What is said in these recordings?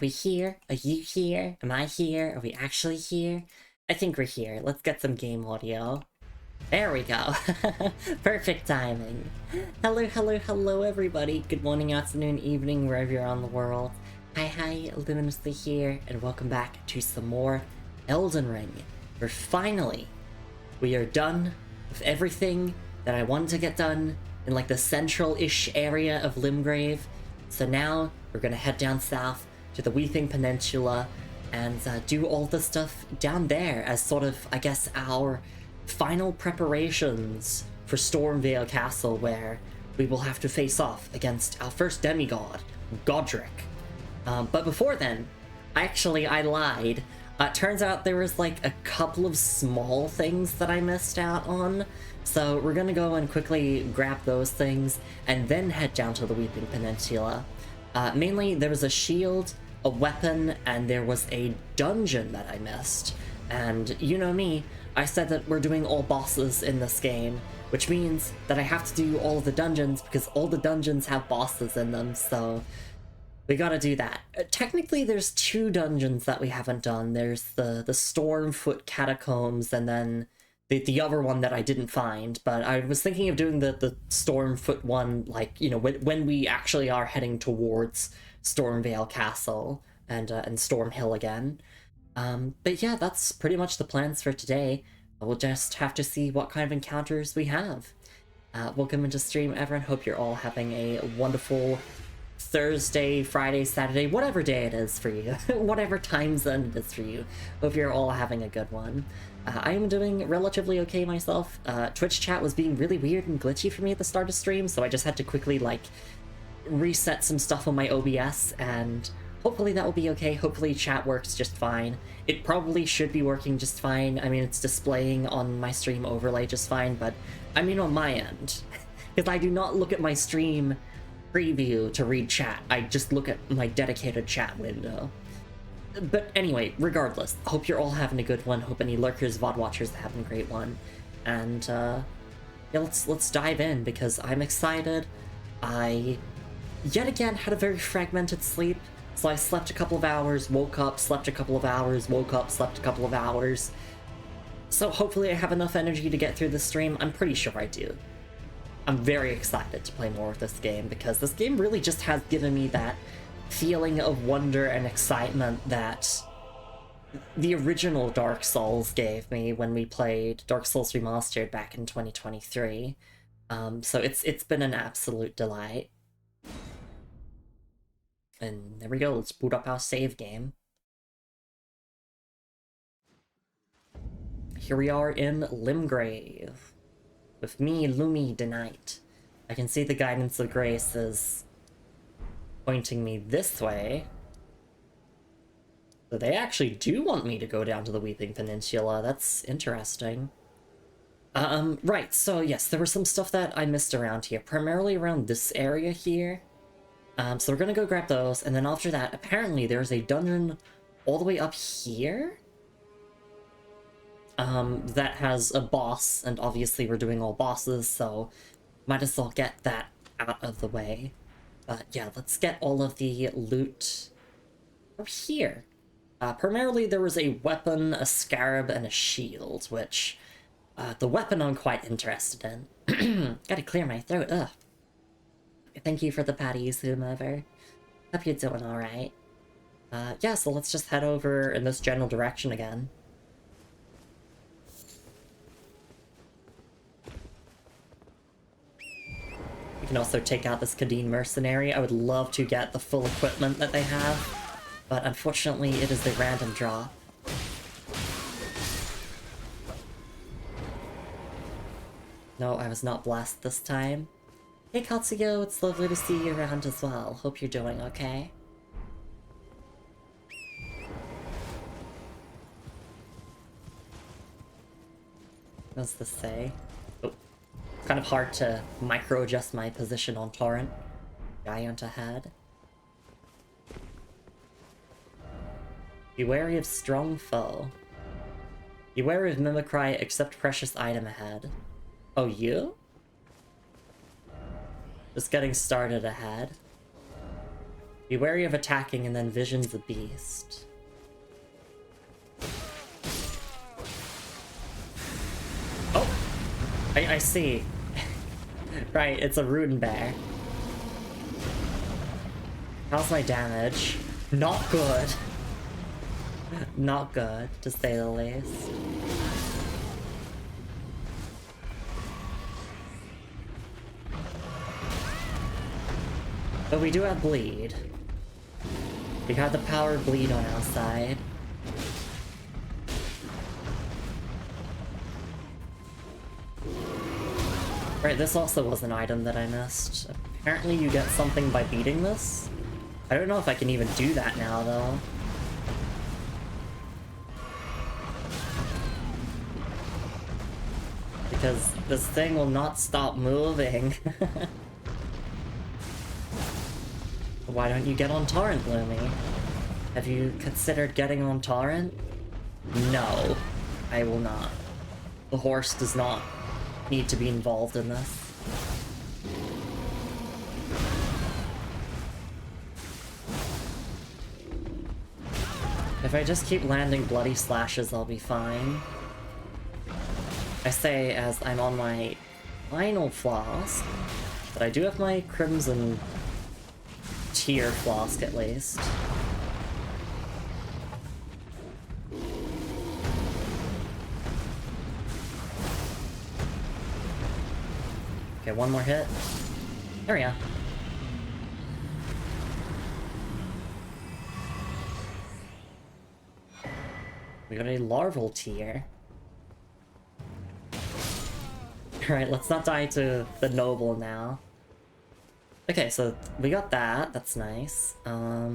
we here? Are you here? Am I here? Are we actually here? I think we're here. Let's get some game audio. There we go. Perfect timing. Hello, everybody. Good morning, afternoon, evening, wherever you're on the world. Hi, Luminously here, and welcome back to some more Elden Ring. Where finally, we are done with everything that I wanted to get done in like the central-ish area of Limgrave. So now we're gonna head down south to the Weeping Peninsula and do all the stuff down there as sort of, I guess, our final preparations for Stormvale Castle, where we will have to face off against our first demigod, Godric. But before then, I lied. Turns out there was like a couple of small things that I missed out on, so we're gonna go and quickly grab those things and then head down to the Weeping Peninsula. Mainly, there was a shield, a weapon, and there was a dungeon that I missed. And you know me, I said that we're doing all bosses in this game, which means that I have to do all the dungeons because all the dungeons have bosses in them, so we gotta do that. Technically, there's two dungeons that we haven't done. There's the Stormfoot Catacombs, and then the other one that I didn't find, but I was thinking of doing the Stormfoot one, like, you know, when we actually are heading towards Stormvale Castle and Stormhill again. But yeah, that's pretty much the plans for today. We'll just have to see what kind of encounters we have. Welcome into stream, everyone. Hope you're all having a wonderful Thursday, Friday, Saturday, whatever day it is for you, whatever time zone it is for you. Hope you're all having a good one. I am doing relatively okay myself. Twitch chat was being really weird and glitchy for me at the start of stream, so I just had to quickly, like, reset some stuff on my OBS, and hopefully that will be okay. Hopefully chat works just fine. It probably should be working just fine. I mean, it's displaying on my stream overlay just fine, but I mean on my end. Because I do not look at my stream preview to read chat. I just look at my dedicated chat window. But anyway, regardless, hope you're all having a good one. Hope any lurkers, VOD watchers are having a great one. And yeah, let's dive in, because I'm excited. I yet again had a very fragmented sleep. So I slept a couple of hours, woke up, slept a couple of hours, woke up, slept a couple of hours. So hopefully I have enough energy to get through this stream. I'm pretty sure I do. I'm very excited to play more with this game, because this game really just has given me that feeling of wonder and excitement that the original Dark Souls gave me when we played Dark Souls Remastered back in 2023. So it's been an absolute delight. And there we go, let's boot up our save game. Here we are in Limgrave, with me, Lumi, tonight. I can see the guidance of grace is pointing me this way. So they actually do want me to go down to the Weeping Peninsula. That's interesting. Right, so yes, there was some stuff that I missed around here, primarily around this area here. So we're gonna go grab those, and then after that, apparently there's a dungeon all the way up here? That has a boss, and obviously we're doing all bosses, so might as well get that out of the way. But yeah, let's get all of the loot up here. Primarily there was a weapon, a scarab, and a shield, which the weapon I'm quite interested in. Gotta clear my throat, ugh. Thank you for the patties, whomever. Hope you're doing alright. Yeah, so let's just head over in this general direction again. We can also take out this Kadeen mercenary. I would love to get the full equipment that they have, but unfortunately it is a random draw. No, I was not blessed this time. Hey Katsuyo, it's lovely to see you around as well. Hope you're doing okay. What does this say? Oh, it's kind of hard to micro-adjust my position on Torrent. Giant ahead. Be wary of strong foe. Be wary of Mimicry, accept precious item ahead. Oh, you? Just getting started ahead. Be wary of attacking and then visions the beast. Oh! I see. Right, it's a rune bear. How's my damage? Not good. Not good, to say the least. But we do have bleed. We have the power bleed on our side. Right, this also was an item that I missed. Apparently you get something by beating this. I don't know if I can even do that now, though. Because this thing will not stop moving. Why don't you get on Torrent, Lumi? Have you considered getting on Torrent? No, I will not. The horse does not need to be involved in this. If I just keep landing bloody slashes, I'll be fine. I say as I'm on my final flask, but I do have my Crimson tier flask at least. Okay, one more hit. There we go. We got a larval tier. Alright, let's not die to the noble now. Okay, so we got that. That's nice. Let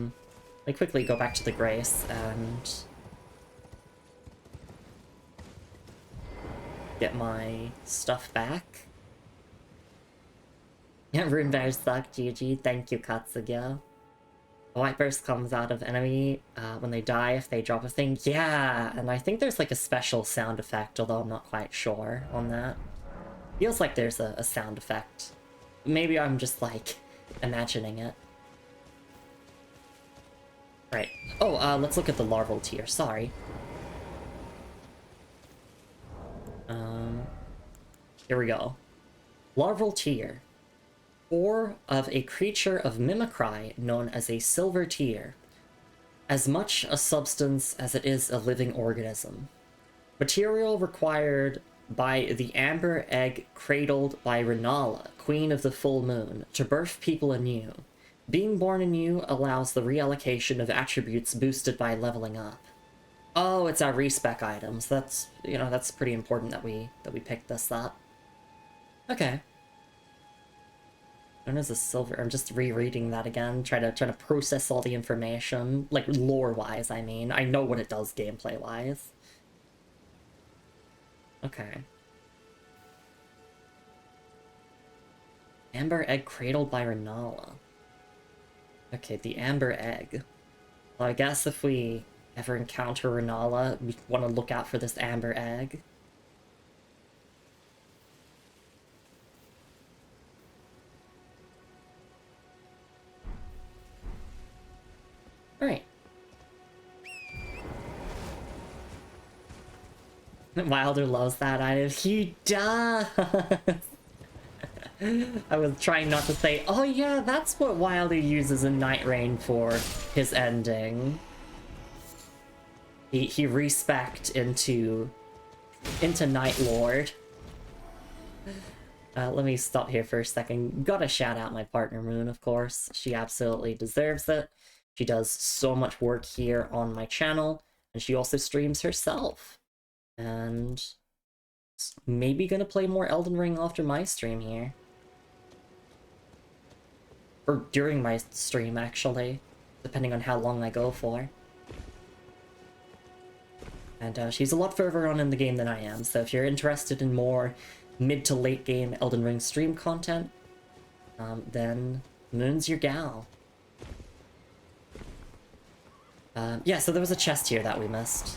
me quickly go back to the Grace and get my stuff back. Yeah, rune bears suck, GG. Thank you, Katsuga. A white burst comes out of enemy when they die if they drop a thing. Yeah, and I think there's like a special sound effect, although I'm not quite sure on that. Feels like there's a sound effect. Maybe I'm just like imagining it. Right. Oh, let's look at the larval tier. Sorry. Here we go. Larval tier. 4 of a creature of mimicry known as a silver tier. As much a substance as it is a living organism. Material required by the amber egg cradled by Renala, queen of the full moon, to birth people anew. Being born anew allows the reallocation of attributes boosted by leveling up. Oh, it's our respec items. That's, you know, that's pretty important that we picked this up. Okay. Known as a silver. I'm just rereading that again, trying to process all the information, like lore-wise. I mean, I know what it does gameplay-wise. Okay. Amber egg cradled by Renala. Okay, the amber egg. Well, I guess if we ever encounter Renala, we want to look out for this amber egg. Alright. Wilder loves that item. He does! I was trying not to say, oh yeah, that's what Wilder uses in Night Rain for his ending. He respect into Night Lord. Let me stop here for a second. Gotta shout out my partner Moon, of course. She absolutely deserves it. She does so much work here on my channel, and she also streams herself. And maybe gonna play more Elden Ring after my stream here. Or during my stream, actually. Depending on how long I go for. And she's a lot further on in the game than I am, so if you're interested in more mid to late game Elden Ring stream content, then Moon's your gal. Yeah, so there was a chest here that we missed.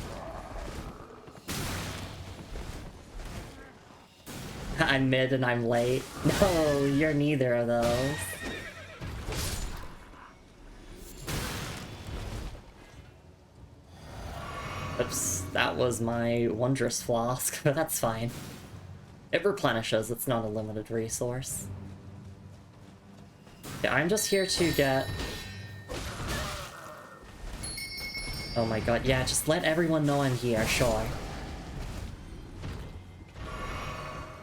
I'm mid and I'm late. No, you're neither of those. Oops, that was my wondrous flask, but that's fine. It replenishes, it's not a limited resource. Yeah, I'm just here to get... Oh my god, yeah, just let everyone know I'm here, sure.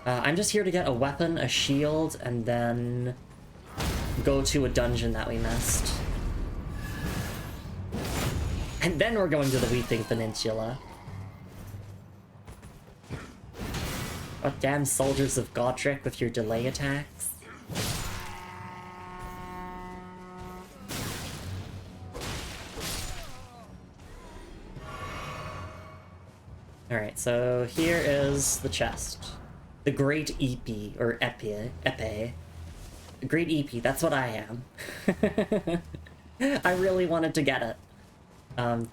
I'm just here to get a weapon, a shield, and then go to a dungeon that we missed. And then we're going to the Weeping Peninsula. God damn soldiers of Godric with your delay attacks. Alright, so here is the chest. The Great Epi, or Epi. The Great Epi, that's what I am. I really wanted to get it.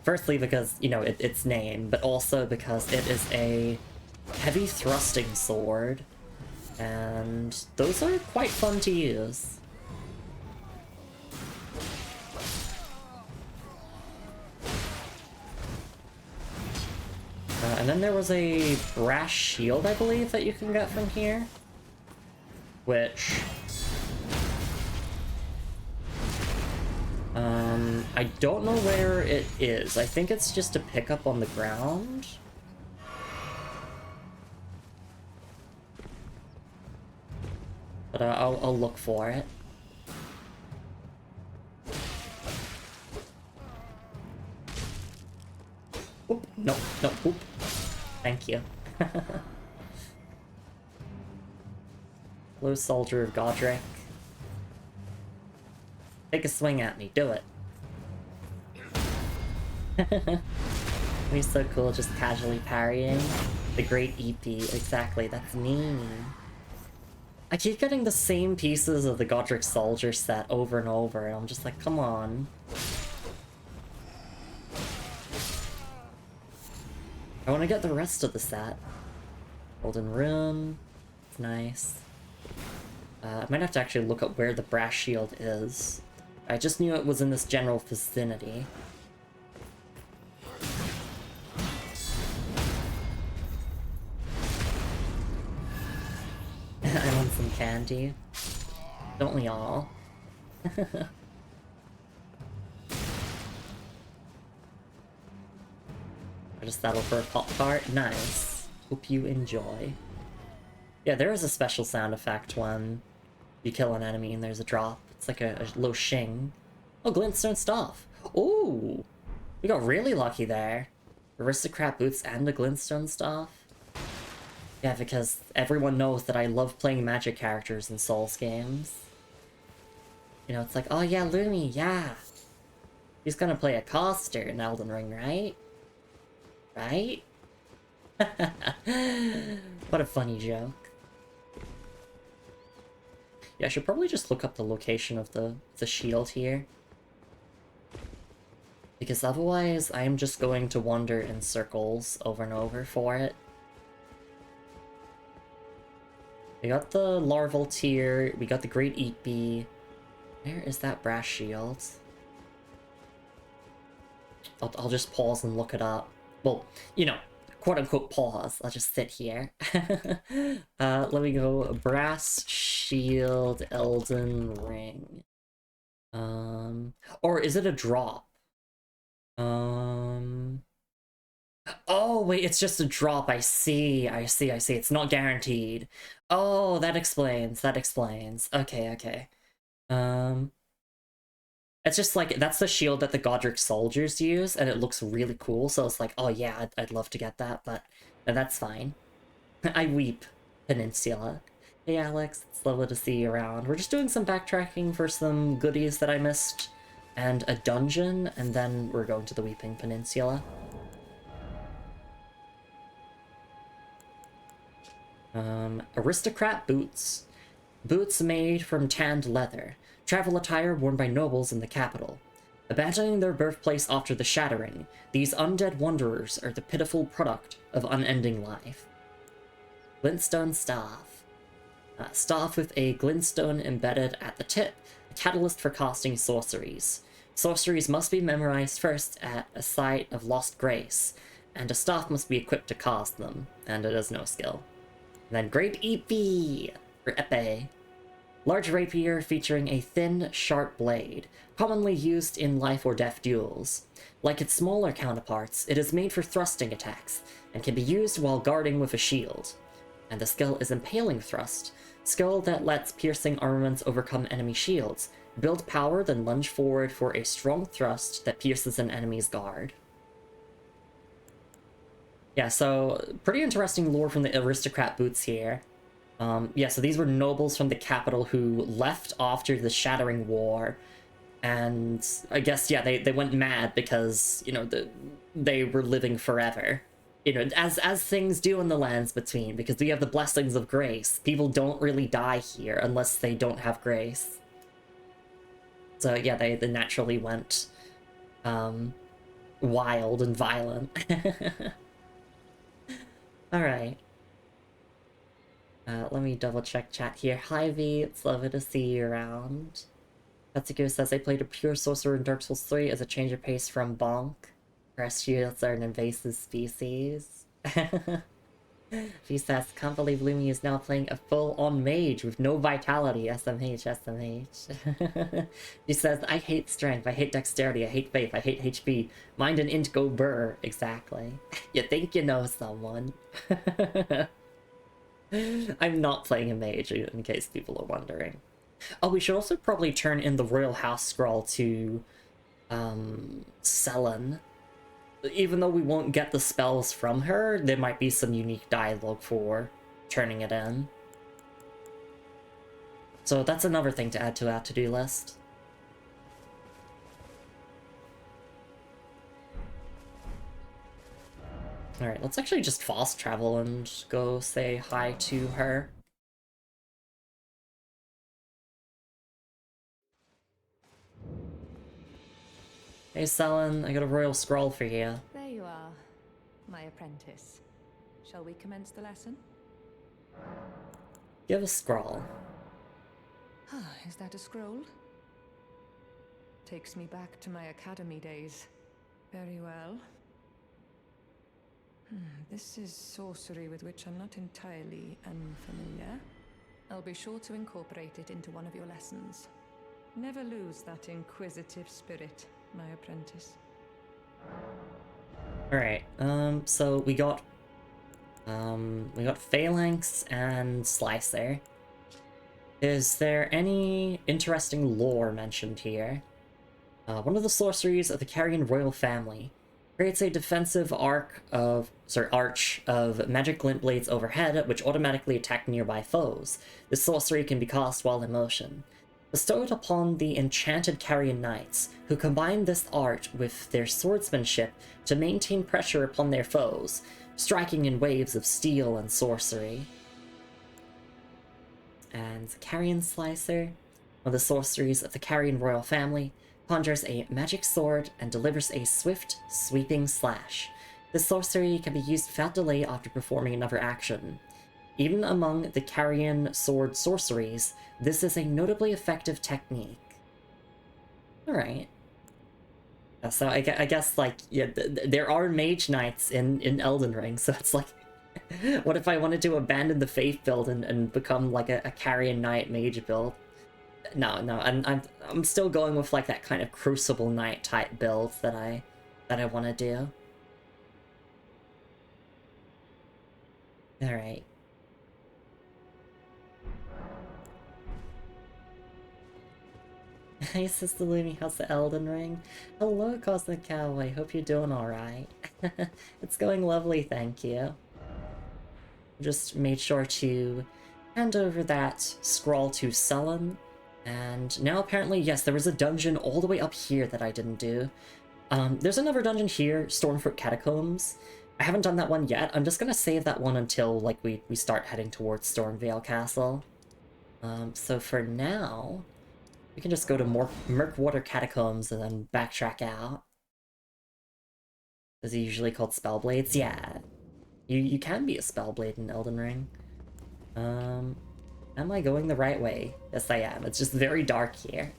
Firstly because, you know, its name, but also because it is a heavy thrusting sword, and those are quite fun to use. And then there was a brass shield, I believe, that you can get from here, which... I don't know where it is. I think it's just a pickup on the ground. But I'll look for it. Oop, no, oop. Thank you. Hello, soldier of Godric. Take a swing at me, do it. He's so cool, just casually parrying. The Great Epi, exactly, that's me. I keep getting the same pieces of the Godric Soldier set over and over, and I'm just like, come on. I want to get the rest of the set. Golden Rune, it's nice. I might have to actually look up where the brass shield is. I just knew it was in this general vicinity. I want some candy. Don't we all? I just settled for a pop tart. Nice. Hope you enjoy. Yeah, there is a special sound effect when you kill an enemy and there's a drop. It's like a low shing. Oh, glintstone staff. Ooh, we got really lucky there. Aristocrat boots and a glintstone staff. Yeah, because everyone knows that I love playing magic characters in Souls games. You know, it's like, oh yeah, Lumi, yeah. He's gonna play a caster in Elden Ring, right? Right? What a funny joke. Yeah, I should probably just look up the location of the shield here. Because otherwise, I'm just going to wander in circles over and over for it. We got the larval tier, we got the Great Epi. Where is that brass shield? I'll just pause and look it up. Well, you know, quote-unquote pause. I'll just sit here. Let me go. Brass shield, Elden Ring. Or is it a drop? Oh, wait, it's just a drop. I see. It's not guaranteed. Oh, that explains. Okay. It's just like, that's the shield that the Godric soldiers use, and it looks really cool, so it's like, oh yeah, I'd love to get that, but that's fine. I weep, Peninsula. Hey Alex, it's lovely to see you around. We're just doing some backtracking for some goodies that I missed, and a dungeon, and then we're going to the Weeping Peninsula. Aristocrat boots. Boots made from tanned leather. Travel attire worn by nobles in the capital. Abandoning their birthplace after the Shattering, these undead wanderers are the pitiful product of unending life. Glintstone staff. Staff with a glintstone embedded at the tip, a catalyst for casting sorceries. Sorceries must be memorized first at a site of lost grace, and a staff must be equipped to cast them, and it is no skill. And then Great EP for Epee. Large rapier featuring a thin, sharp blade, commonly used in life or death duels. Like its smaller counterparts, it is made for thrusting attacks, and can be used while guarding with a shield. And the skill is Impaling Thrust, skill that lets piercing armaments overcome enemy shields, build power, then lunge forward for a strong thrust that pierces an enemy's guard. Yeah, so pretty interesting lore from the aristocrat boots here. Yeah, so these were nobles from the capital who left after the Shattering War, and I guess, yeah, they went mad because, you know, they were living forever. You know, as things do in the lands between, because we have the blessings of grace. People don't really die here unless they don't have grace. So yeah, they naturally went wild and violent. Alright. Let me double check chat here. Hi V, it's lovely to see you around. Katsuko says I played a pure sorcerer in Dark Souls 3 as a change of pace from Bonk. Grass shields are an invasive species. V says, can't believe Lumi is now playing a full-on mage with no vitality. SMH, SMH. She says, I hate strength, I hate dexterity, I hate faith, I hate HP. Mind and int go burr. Exactly. You think you know someone. I'm not playing a mage, in case people are wondering. Oh, we should also probably turn in the Royal House Scroll to Selen. Even though we won't get the spells from her, there might be some unique dialogue for turning it in. So that's another thing to add to our to-do list. Alright, let's actually just fast travel and go say hi to her. Hey Selen, I got a royal scroll for you. There you are, my apprentice. Shall we commence the lesson? Give a scroll. Is that a scroll? Takes me back to my academy days. Very well. This is sorcery with which I'm not entirely unfamiliar. I'll be sure to incorporate it into one of your lessons. Never lose that inquisitive spirit, my apprentice. Alright, so we got Phalanx and Slicer. Is there any interesting lore mentioned here? One of the sorceries of the Carrion royal family creates a defensive arch of magic glint blades overhead, which automatically attack nearby foes. This sorcery can be cast while in motion. Bestowed upon the enchanted Carrion Knights, who combine this art with their swordsmanship to maintain pressure upon their foes, striking in waves of steel and sorcery. And Carrion Slicer, one of the sorceries of the Carrion royal family, conjures a magic sword and delivers a swift, sweeping slash. This sorcery can be used without delay after performing another action. Even among the Carrion sword sorceries, this is a notably effective technique. Alright. So I guess, like, yeah, there are mage knights in Elden Ring, so it's like, what if I wanted to abandon the faith build and become like a Carrion knight mage build? No, I'm still going with like that kind of Crucible Knight type build that I want to do. All right. Hey, Sister Lumi, how's the Elden Ring? Hello, Cosmic Cowboy. Hope you're doing all right. It's going lovely, thank you. Just made sure to hand over that scroll to Selen. And now apparently, yes, there was a dungeon all the way up here that I didn't do. There's another dungeon here, Stormfruit Catacombs. I haven't done that one yet. I'm just gonna save that one until, like, we start heading towards Stormvale Castle. So for now, we can just go to Murkwater Catacombs and then backtrack out. Is it usually called Spellblades? Yeah. You can be a Spellblade in Elden Ring. Am I going the right way? Yes, I am. It's just very dark here.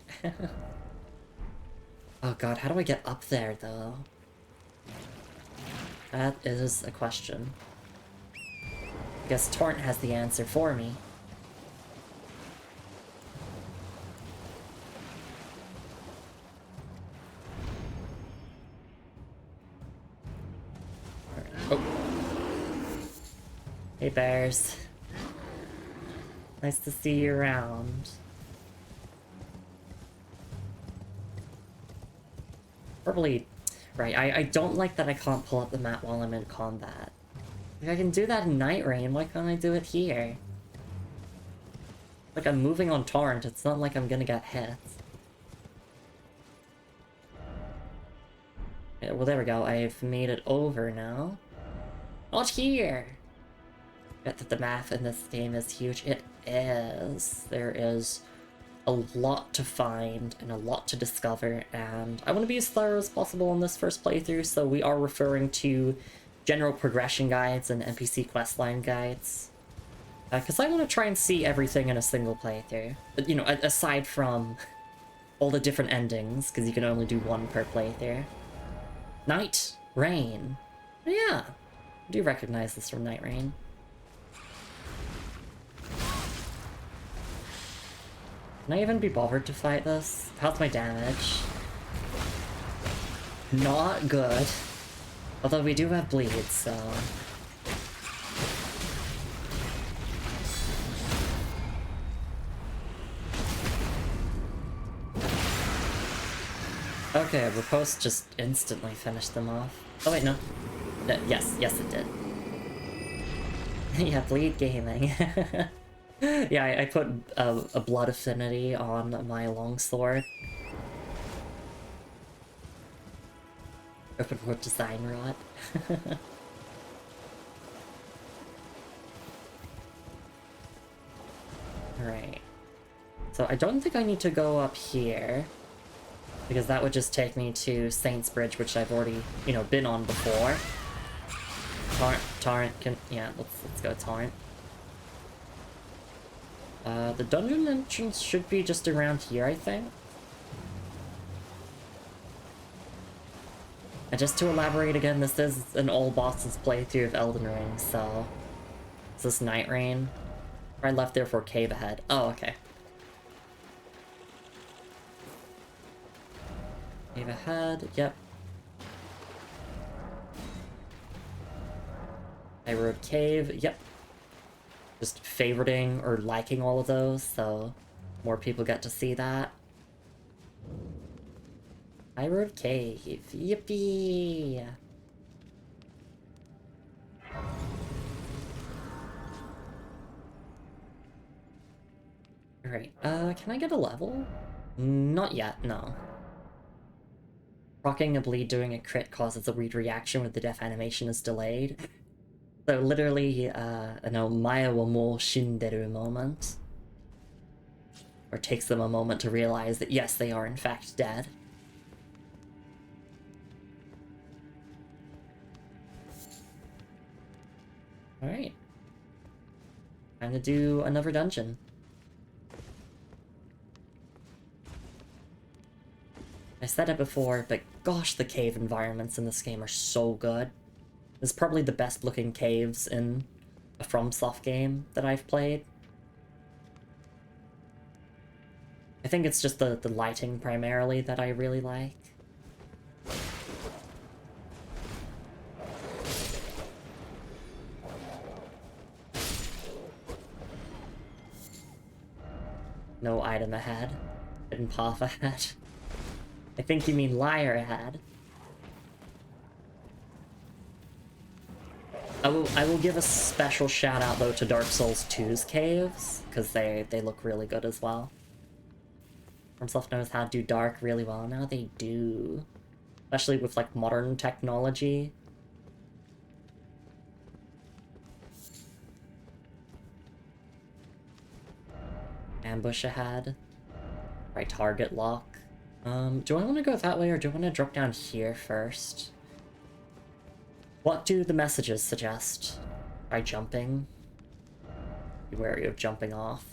Oh god, how do I get up there, though? That is a question. I guess Torrent has the answer for me. Oh. Hey, bears. Nice to see you around. Probably... Right, I don't like that I can't pull up the map while I'm in combat. If I can do that in Night Rain, why can't I do it here? Like, I'm moving on Torrent, it's not like I'm gonna get hit. Yeah, well, there we go, I've made it over now. Not here! Bet that the map in this game is huge. It is. There is a lot to find and a lot to discover, and I want to be as thorough as possible in this first playthrough, so we are referring to general progression guides and NPC questline guides. Because I want to try and see everything in a single playthrough. But, you know, aside from all the different endings, because you can only do one per playthrough. Night Rain. Yeah, I do recognize this from Night Rain. Can I even be bothered to fight this? How's my damage? Not good. Although we do have bleed, so... Okay, Riposte just instantly finished them off. Oh wait, no. Yes, it did. Yeah, bleed gaming. Yeah, I put a blood affinity on my longsword. Open world design rod. Alright. So I don't think I need to go up here, because that would just take me to Saints Bridge, which I've already, you know, been on before. Torrent can... yeah, let's go Torrent. The dungeon entrance should be just around here, I think. And just to elaborate again, this is an all bosses playthrough of Elden Ring, so... Is this Night Rain? I left there for cave ahead. Oh, okay. Cave ahead, yep. I Road Cave, yep. Just favoriting or liking all of those, so more people get to see that. I Road Cave, yippee! Alright, can I get a level? Not yet, no. Rocking a bleed during a crit causes a weird reaction when the death animation is delayed. So literally, Maya wa mo shinderu moment. Or takes them a moment to realize that yes, they are in fact dead. Alright. Time to do another dungeon. I said it before, but gosh, the cave environments in this game are so good. This is probably the best looking caves in a FromSoft game that I've played. I think it's just the lighting primarily that I really like. No item ahead. Hidden path ahead. I think you mean liar ahead. I will give a special shout out though to Dark Souls 2's caves, because they look really good as well. FromSoft knows how to do dark really well now, they do. Especially with like modern technology. Ambush ahead. Right target lock. Do I want to go that way or do I want to drop down here first? What do the messages suggest? Try jumping. Be wary of jumping off.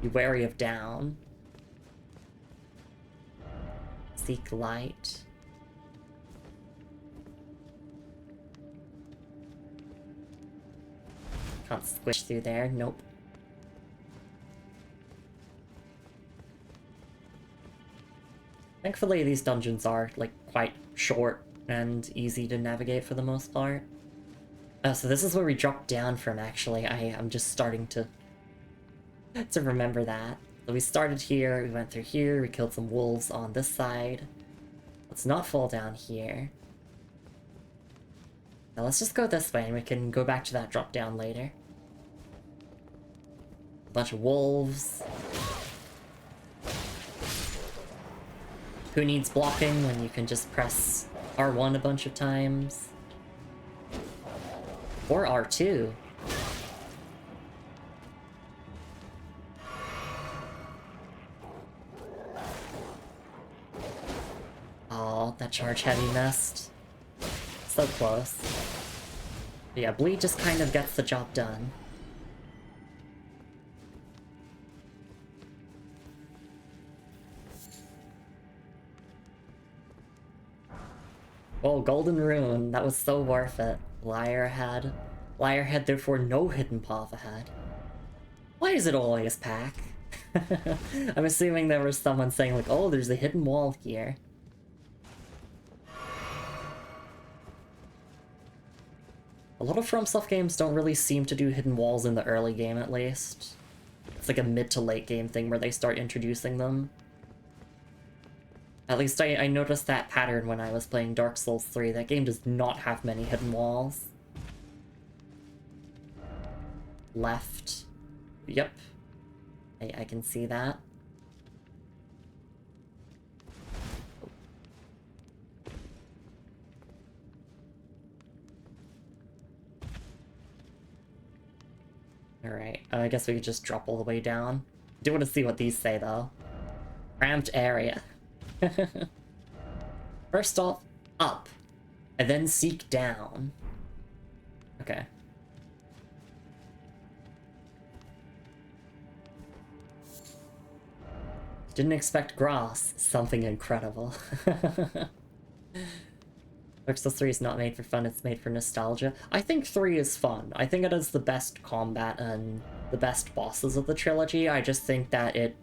Be wary of down. Seek light. Can't squish through there, nope. Thankfully, these dungeons are, like, quite short and easy to navigate for the most part. Oh, so this is where we dropped down from, actually. I'm just starting to remember that. So we started here, we went through here, we killed some wolves on this side. Let's not fall down here. Now let's just go this way and we can go back to that drop down later. A bunch of wolves. Who needs blocking when you can just press R1 a bunch of times? Or R2. Oh, that charge heavy missed. So close. But yeah, bleed just kind of gets the job done. Oh, Golden Rune, that was so worth it. Liar head, therefore no hidden path ahead. Why is it always pack? I'm assuming there was someone saying like, oh, there's a hidden wall here. A lot of FromSoft games don't really seem to do hidden walls in the early game, at least. It's like a mid to late game thing where they start introducing them. At least I noticed that pattern when I was playing Dark Souls 3. That game does not have many hidden walls. Left. Yep. I can see that. Alright, I guess we could just drop all the way down. Do want to see what these say, though. Cramped area. First off, up, and then seek down. Okay. Didn't expect grass. Something incredible. Dark Souls 3 is not made for fun, it's made for nostalgia. I think 3 is fun. I think it has the best combat and the best bosses of the trilogy. I just think that it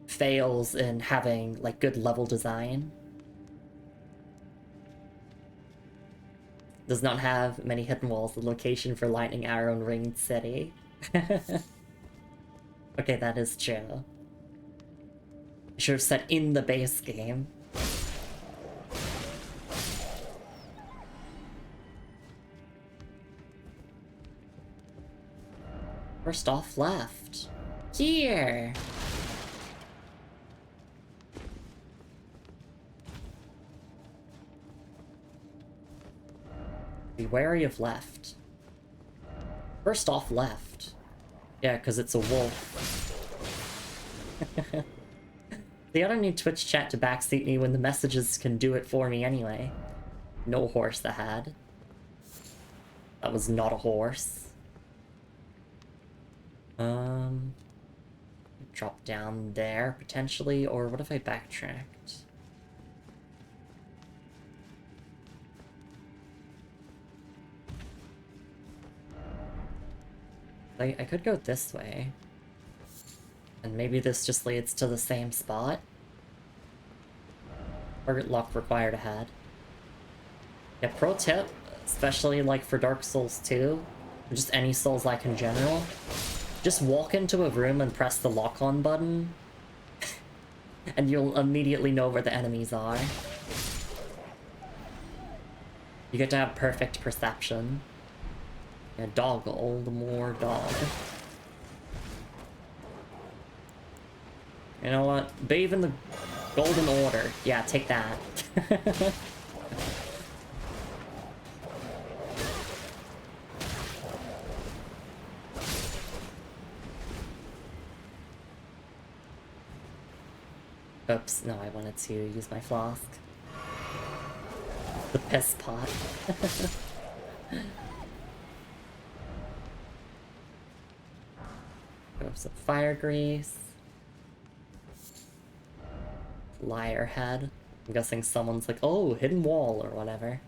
fails in having, like, good level design. Does not have many hidden walls, the location for Lightning Arrow and Ringed City. Okay, that is true. I should have said in the base game. First off, left. Here! Be wary of left. First off, left. Yeah, because it's a wolf. See, I don't need Twitch chat to backseat me when the messages can do it for me anyway. No horse ahead. That was not a horse. Drop down there, potentially, or what if I backtracked? I could go this way. And maybe this just leads to the same spot? Target lock required ahead. Yeah, pro tip, especially like for Dark Souls 2, or just any Souls-like in general, just walk into a room and press the lock-on button, and you'll immediately know where the enemies are. You get to have perfect perception. Yeah, doggle, the more dog. You know what? Bathe in the golden order. Yeah, take that. Oops, no, I wanted to use my flask. The piss pot. Go some fire grease. Liar head. I'm guessing someone's like, oh, hidden wall or whatever.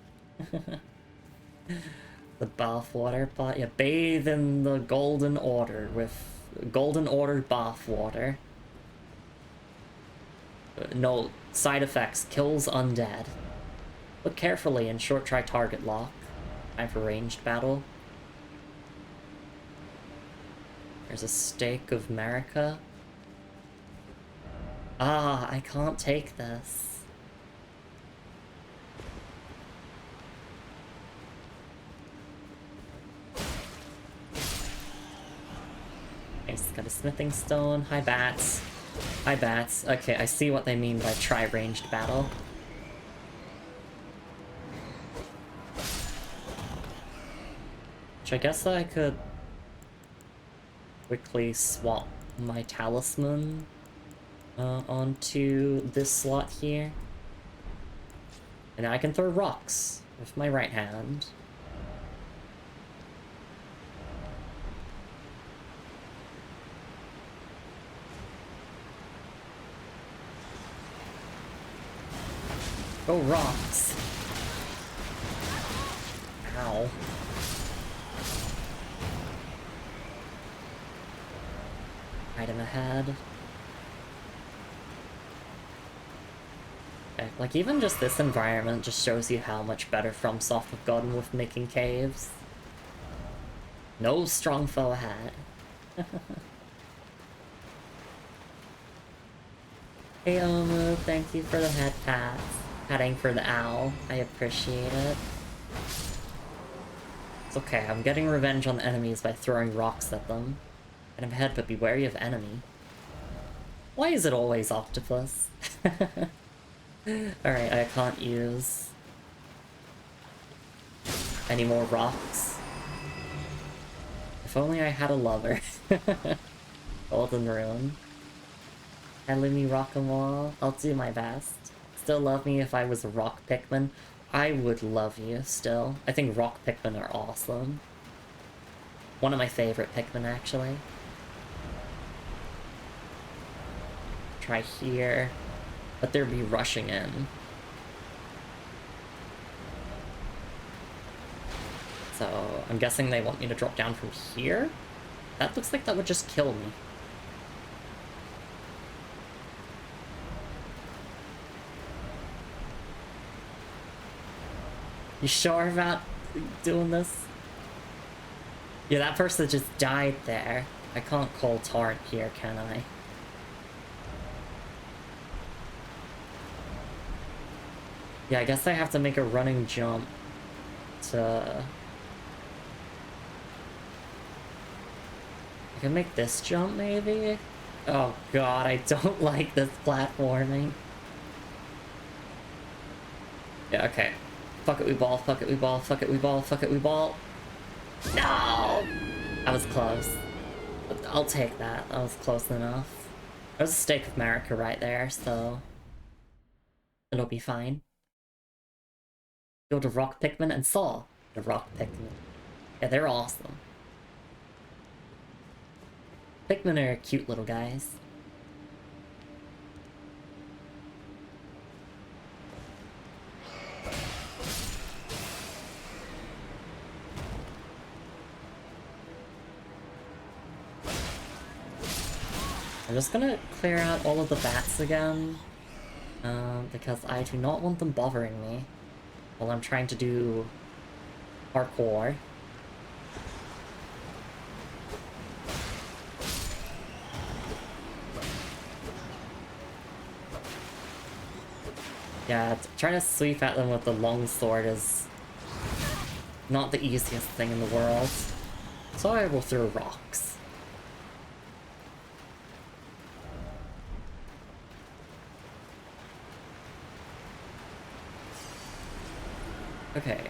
The bath water, but yeah, bathe in the golden order with golden order bath water. No side effects, kills undead. Look carefully and short try target lock. Time for ranged battle. There's a stake of America. Ah, I can't take this. Nice, got a smithing stone. Hi, bats. Hi, bats. Okay, I see what they mean by try ranged battle. Which I guess I could quickly swap my talisman onto this slot here. And I can throw rocks with my right hand. Go rocks! Ow. Item ahead. Okay, like even just this environment just shows you how much better FromSoft have gotten with making caves. No strong foe ahead. Hey Omu, thank you for the head pats. Patting for the owl. I appreciate it. It's okay, I'm getting revenge on the enemies by throwing rocks at them. Item ahead, but be wary of enemy. Why is it always octopus? Alright, I can't use any more rocks. If only I had a lover. Golden Rune. And Lumi rock 'em all. I'll do my best. Still love me if I was a rock Pikmin. I would love you still. I think rock Pikmin are awesome. One of my favorite Pikmin, actually. Try here. But they'll be rushing in. So, I'm guessing they want me to drop down from here? That looks like that would just kill me. You sure about doing this? Yeah, that person just died there. I can't call Torrent here, can I? Yeah, I guess I have to make a running jump to... I can make this jump, maybe? Oh god, I don't like this platforming. Yeah, okay. Fuck it, we ball, fuck it, we ball, fuck it, we ball, fuck it, we ball. No! That was close. I'll take that. That was close enough. There's a stake of America right there, so... it'll be fine. Go to Rock Pikmin and saw the Rock Pikmin. Yeah, they're awesome. Pikmin are cute little guys. I'm just gonna clear out all of the bats again, because I do not want them bothering me while I'm trying to do parkour. Yeah, trying to sweep at them with the long sword is not the easiest thing in the world, so I will throw rocks. Okay,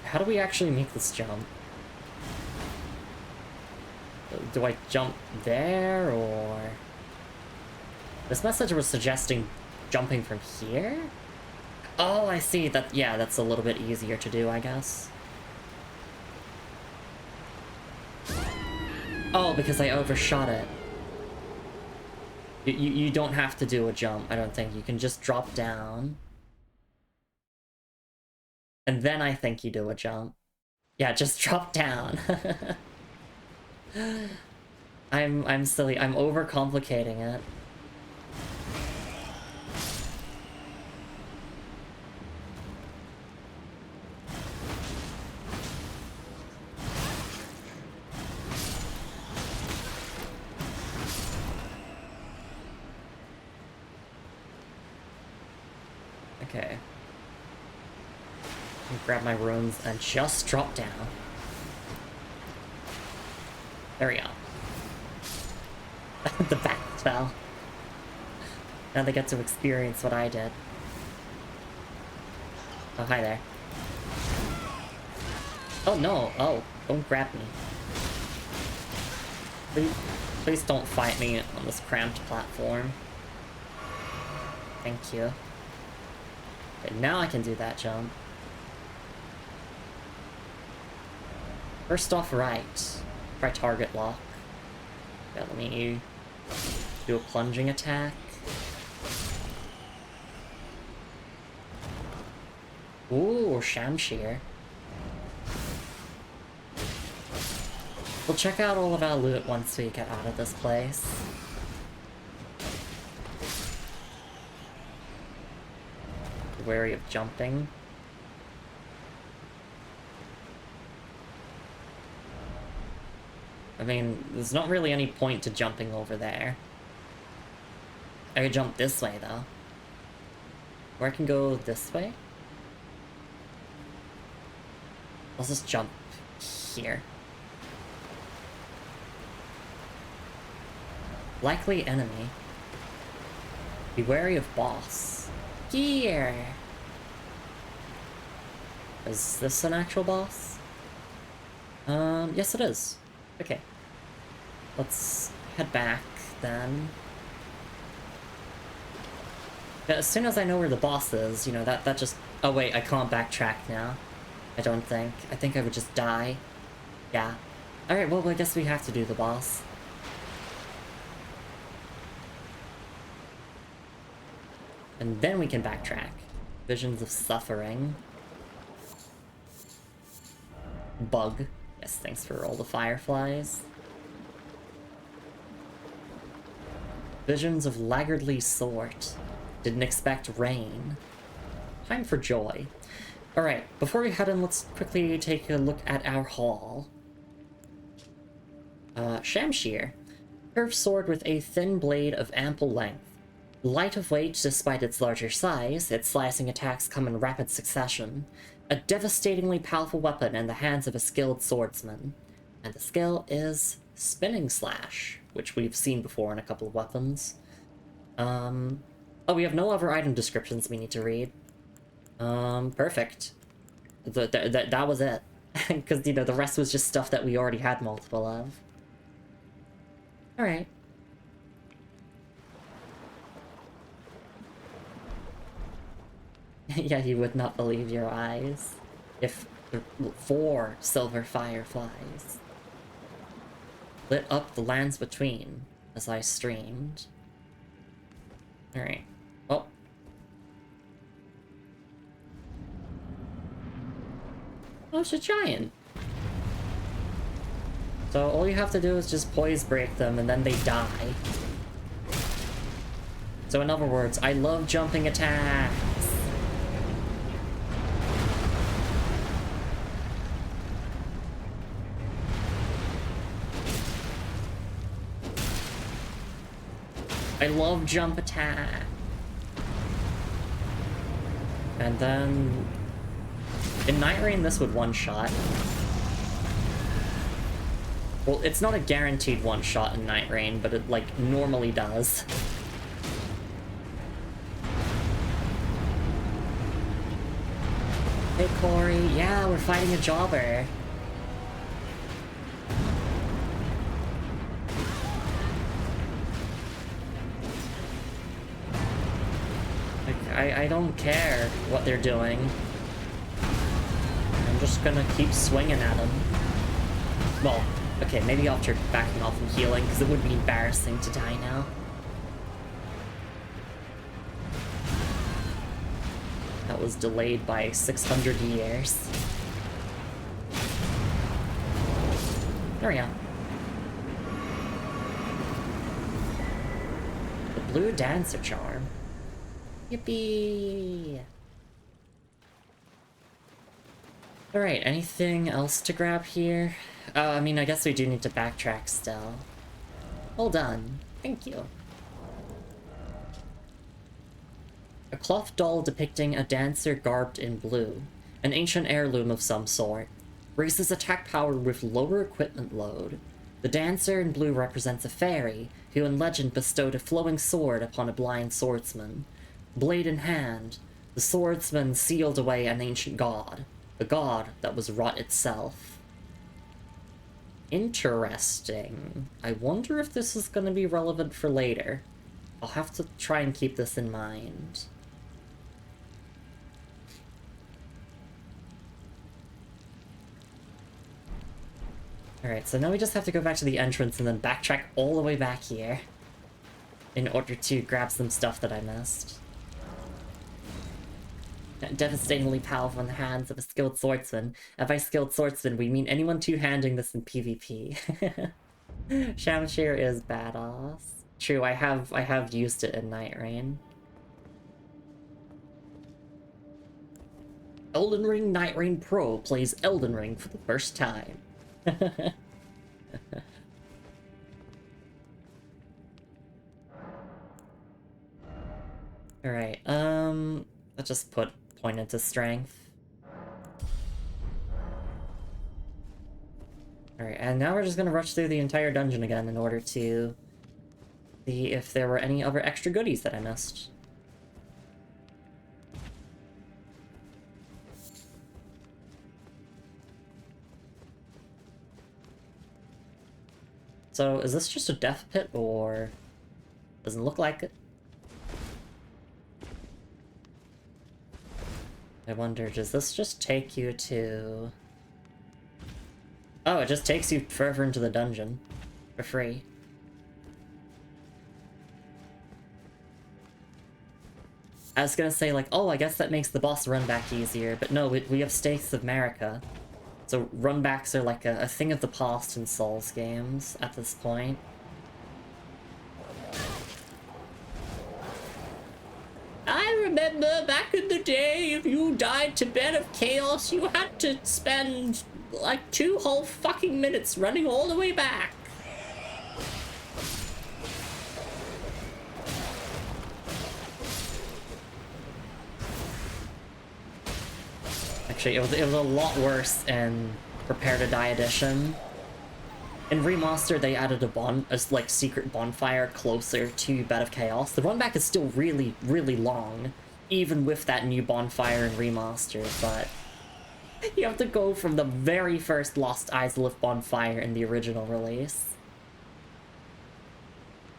how do we actually make this jump? Do I jump there, or... This message was suggesting jumping from here? Oh, I see. That, yeah, that's a little bit easier to do, I guess. Oh, because I overshot it. You don't have to do a jump, I don't think. You can just drop down. And then I think you do a jump. Yeah, just drop down. I'm silly. I'm overcomplicating it. Okay. Grab my runes and just drop down. There we go. The back fell. Now they get to experience what I did. Oh, hi there. Oh no, oh, don't grab me. Please don't fight me on this cramped platform. Thank you. Okay, now I can do that jump. First off, right. Try target lock. Yeah, let me do a plunging attack. Ooh, Shamshir. We'll check out all of our loot once we get out of this place. Be wary of jumping. I mean, there's not really any point to jumping over there. I could jump this way, though. Or I can go this way? Let's just jump here. Likely enemy. Be wary of boss. Here! Is this an actual boss? Yes it is. Okay. Let's head back, then. As soon as I know where the boss is, you know, that just... Oh wait, I can't backtrack now. I don't think. I think I would just die. Yeah. Alright, well, I guess we have to do the boss. And then we can backtrack. Visions of suffering. Bug. Yes, thanks for all the fireflies. Visions of laggardly sort. Didn't expect rain. Time for joy. Alright, before we head in, let's quickly take a look at our haul. Shamshir. Curved sword with a thin blade of ample length. Light of weight despite its larger size, its slicing attacks come in rapid succession. A devastatingly powerful weapon in the hands of a skilled swordsman. And the skill is Spinning Slash, which we've seen before in a couple of weapons. Oh, we have no other item descriptions we need to read. Perfect. That was it. Because, you know, the rest was just stuff that we already had multiple of. Alright. Yeah, you would not believe your eyes. If 4 silver fireflies lit up the lands between as I streamed. Alright. Oh. Oh, it's a giant. So all you have to do is just poise break them and then they die. So in other words, I love jumping attacks. I love jump attack. And then in Night Rain this would one-shot. Well, it's not a guaranteed one-shot in Night Rain, but it like normally does. Hey Corey, yeah, we're fighting a jobber. I don't care what they're doing. I'm just gonna keep swinging at them. Well, okay, maybe after backing off and healing, because it would be embarrassing to die now. That was delayed by 600 years. There we go. The blue dancer charm. Yippee! Alright, anything else to grab here? I mean, I guess we do need to backtrack still. Well done. Thank you. A cloth doll depicting a dancer garbed in blue. An ancient heirloom of some sort. Raises attack power with lower equipment load. The dancer in blue represents a fairy, who in legend bestowed a flowing sword upon a blind swordsman. Blade in hand, the swordsman sealed away an ancient god. A god that was rot itself. Interesting. I wonder if this is going to be relevant for later. I'll have to try and keep this in mind. Alright, so now we just have to go back to the entrance and then backtrack all the way back here in order to grab some stuff that I missed. Devastatingly powerful in the hands of a skilled swordsman. And by skilled swordsman, we mean anyone two-handing this in PvP. Shamshir is badass. True, I have used it in Night Rain. Elden Ring Night Rain Pro plays Elden Ring for the first time. Alright, let's just put point into strength. Alright, and now we're just gonna rush through the entire dungeon again in order to see if there were any other extra goodies that I missed. So, is this just a death pit, or doesn't look like it? I wonder, does this just take you to... Oh, it just takes you further into the dungeon. For free. I was gonna say, like, oh, I guess that makes the boss run back easier, but no, we have Stakes of Marika. So runbacks are like a thing of the past in Souls games at this point. I remember back in the day, if you died to Bed of Chaos, you had to spend like 2 whole fucking minutes running all the way back. Actually, it was a lot worse in Prepare to Die edition. In Remaster, they added a like secret bonfire closer to Bed of Chaos. The run back is still really, really long, even with that new bonfire in Remaster, but you have to go from the very first Lost Izalith bonfire in the original release.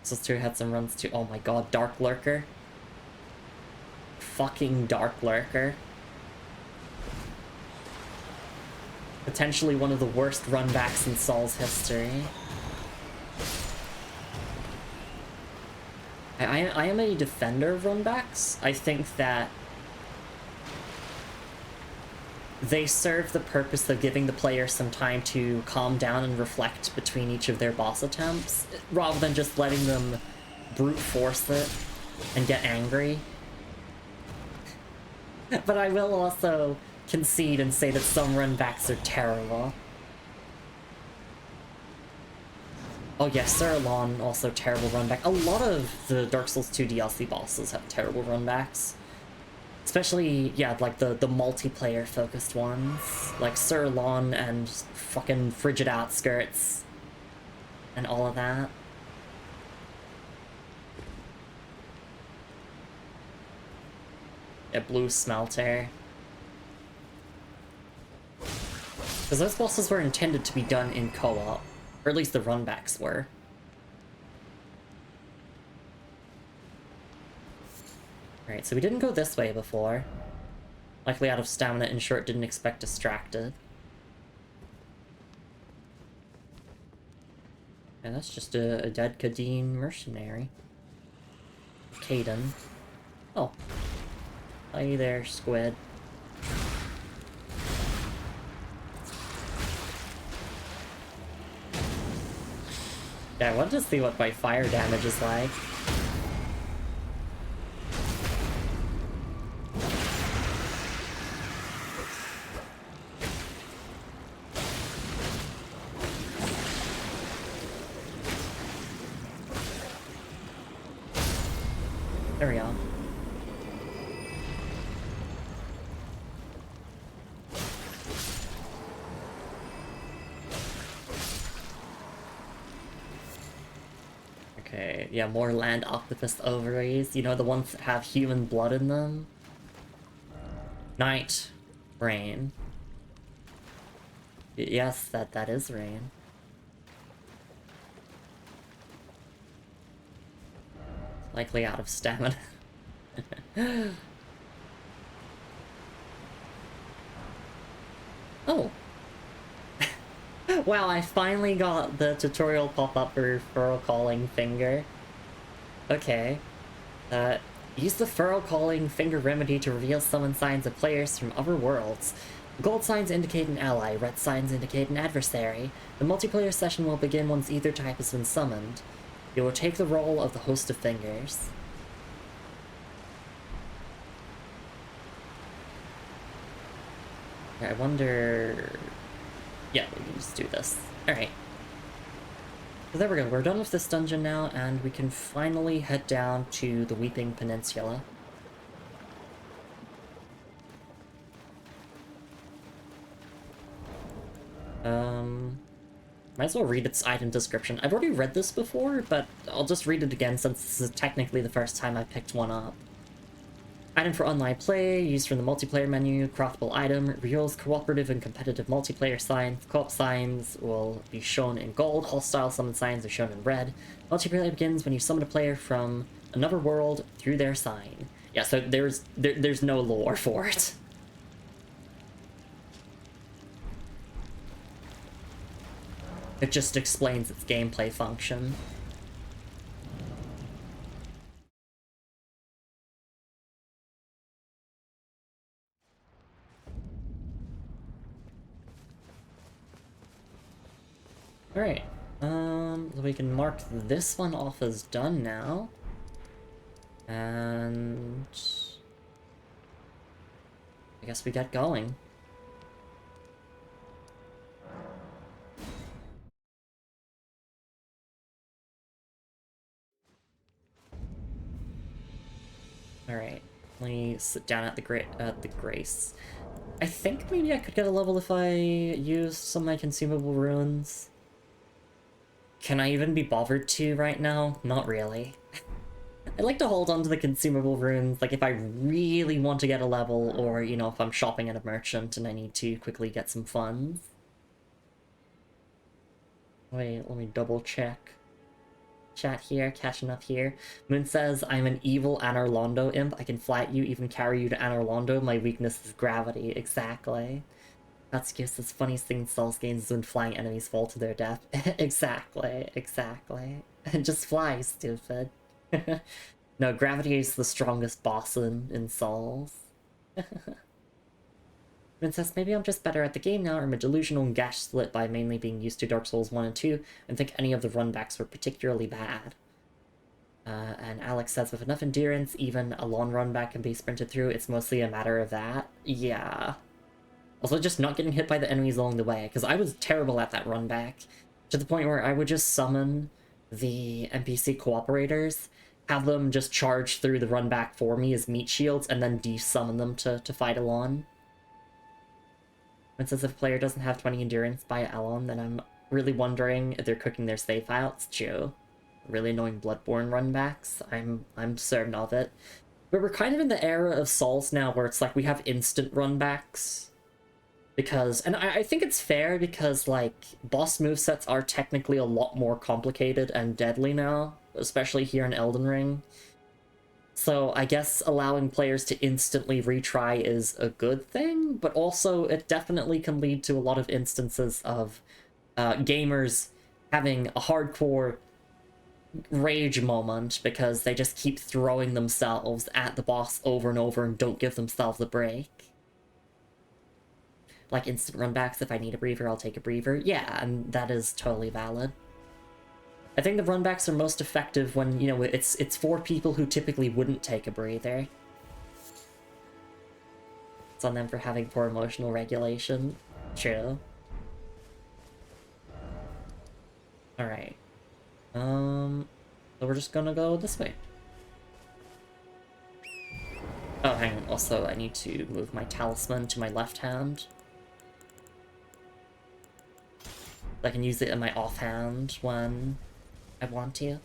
So two had some runs too. Oh my god, Dark Lurker. Fucking Dark Lurker. Potentially one of the worst runbacks in Saul's history. I am a defender of runbacks. I think that they serve the purpose of giving the player some time to calm down and reflect between each of their boss attempts, rather than just letting them brute force it and get angry. But I will also concede and say that some runbacks are terrible. Oh yeah, Surlon, also terrible runback. A lot of the Dark Souls 2 DLC bosses have terrible runbacks. Especially, yeah, like the multiplayer focused ones. Like Surlon and fucking Frigid Outskirts. And all of that. Yeah, Blue Smelter. Because those bosses were intended to be done in co-op. Or at least the runbacks were. Alright, so we didn't go this way before. Likely out of stamina and short didn't expect Distracted. And that's just a dead Kadeen mercenary. Caden. Oh. Hi there, squid. Yeah, I want to see what my fire damage is like. There we go. Okay, yeah, more land octopus ovaries. You know, the ones that have human blood in them? Night. Rain. Yes, that is rain. Likely out of stamina. Oh! Wow, I finally got the tutorial pop-up for Furrow Calling Finger. Okay. Use the Furrow Calling Finger remedy to reveal summon signs of players from other worlds. Gold signs indicate an ally, red signs indicate an adversary. The multiplayer session will begin once either type has been summoned. You will take the role of the host of fingers. I wonder... Yeah, we can just do this. Alright. So there we go, we're done with this dungeon now, and we can finally head down to the Weeping Peninsula. Might as well read its item description. I've already read this before, but I'll just read it again since this is technically the first time I picked one up. Item for online play, used from the multiplayer menu, craftable item, reveals cooperative and competitive multiplayer signs. Co-op signs will be shown in gold, hostile summon signs are shown in red. Multiplayer begins when you summon a player from another world through their sign. Yeah, so there's no lore for it. It just explains its gameplay function. Alright, so we can mark this one off as done now. And... I guess we get going. Alright, let me sit down at the Grace. I think maybe I could get a level if I used some of my consumable runes. Can I even be bothered to right now? Not really. I like to hold on to the consumable runes, like if I really want to get a level, or, you know, if I'm shopping at a merchant and I need to quickly get some funds. Wait, let me double check. Chat here, catching up here. Moon says, I'm an evil Anorlondo imp. I can fly at you, even carry you to Anorlondo. My weakness is gravity. Exactly. That's just the funniest thing in Souls games is when flying enemies fall to their death. Exactly, exactly. Just fly, stupid. No, gravity is the strongest boss in Souls. Princess, maybe I'm just better at the game now, or I'm a delusional gaslit by mainly being used to Dark Souls 1 and 2, and think any of the runbacks were particularly bad. And Alex says, with enough endurance, even a long runback can be sprinted through. It's mostly a matter of that. Yeah. Also, just not getting hit by the enemies along the way, because I was terrible at that runback, to the point where I would just summon the NPC cooperators, have them just charge through the runback for me as meat shields, and then de-summon them to fight Elon. It says if a player doesn't have 20 endurance by Elon, then I'm really wondering if they're cooking their save files. True. Really annoying Bloodborne runbacks. I'm certain of it. But we're kind of in the era of Souls now where it's like we have instant runbacks. Because, and I think it's fair because, like, boss movesets are technically a lot more complicated and deadly now, especially here in Elden Ring. So I guess allowing players to instantly retry is a good thing, but also it definitely can lead to a lot of instances of gamers having a hardcore rage moment because they just keep throwing themselves at the boss over and over and don't give themselves a break. Like instant runbacks, if I need a breather, I'll take a breather. Yeah, and that is totally valid. I think the runbacks are most effective when, you know, it's for people who typically wouldn't take a breather. It's on them for having poor emotional regulation. True. Alright. So we're just gonna go this way. Oh, hang on. Also, I need to move my talisman to my left hand. I can use it in my offhand when I want to.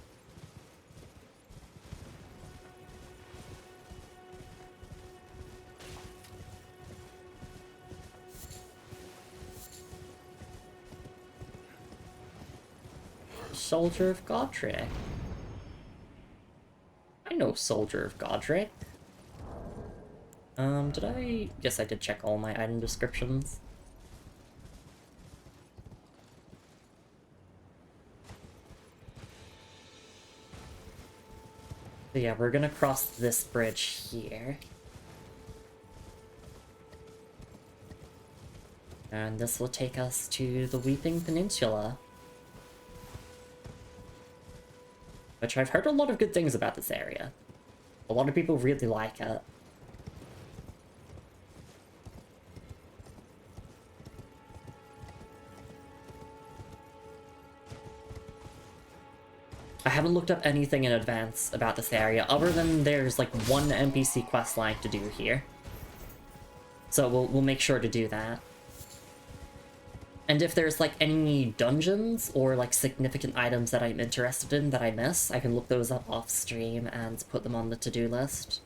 Soldier of Godric. I know Soldier of Godric. Did I? Yes, I did check all my item descriptions. So yeah, we're gonna cross this bridge here. And this will take us to the Weeping Peninsula. Which I've heard a lot of good things about this area. A lot of people really like it. I haven't looked up anything in advance about this area, other than there's like one NPC questline to do here. So we'll make sure to do that. And if there's like any dungeons or like significant items that I'm interested in that I miss, I can look those up off stream and put them on the to-do list.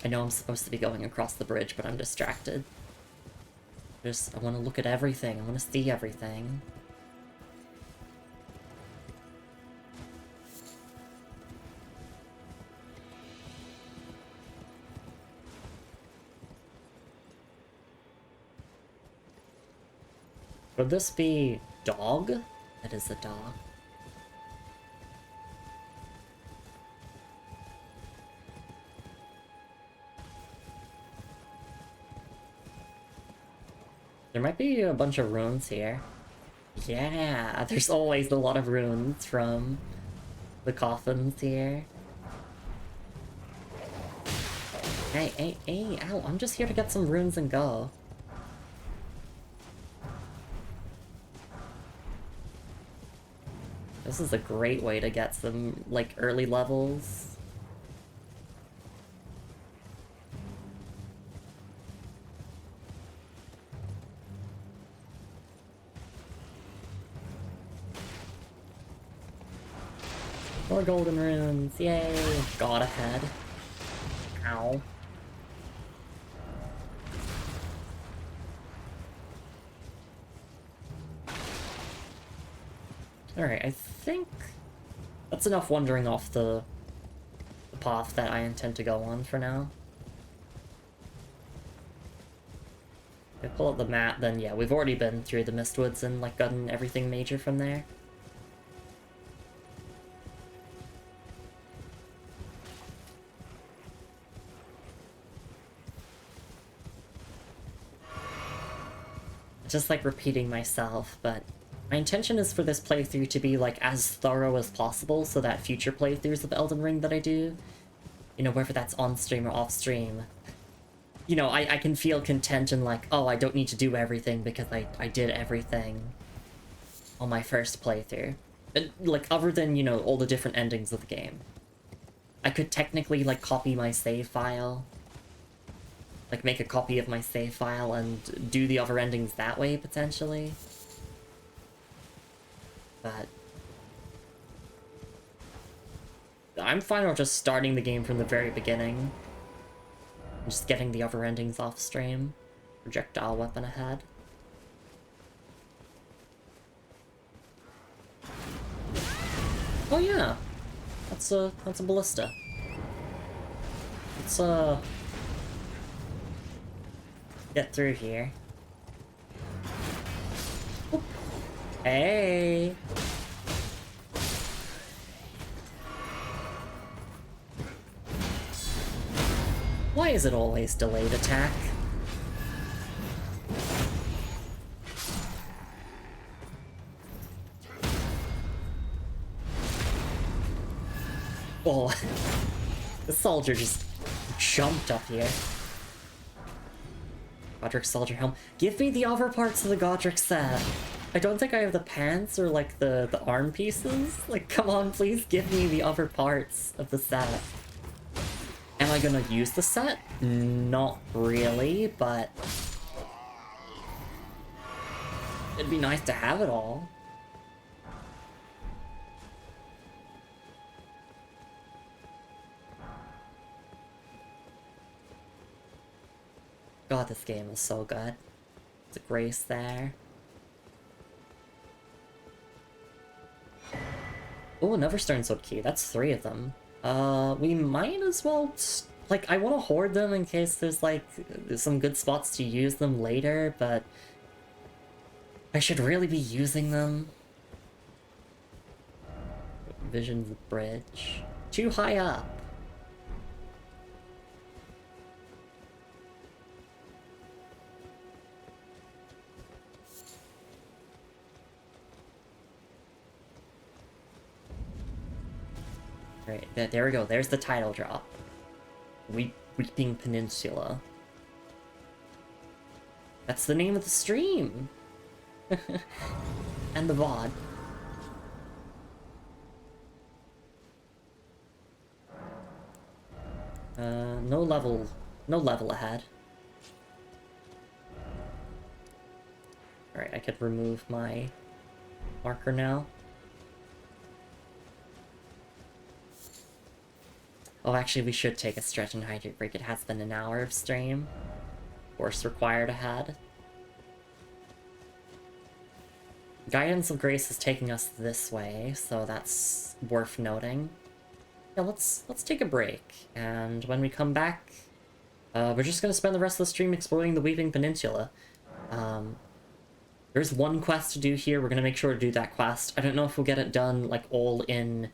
I know I'm supposed to be going across the bridge, but I'm distracted. I want to look at everything. I want to see everything. Would this be dog? That is a dog. There might be a bunch of runes here. Yeah, there's always a lot of runes from the coffins here. Hey, ow, I'm just here to get some runes and go. This is a great way to get some, like, early levels. More golden runes, yay! God ahead. Ow. Alright, I think that's enough wandering off the path that I intend to go on for now. If I pull up the map, then yeah, we've already been through the Mistwoods and like gotten everything major from there. Just like repeating myself, but my intention is for this playthrough to be like as thorough as possible so that future playthroughs of Elden Ring that I do, you know, whether that's on stream or off stream, you know, I can feel content in like, oh, I don't need to do everything because I did everything on my first playthrough. Like, other than, you know, all the different endings of the game. I could technically, like, copy my save file. Like, make a copy of my save file and do the other endings that way, potentially. But I'm fine with just starting the game from the very beginning. And just getting the other endings off stream. Projectile weapon ahead. Oh yeah! That's a ballista. Let's get through here. Oop. Hey! Why is it always delayed attack? Oh, the soldier just jumped up here. Godric soldier helm. Give me the other parts of the Godric set. I don't think I have the pants or like the arm pieces. Like, come on, please give me the other parts of the set. Am I gonna use the set? Not really, but it'd be nice to have it all. God, this game is so good. There's a grace there. Oh, another Stone Sword key. That's 3 of them. We might as well... Like, I want to hoard them in case there's, like, some good spots to use them later, but... I should really be using them. Vision's Bridge. Too high up. Right, there we go. There's the title drop. Weeping Peninsula. That's the name of the stream! And the VOD. No level ahead. Alright, I could remove my marker now. Oh, actually, we should take a stretch and hydrate break. It has been an hour of stream. Course required ahead. Guidance of Grace is taking us this way, so that's worth noting. Yeah, let's take a break, and when we come back, we're just gonna spend the rest of the stream exploring the Weeping Peninsula. There's one quest to do here. We're gonna make sure to do that quest. I don't know if we'll get it done, like, all in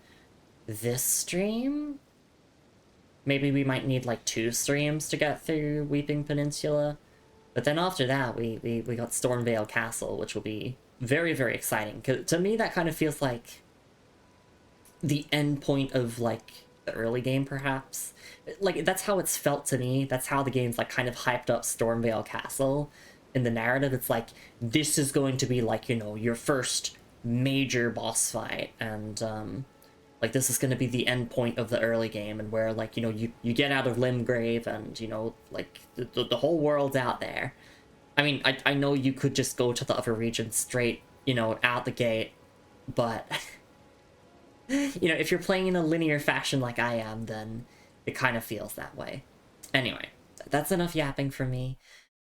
this stream. Maybe we might need, like, 2 streams to get through Weeping Peninsula. But then after that, we got Stormvale Castle, which will be very, very exciting. 'Cause to me, that kind of feels like the end point of, like, the early game, perhaps. Like, that's how it's felt to me. That's how the game's, like, kind of hyped up Stormvale Castle in the narrative. It's like, this is going to be, like, you know, your first major boss fight, and, like, this is going to be the end point of the early game, and where, like, you know, you get out of Limgrave, and, you know, like, the whole world's out there. I mean, I know you could just go to the other region straight, you know, out the gate, but... you know, if you're playing in a linear fashion like I am, then it kind of feels that way. Anyway, that's enough yapping for me.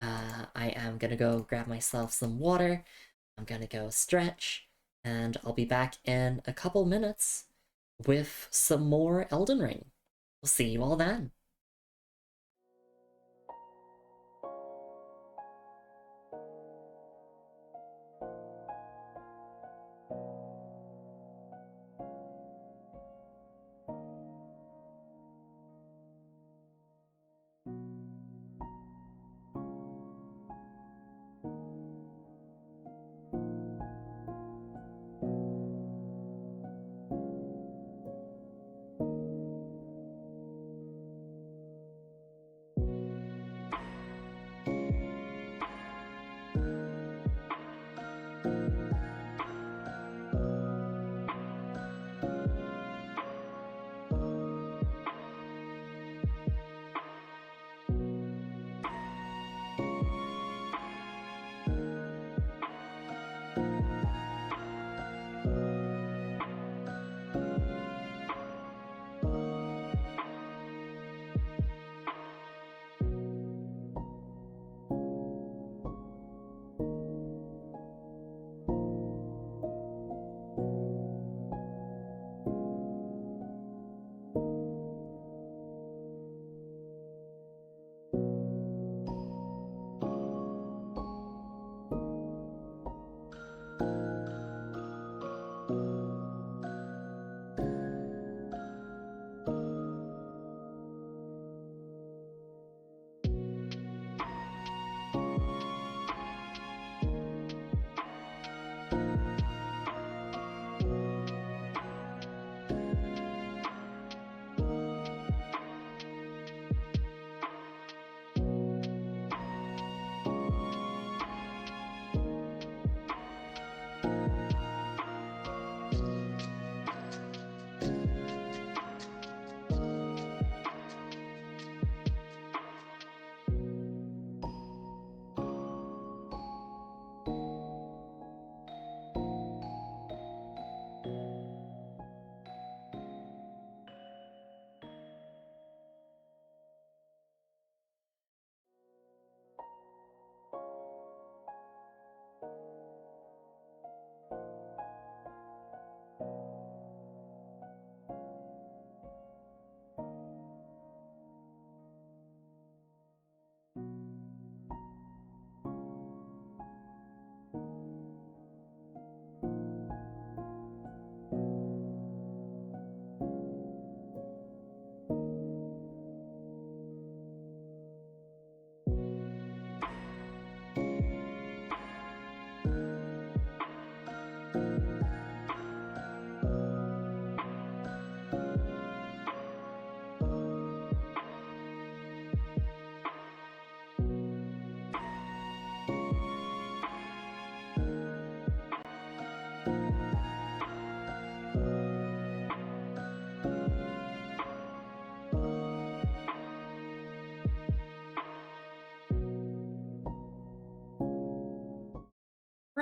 I am gonna go grab myself some water. I'm gonna go stretch, and I'll be back in a couple minutes with some more Elden Ring. We'll see you all then.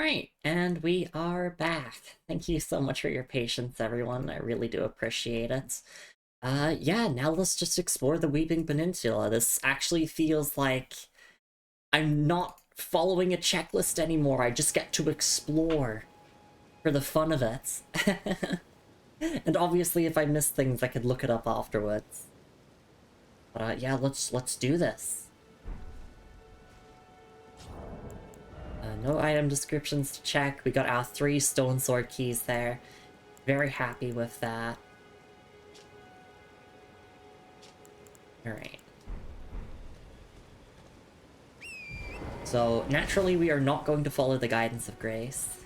Alright, and we are back. Thank you so much for your patience, everyone. I really do appreciate it. Yeah, now let's just explore the Weeping Peninsula. This actually feels like I'm not following a checklist anymore. I just get to explore for the fun of it. And obviously, if I miss things, I could look it up afterwards. But yeah, let's do this. No item descriptions to check. We got our 3 stone sword keys there. Very happy with that. Alright. So, naturally we are not going to follow the guidance of Grace.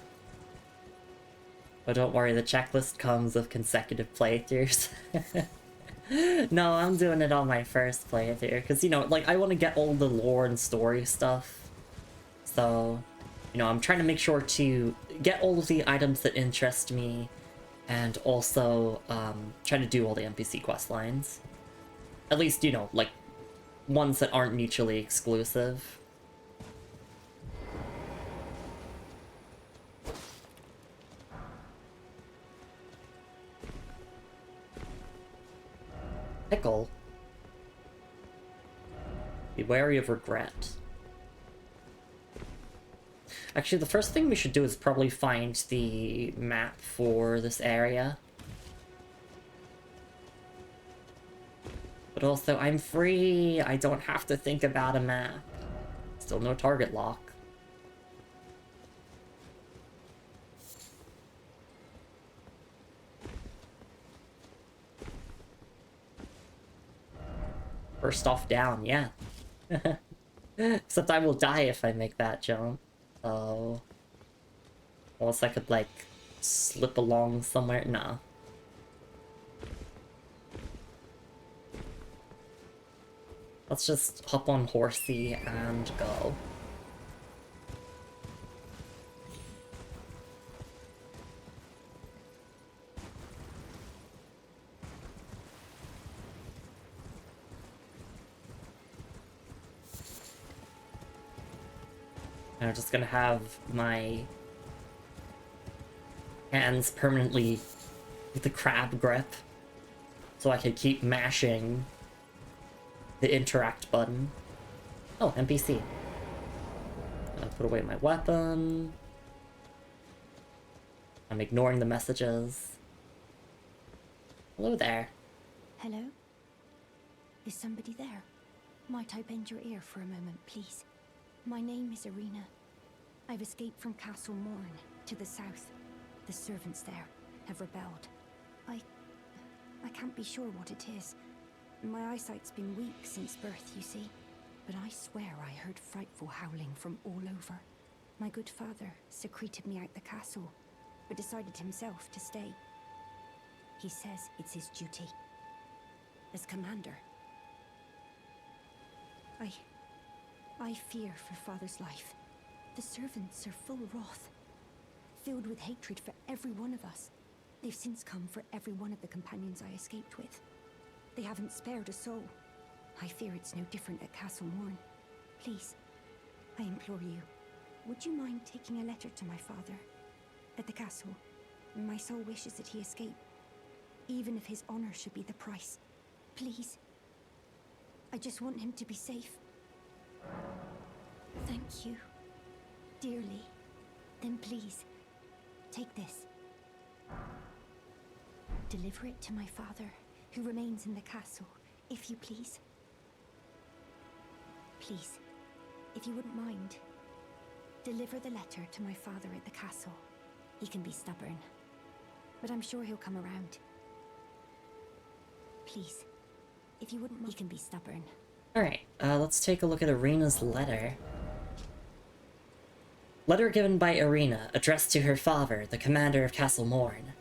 But don't worry, the checklist comes with consecutive playthroughs. No, I'm doing it on my first playthrough, because, you know, like, I want to get all the lore and story stuff. So, you know, I'm trying to make sure to get all of the items that interest me, and also, try to do all the NPC quest lines. At least, you know, like, ones that aren't mutually exclusive. Pickle. Be wary of regret. Actually, the first thing we should do is probably find the map for this area. But also, I'm free! I don't have to think about a map. Still no target lock. First off down, yeah. Except I will die if I make that jump. So... unless I could, like, slip along somewhere. No. Let's just hop on Horsey and go. I'm just gonna have my hands permanently with the crab grip so I can keep mashing the interact button. Oh, NPC. I'll put away my weapon. I'm ignoring the messages. Hello there. Hello? Is somebody there? Might I bend your ear for a moment, please? My name is Irina. I've escaped from Castle Morn to the south. The servants there have rebelled. I can't be sure what it is. My eyesight's been weak since birth, you see. But I swear I heard frightful howling from all over. My good father secreted me out the castle, but decided himself to stay. He says it's his duty. As commander. I fear for father's life. The servants are full wrath, filled with hatred for every one of us. They've since come for every one of the companions I escaped with. They haven't spared a soul. I fear it's no different at Castle Morn. Please, I implore you, would you mind taking a letter to my father? At the castle, my sole wish is that he escape, even if his honor should be the price. Please. I just want him to be safe. Thank you, dearly. Then please, take this. Deliver it to my father, who remains in the castle, if you please. Please, if you wouldn't mind, deliver the letter to my father at the castle. He can be stubborn, but I'm sure he'll come around. Please, if you wouldn't mind, he can be stubborn. Alright, let's take a look at Irina's letter. Letter given by Irina, addressed to her father, the commander of Castle Morn.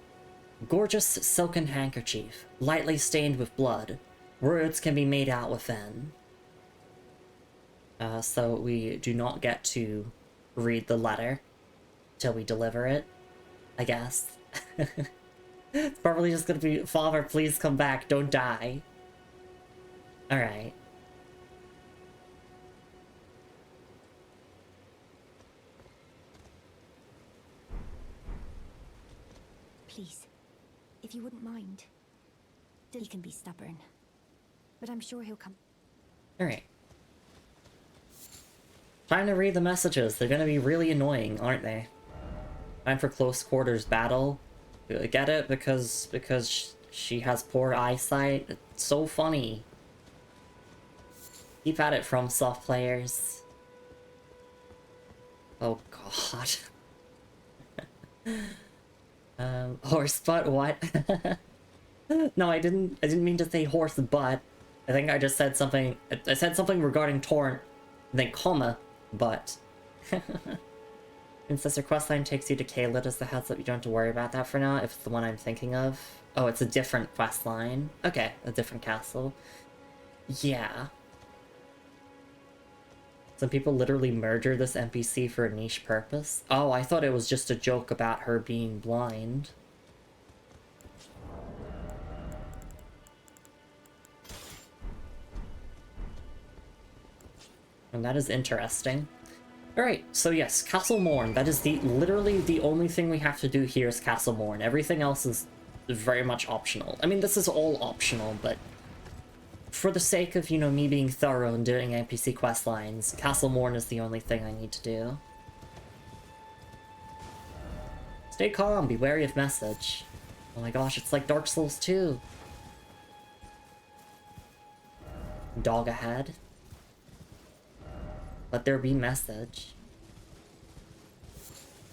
Gorgeous silken handkerchief, lightly stained with blood. Words can be made out within. So we do not get to read the letter till we deliver it, I guess. It's probably just gonna be, Father, please come back, don't die. Alright. please. If you wouldn't mind. He can be stubborn, but I'm sure he'll come. Alright. Time to read the messages. They're gonna be really annoying, aren't they? Time for close quarters battle. Get it? Because she has poor eyesight? It's so funny. Keep at it, from soft players. Oh god. Horse butt, what? No, I didn't mean to say horse butt. I think I just said something. I said something regarding torrent, then comma, but. Since your questline takes you to Caelid as the heads up, you don't have to worry about that for now, if it's the one I'm thinking of. Oh, it's a different questline. Okay, a different castle. Yeah. Some people literally murder this NPC for a niche purpose. Oh, I thought it was just a joke about her being blind. And that is interesting. Alright, so yes, Castle Morn. That is literally the only thing we have to do here is Castle Morn. Everything else is very much optional. I mean, this is all optional, but for the sake of, you know, me being thorough and doing NPC questlines, Castle Morn is the only thing I need to do. Stay calm, be wary of message. Oh my gosh, it's like Dark Souls 2. Dog ahead. Let there be message.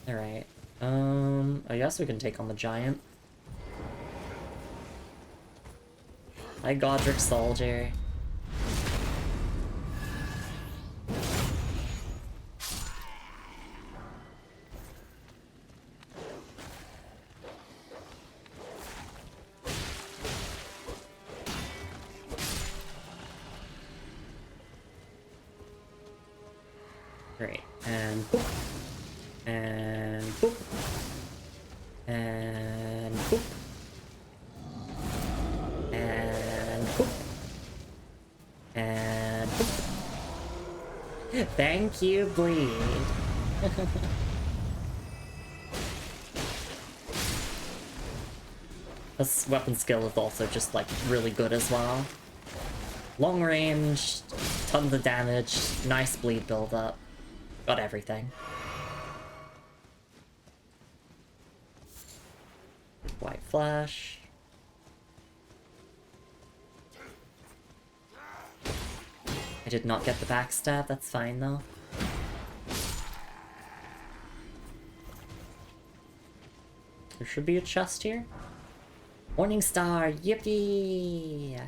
Alright. I guess we can take on the giant. Hi, Godric Soldier. Great. And boop. And boop. And boop. And boop. And boop. Thank you, Bleed. This weapon skill is also just, like, really good as well. Long range, tons of damage, nice bleed build-up. Got everything. White flash. I did not get the backstab, that's fine though. There should be a chest here. Morning Star, yippee!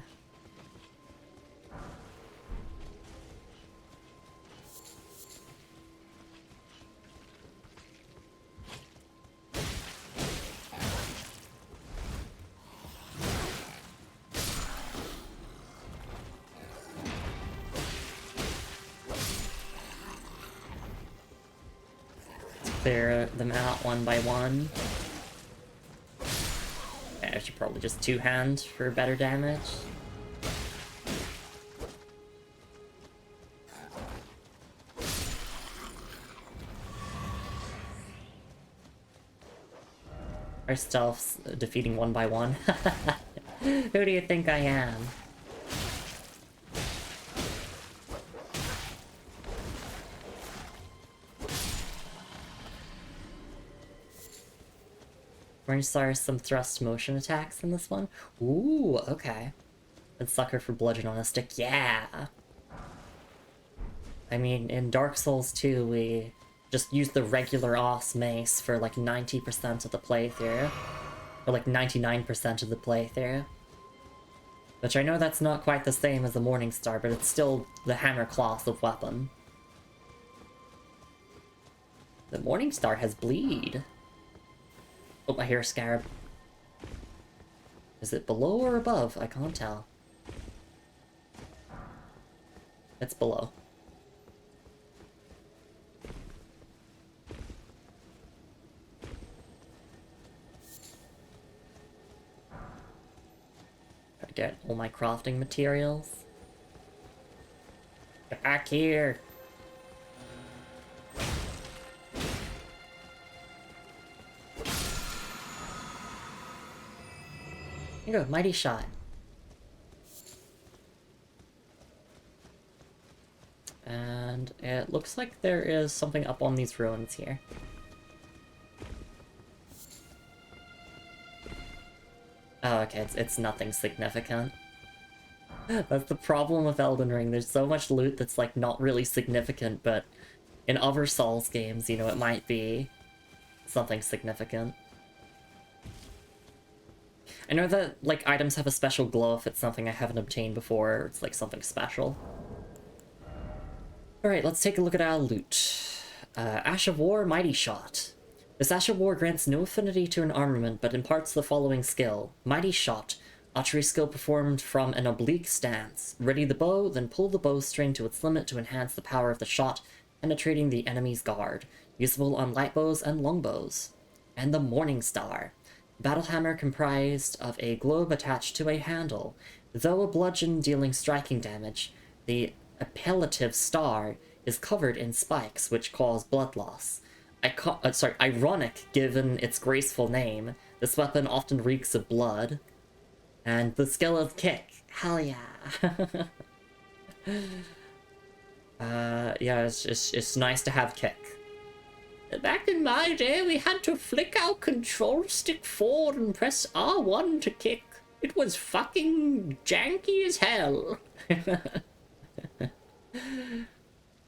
Clear them out one by one. Yeah, I should probably just two-hand for better damage. Our stealth's defeating one by one. Who do you think I am? We're gonna some thrust motion attacks in this one. Ooh, okay. And sucker for bludgeon on a stick, yeah! I mean, in Dark Souls 2, we just used the regular Os mace for like 90% of the playthrough. Or like 99% of the playthrough. Which I know that's not quite the same as the Morningstar, but it's still the hammer class of weapon. The Morningstar has bleed. Oh, I hear a scarab. Is it below or above? I can't tell. It's below. Gotta get all my crafting materials. Get back here! Here you go, mighty shot. And it looks like there is something up on these ruins here. Oh, okay, it's nothing significant. That's the problem with Elden Ring. There's so much loot that's, like, not really significant, but in other Souls games, you know, it might be something significant. I know that, like, items have a special glow if it's something I haven't obtained before, or it's, like, something special. Alright, let's take a look at our loot. Ash of War, Mighty Shot. This Ash of War grants no affinity to an armament, but imparts the following skill. Mighty Shot. Archery skill performed from an oblique stance. Ready the bow, then pull the bowstring to its limit to enhance the power of the shot, penetrating the enemy's guard. Usable on light bows and longbows. And the Morning Star. Battle hammer comprised of a globe attached to a handle. Though a bludgeon dealing striking damage, the appellative star is covered in spikes which cause blood loss. Ironic given its graceful name, this weapon often reeks of blood. And the skill is Kick. Hell yeah. Yeah, it's nice to have Kick. Back in my day, we had to flick our control stick forward and press R1 to kick. It was fucking janky as hell.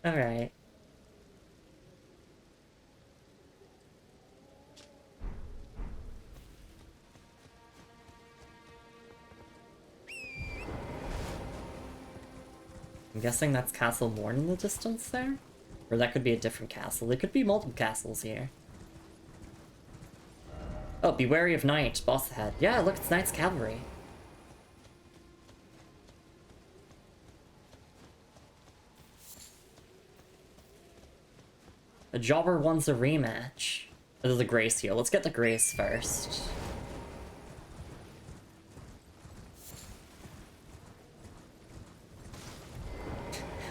Alright. I'm guessing that's Castle Morn in the distance there? Or that could be a different castle. There could be multiple castles here. Oh, be wary of Knight, boss ahead. Yeah, look, it's Knight's Cavalry. A Jobber wants a rematch. This is the Grace here. Let's get the Grace first.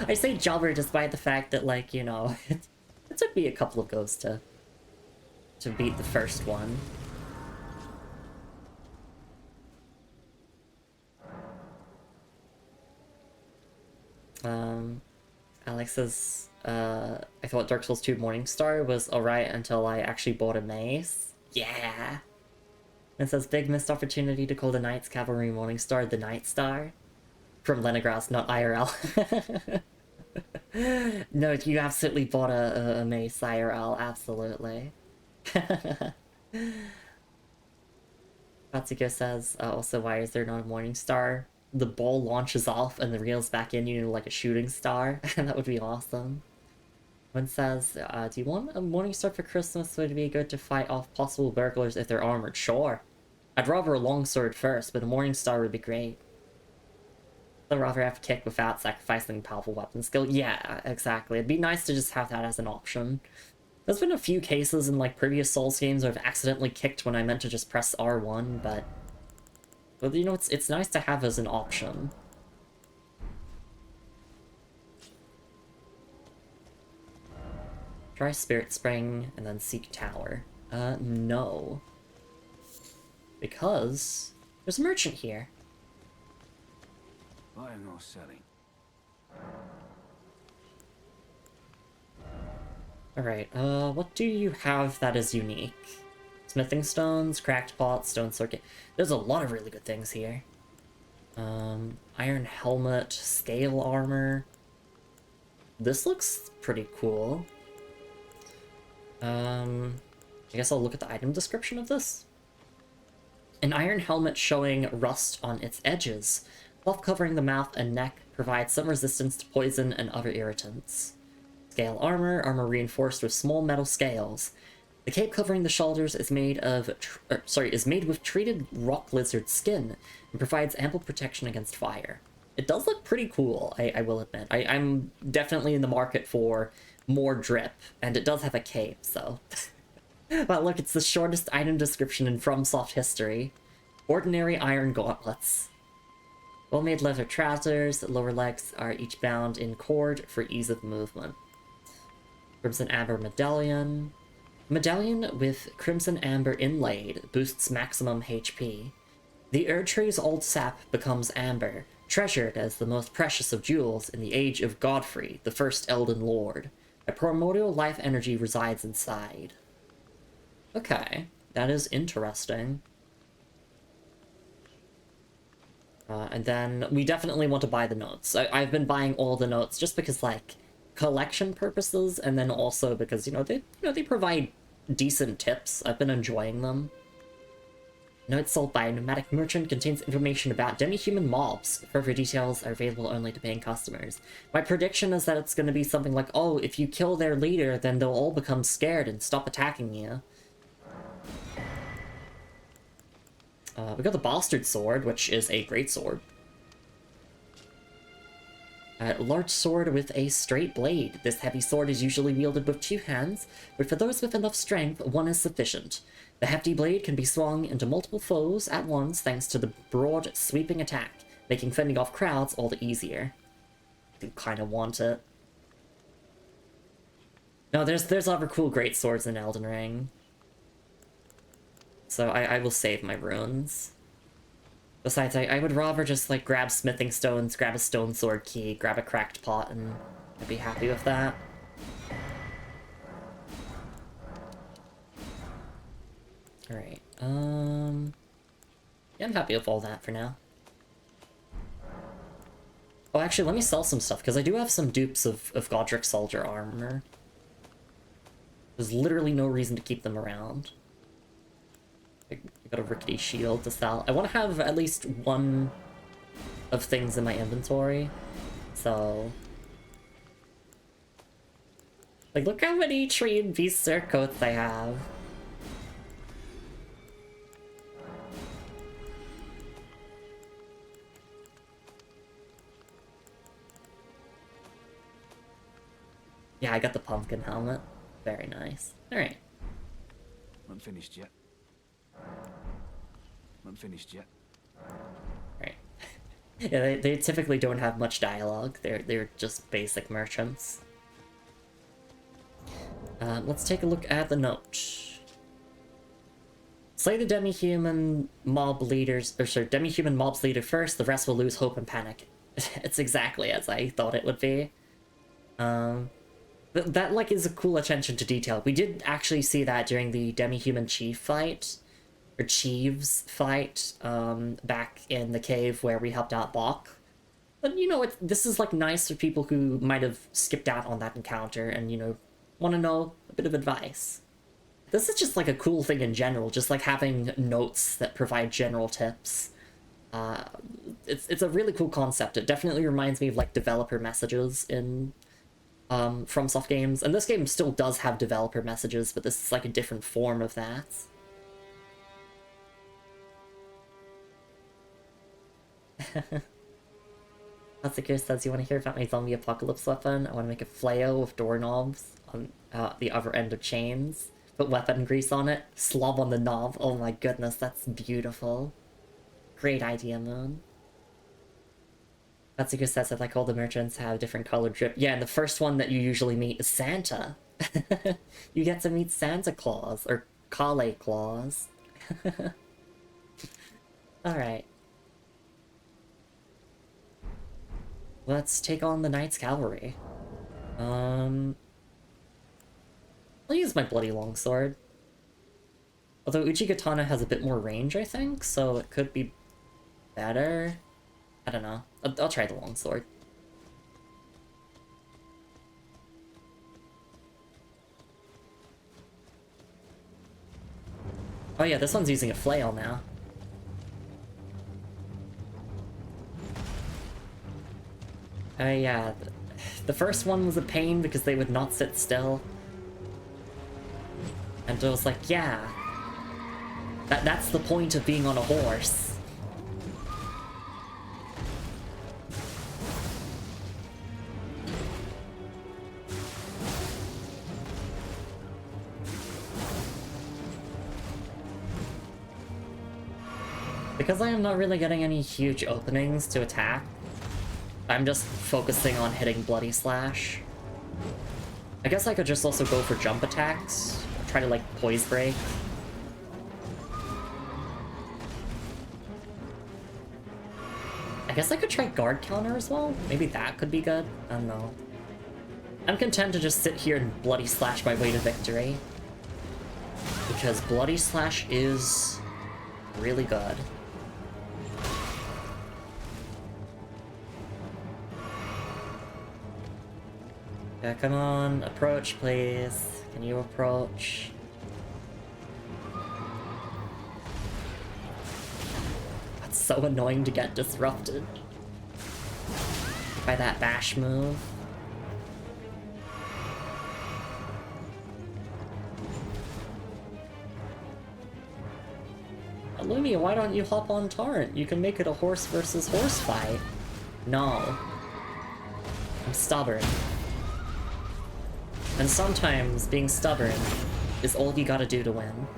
I say Jobber despite the fact that, like, you know, it took me a couple of goes to beat the first one. Alex says, I thought Dark Souls 2 Morningstar was alright until I actually bought a mace. Yeah! It says, big missed opportunity to call the Knight's Cavalry Morningstar the Night Star. From Leningrad, not IRL. No, you absolutely bought a mace IRL, absolutely. Fatsuko says, also, why is there not a Morningstar? The ball launches off and the reels back in you like a shooting star. That would be awesome. One says, do you want a Morningstar for Christmas? Would it be good to fight off possible burglars if they're armored? Sure. I'd rather a longsword first, but a Morningstar would be great. I'd rather have a kick without sacrificing powerful weapon skill. Yeah, exactly. It'd be nice to just have that as an option. There's been a few cases in, like, previous Souls games where I've accidentally kicked when I meant to just press R1, but you know, it's nice to have as an option. Try Spirit Spring, and then seek Tower. No. Because there's a merchant here. Buying or selling? Alright, what do you have that is unique? Smithing stones, cracked pot, stone circuit. There's a lot of really good things here. Iron helmet, scale armor. This looks pretty cool. I guess I'll look at the item description of this. An iron helmet showing rust on its edges. Cloth covering the mouth and neck provides some resistance to poison and other irritants. Scale armor, armor reinforced with small metal scales. The cape covering the shoulders is made with treated rock lizard skin and provides ample protection against fire. It does look pretty cool, I will admit. I'm definitely in the market for more drip, and it does have a cape, so. Well, look, it's the shortest item description in FromSoft history. Ordinary iron gauntlets. Well-made leather trousers, the lower legs are each bound in cord for ease of movement. Crimson Amber Medallion. Medallion with Crimson Amber inlaid boosts maximum HP. The Erdtree's old sap becomes amber, treasured as the most precious of jewels in the age of Godfrey, the first Elden Lord. A primordial life energy resides inside. Okay, that is interesting. And then we definitely want to buy the notes. I've been buying all the notes just because, like, collection purposes, and then also because, they provide decent tips. I've been enjoying them. Note sold by a nomadic merchant contains information about demi-human mobs. Further details are available only to paying customers. My prediction is that it's going to be something like, oh, if you kill their leader, then they'll all become scared and stop attacking you. We got the Bastard Sword, which is a great sword. Large sword with a straight blade. This heavy sword is usually wielded with 2 hands, but for those with enough strength, 1 is sufficient. The hefty blade can be swung into multiple foes at once thanks to the broad, sweeping attack, making fending off crowds all the easier. I do kind of want it. No, there's other cool great swords in Elden Ring. So I will save my runes. Besides, I would rather just, like, grab smithing stones, grab a stone sword key, grab a cracked pot, and I'd be happy with that. Alright, yeah, I'm happy with all that for now. Oh, actually, let me sell some stuff, because I do have some dupes of Godric Soldier armor. There's literally no reason to keep them around. I got a rickety shield to sell. I want to have at least 1 of things in my inventory, so... Like, look how many tree and beast surcoats I have. Yeah, I got the pumpkin helmet. Very nice. Alright. I'm finished yet. I'm finished yet. Right. Yeah, they typically don't have much dialogue. They're just basic merchants. Let's take a look at the note. Slay the demi-human mob leaders, or sorry, demi-human mob's leader first, the rest will lose hope and panic. It's exactly as I thought it would be. That, like, is a cool attention to detail. We did actually see that during the demi-human chief fight. Or Chief's fight, back in the cave where we helped out Bach. But, this is, like, nice for people who might have skipped out on that encounter and, want to know a bit of advice. This is just, like, a cool thing in general, just, like, having notes that provide general tips. It's a really cool concept. It definitely reminds me of, like, developer messages in FromSoft games. And this game still does have developer messages, but this is, like, a different form of that. Atsukur says, you want to hear about my zombie apocalypse weapon? I want to make a flail with doorknobs on the other end of chains. Put weapon grease on it. Slob on the knob. Oh my goodness, that's beautiful. Great idea, Moon. Atsukur says that, like, all the merchants have different colored drip. Yeah, and the first one that you usually meet is Santa. You get to meet Santa Claus, or Kale Claus. Alright. Let's take on the Knight's Cavalry. I'll use my bloody longsword. Although Uchigatana has a bit more range, I think, so it could be better. I don't know. I'll try the longsword. Oh yeah, this one's using a flail now. Yeah, the first one was a pain because they would not sit still. And I was like, yeah, that's the point of being on a horse. Because I am not really getting any huge openings to attack, I'm just focusing on hitting Bloody Slash. I guess I could just also go for jump attacks, try to, like, poise break. guess I could try guard counter as well. Maybe that could be good. I don't know. I'm content to just sit here and bloody slash my way to victory. Because bloody slash is really good. Yeah, come on, approach please. Can you approach? That's so annoying to get disrupted by that bash move. Lumi, why don't you hop on Torrent? You can make it a horse versus horse fight. No. I'm stubborn. And sometimes being stubborn is all you gotta do to win.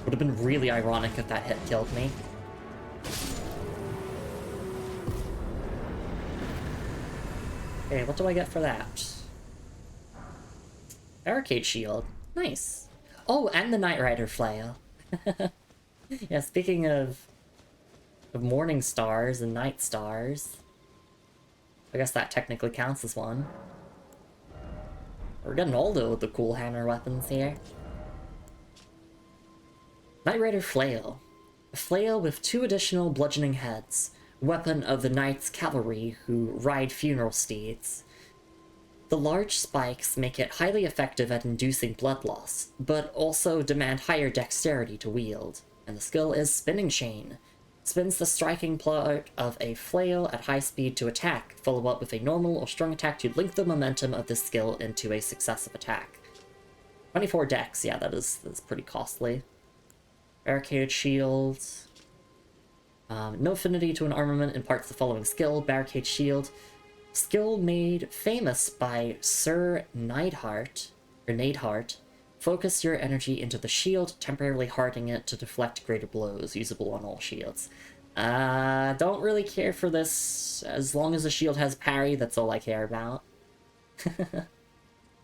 Would have been really ironic if that hit killed me. Okay, what do I get for that? Barricade shield. Nice. Oh, and the Knight Rider flail. Yeah, speaking of morning stars and night stars, I guess that technically counts as one. We're getting all the cool hammer weapons here. Knight Rider flail. A flail with 2 additional bludgeoning heads. Weapon of the Knight's Cavalry who ride funeral steeds. The large spikes make it highly effective at inducing blood loss, but also demand higher dexterity to wield. And the skill is Spinning Chain. Spins the striking part of a flail at high speed to attack, follow up with a normal or strong attack to link the momentum of this skill into a successive attack. 24 dex, yeah, that's pretty costly. Barricade shield. No affinity to an armament imparts the following skill. Barricade shield. Skill made famous by Sir Neidhart, or Neidhart. Focus your energy into the shield, temporarily hardening it to deflect greater blows, usable on all shields. Don't really care for this. As long as the shield has parry, that's all I care about.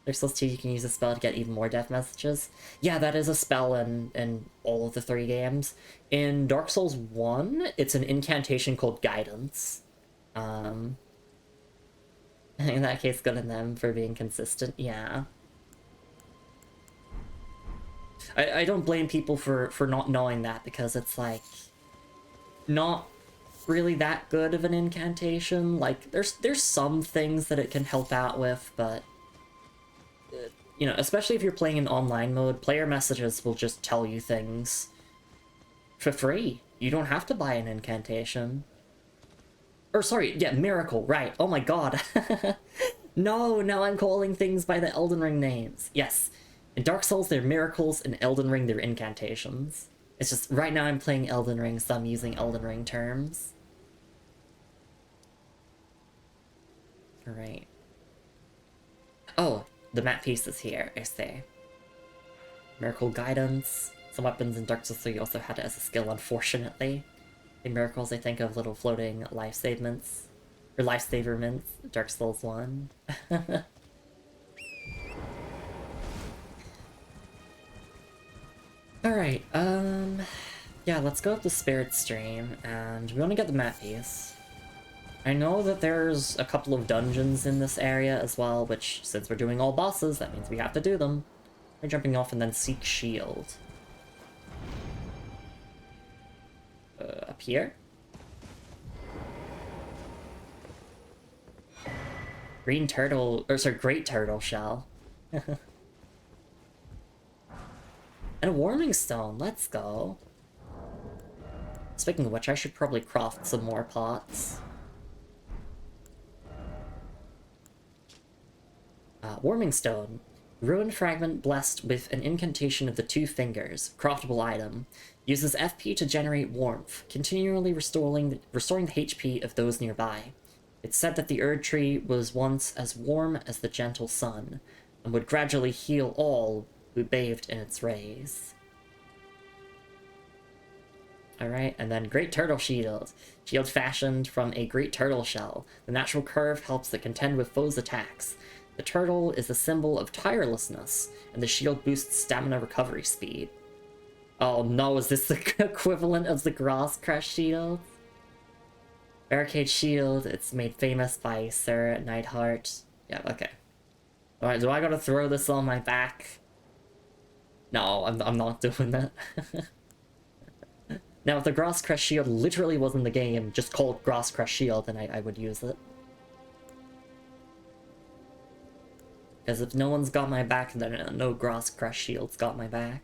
There's Souls 2, you can use a spell to get even more death messages. Yeah, that is a spell in all of the 3 games. In Dark Souls 1, it's an incantation called Guidance. In that case, good on them for being consistent, yeah. I don't blame people for not knowing that, because it's, like, not really that good of an incantation. Like, there's some things that it can help out with, but you know, especially if you're playing in online mode, player messages will just tell you things for free. You don't have to buy an incantation. Or sorry, yeah, miracle, right. Oh my god. No, now I'm calling things by the Elden Ring names. Yes, in Dark Souls they're miracles, in Elden Ring they're incantations. It's just, right now I'm playing Elden Ring, so I'm using Elden Ring terms. Alright. Oh, the map piece is here, I say. Miracle Guidance. Some weapons in Dark Souls 3 also had it as a skill, unfortunately. In Miracles, I think of little floating life-save mints. Or lifesaver mints. Dark Souls 1. Alright, yeah, let's go up the Spirit Stream, and we want to get the map piece. I know that there's a couple of dungeons in this area as well, which, since we're doing all bosses, that means we have to do them. We're jumping off and then seek shield. Up here? Green turtle, or sorry, great turtle shell. And a warming stone, let's go. Speaking of which, I should probably craft some more pots. Warming Stone. Ruined fragment blessed with an incantation of the 2 fingers. Craftable item. Uses FP to generate warmth, continually restoring the HP of those nearby. It's said that the Erd Tree was once as warm as the gentle sun, and would gradually heal all who bathed in its rays. Alright, and then Great Turtle Shield. Shield fashioned from a great turtle shell. The natural curve helps it contend with foes' attacks. The turtle is a symbol of tirelessness, and the shield boosts stamina recovery speed. Oh no, is this the equivalent of the Gross Crush shield? Barricade shield, it's made famous by Sir Neidhart. Yeah, okay. Alright, do I gotta throw this on my back? No, I'm not doing that. Now, if the Gross Crush shield literally was in the game, just called Gross Crush shield, then I would use it. Because if no one's got my back, then no Gross Crush shield's got my back.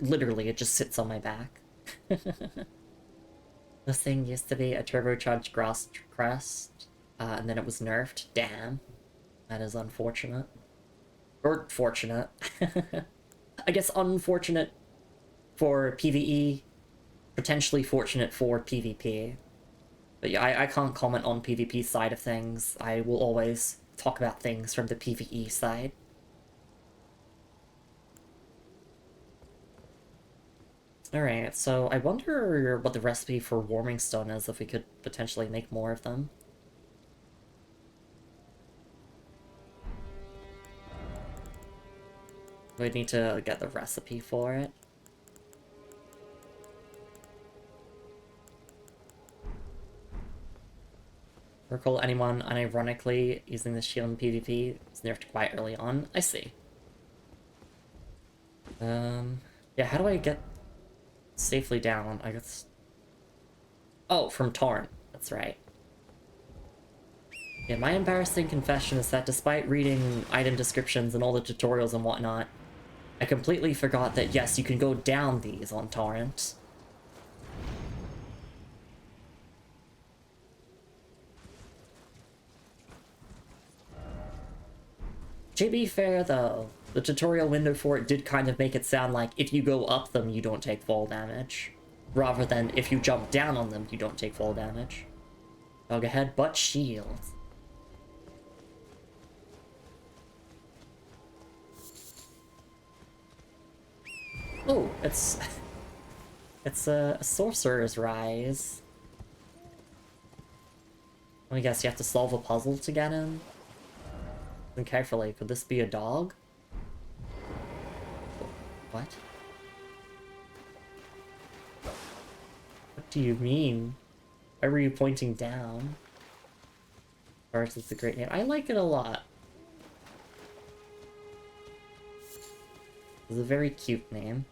Literally, it just sits on my back. This thing used to be a turbocharged Gross Crest, and then it was nerfed. Damn. That is unfortunate. Or fortunate. I guess unfortunate for PvE, potentially fortunate for PvP. But yeah, I can't comment on PvP side of things. I will always talk about things from the PvE side. Alright, so I wonder what the recipe for warming stone is, if we could potentially make more of them. We'd need to get the recipe for it. Recall anyone unironically using the shield in PvP is nerfed quite early on. I see. Yeah, how do I get safely down? I guess... Oh, from Torrent. That's right. Yeah, my embarrassing confession is that despite reading item descriptions and all the tutorials and whatnot, I completely forgot that, yes, you can go down these on Torrent. To be fair, though, the tutorial window for it did kind of make it sound like if you go up them, you don't take fall damage. Rather than if you jump down on them, you don't take fall damage. Dog ahead, but shield. Oh, it's a sorcerer's rise. I guess you have to solve a puzzle to get in. Listen carefully, could this be a dog? What? What do you mean? Why were you pointing down? First, it's a great name. I like it a lot. It's a very cute name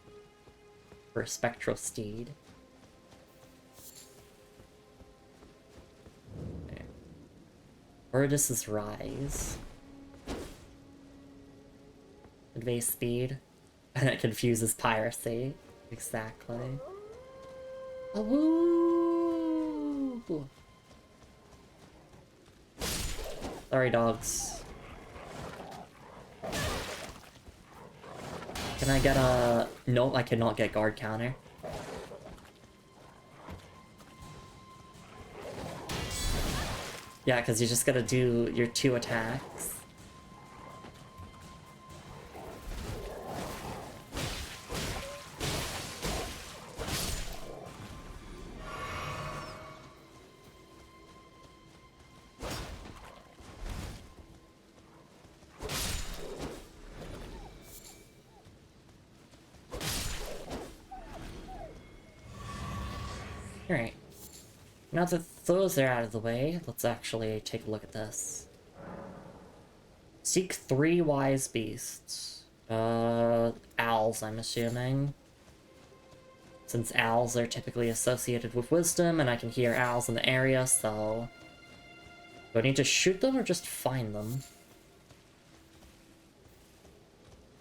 for a spectral steed. Okay. Ordis's Rise. Advance speed. And it confuses piracy. Exactly. Oh, woo! Sorry, dogs. Can I get a... Nope, I cannot get guard counter. Yeah, because you just gotta do your 2 attacks. Alright. Now that those are out of the way, let's actually take a look at this. Seek 3 wise beasts. Owls, I'm assuming. Since owls are typically associated with wisdom, and I can hear owls in the area, so... Do I need to shoot them or just find them?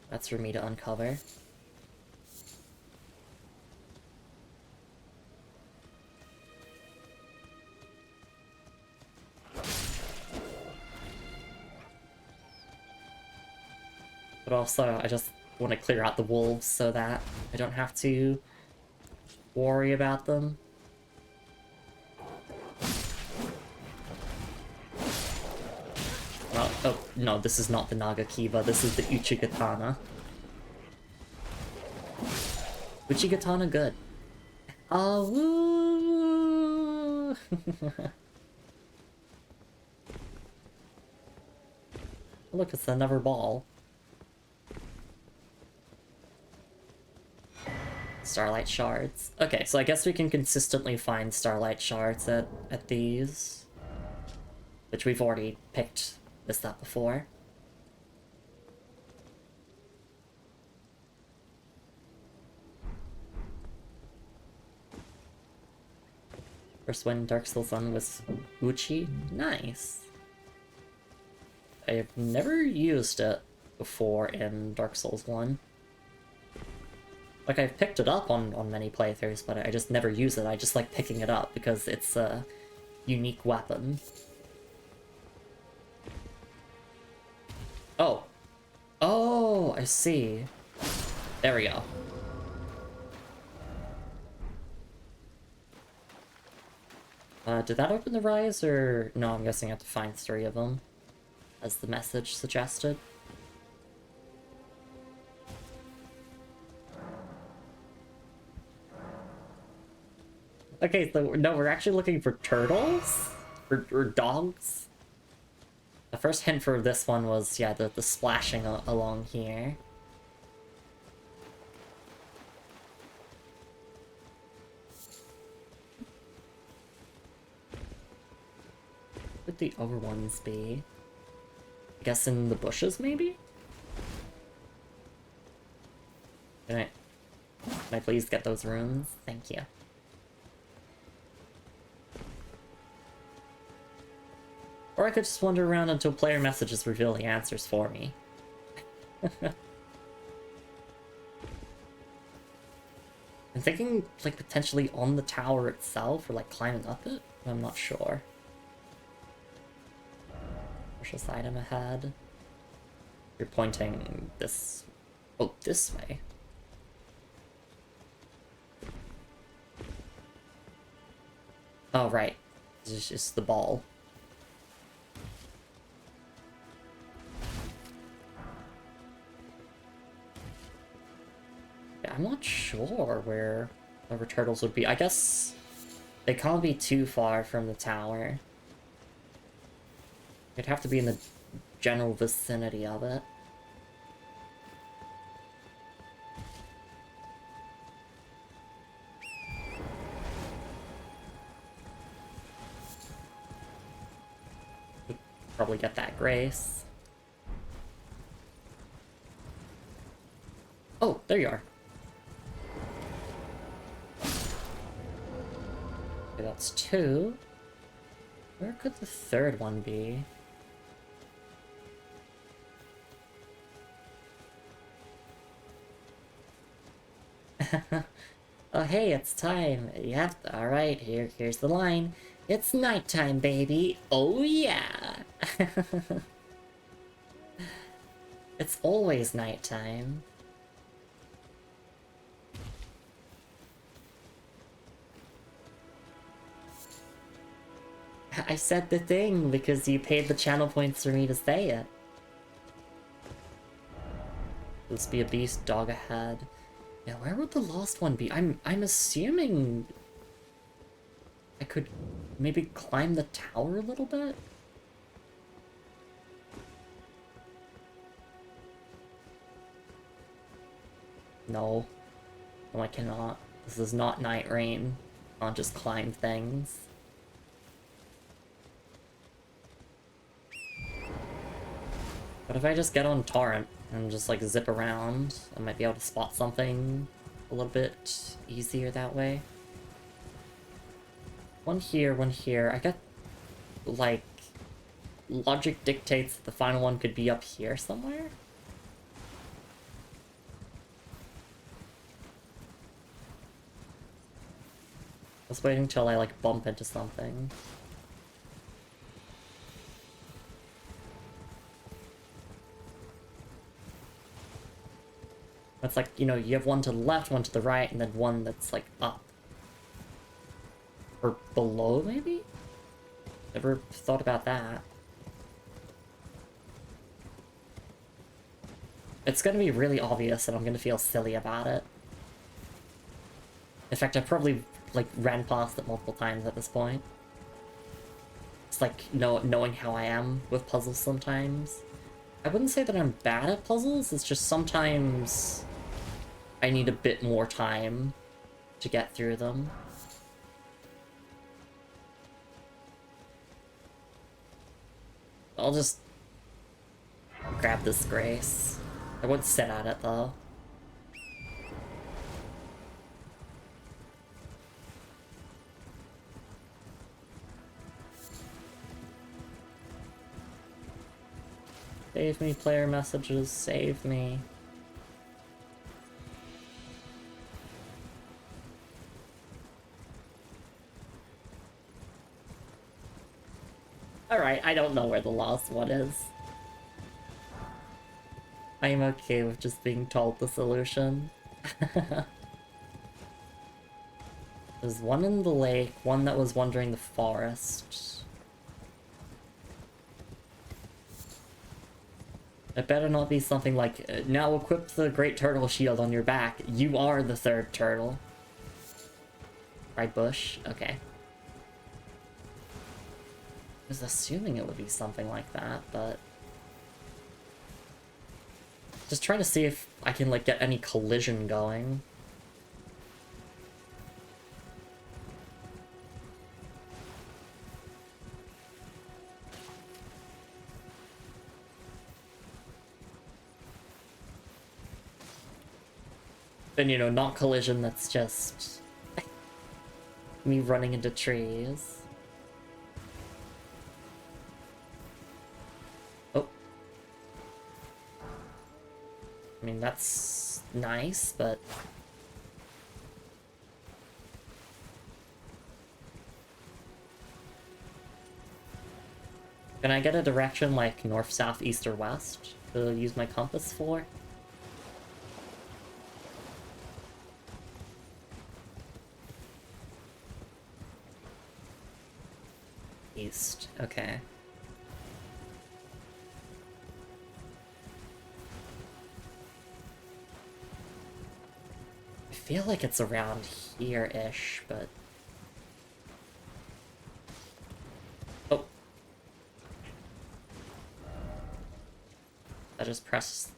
That's for me to uncover. But also, I just want to clear out the wolves so that I don't have to worry about them. Oh, no, this is not the Nagakiba, this is the Uchigatana. Uchigatana good. Oh, woo! Look, it's another ball. starlight shards. Okay, so I guess we can consistently find starlight shards at these. Which we've already picked this up before. First when Dark Souls 1 was Uchi? Nice. I've never used it before in Dark Souls 1. Like, I've picked it up on many playthroughs, but I just never use it. I just like picking it up because it's a unique weapon. Oh. Oh, I see. There we go. Did that open the rise, or... No, I'm guessing I have to find 3 of them, as the message suggested. Okay, so no, we're actually looking for turtles? Or dogs? The first hint for this one was, yeah, the splashing along here. Would the other ones be? I guess in the bushes, maybe? Can I please get those runes? Thank you. Or I could just wander around until player messages reveal the answers for me. I'm thinking, like, potentially on the tower itself, or, like, climbing up it? I'm not sure. Precious item ahead. You're pointing this... Oh, this way. Oh, right. It's just the ball. Yeah, I'm not sure where the turtles would be. I guess they can't be too far from the tower. It'd have to be in the general vicinity of it. Could probably get that grace. Oh, there you are. Okay, that's 2. Where could the 3rd one be? Oh, hey, it's time. Yep, alright, here's the line. It's nighttime, baby. Oh, yeah. It's always nighttime. I said the thing because you paid the channel points for me to say it. Let's be a beast, dog ahead. Yeah, where would the lost one be? I'm assuming I could maybe climb the tower a little bit? No. No, I cannot. This is not Night Rain. I can't just climb things. What if I just get on Torrent and just like zip around? I might be able to spot something a little bit easier that way. One here, one here. I got, like, logic dictates that the final one could be up here somewhere? I was waiting until I, like, bump into something. It's like, you know, you have one to the left, one to the right, and then one that's, like, up. Or below, maybe? Never thought about that. It's gonna be really obvious, and I'm gonna feel silly about it. In fact, I probably, like, ran past it multiple times at this point. It's like, knowing how I am with puzzles sometimes. I wouldn't say that I'm bad at puzzles, it's just sometimes I need a bit more time to get through them. I'll just grab this grace. I won't sit at it though. Save me, player messages, save me. Alright, I don't know where the lost one is. I'm okay with just being told the solution. There's one in the lake, one that was wandering the forest. It better not be something like, now equip the Great Turtle Shield on your back. You are the third turtle. Right, bush? Okay. I was assuming it would be something like that, but... just trying to see if I can, like, get any collision going. And, you know, not collision, that's just... me running into trees. Oh. I mean, that's nice, but... can I get a direction like north, south, east, or west to use my compass for? East, okay. I feel like it's around here-ish, but... oh. I just pressed...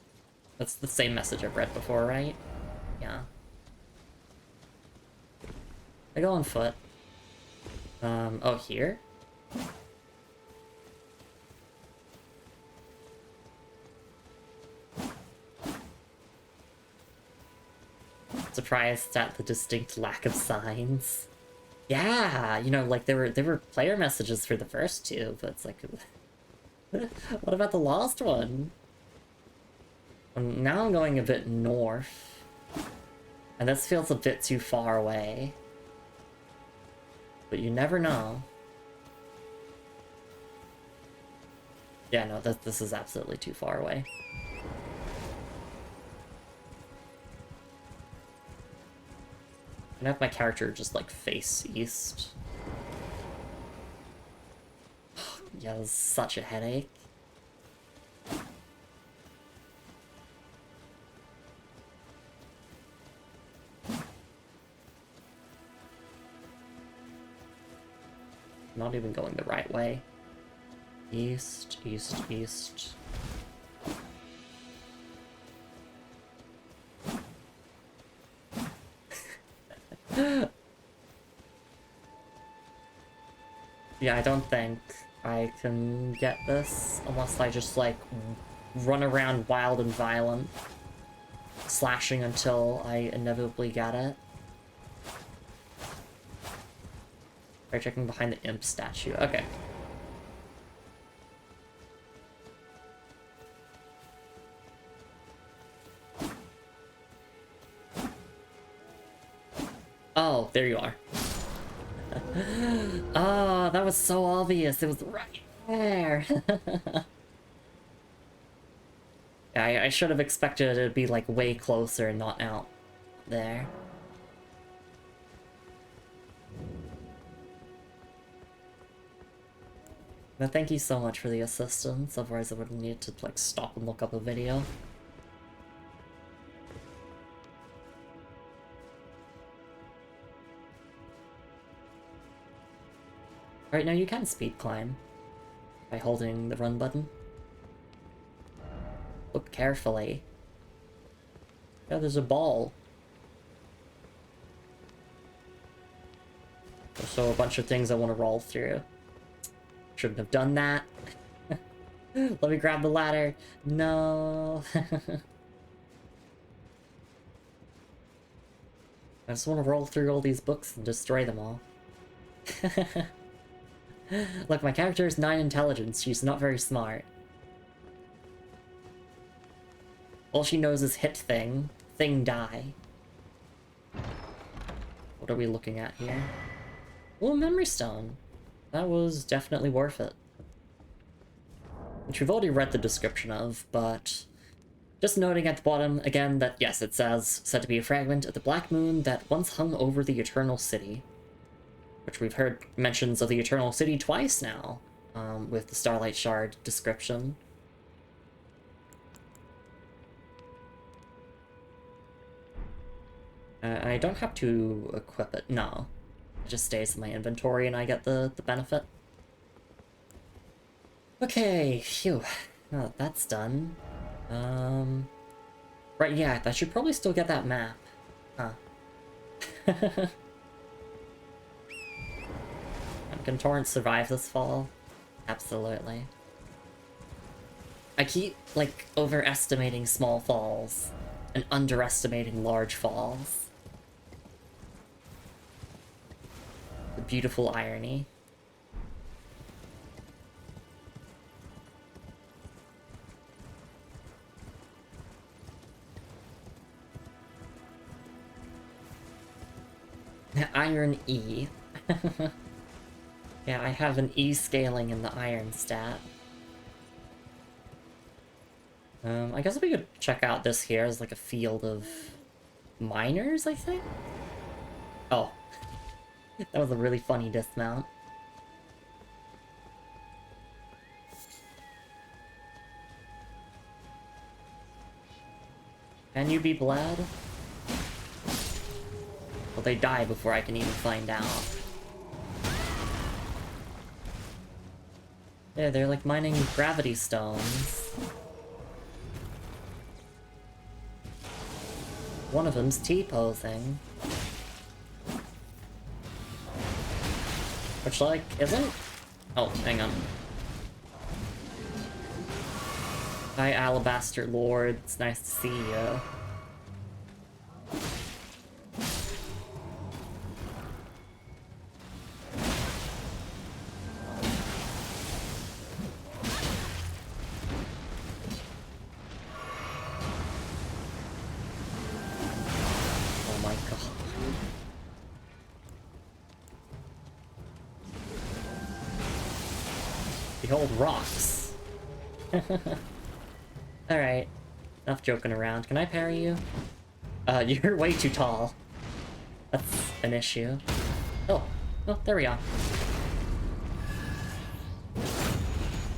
that's the same message I've read before, right? Yeah. I go on foot. Oh, here? Surprised at the distinct lack of signs. Yeah, you know, like there were player messages for the first two, but it's like, what about the lost one? Now I'm going a bit north, and this feels a bit too far away. But you never know. Yeah, no, this is absolutely too far away. I'm gonna have my character just, like, face east. Yeah, this is such a headache. Not even going the right way. East, east, east. Yeah, I don't think I can get this unless I just, like, run around wild and violent, slashing until I inevitably get it. Right, checking behind the imp statue. Okay. Oh, there you are. Oh, that was so obvious. It was right there. Yeah, I should have expected it to be, like, way closer and not out there. But thank you so much for the assistance, otherwise I would have needed to, like, stop and look up a video. Right now you can speed climb by holding the run button. Look carefully. Yeah, there's a ball. Also a bunch of things I want to roll through. Shouldn't have done that. Let me grab the ladder. No. I just want to roll through all these books and destroy them all. Look, my character is 9 intelligence. She's not very smart. All she knows is hit thing. Thing die. What are we looking at here? Oh, memory stone. That was definitely worth it. Which we've already read the description of, but... Just noting at the bottom, again, that yes, it says, said to be a fragment of the Black Moon that once hung over the Eternal City. Which we've heard mentions of the Eternal City twice now, with the Starlight Shard description. I don't have to equip it, no. It just stays in my inventory and I get the benefit. Okay, phew. Oh, that's done. Right, yeah, I should probably still get that map. Huh. Can Torrent survive this fall? Absolutely. I keep, like, overestimating small falls and underestimating large falls. The beautiful irony. Iron E. Yeah, I have an E scaling in the iron stat. I guess we could check out this here as like a field of miners, I think? Oh. That was a really funny dismount. Can you be bled? Well, they die before I can even find out. Yeah, they're like mining gravity stones. One of them's T-posing. Which, like, isn't... Oh, hang on. Hi, Alabaster Lord. It's nice to see you. Behold rocks. Alright. Enough joking around. Can I parry you? You're way too tall. That's an issue. Oh, there we are.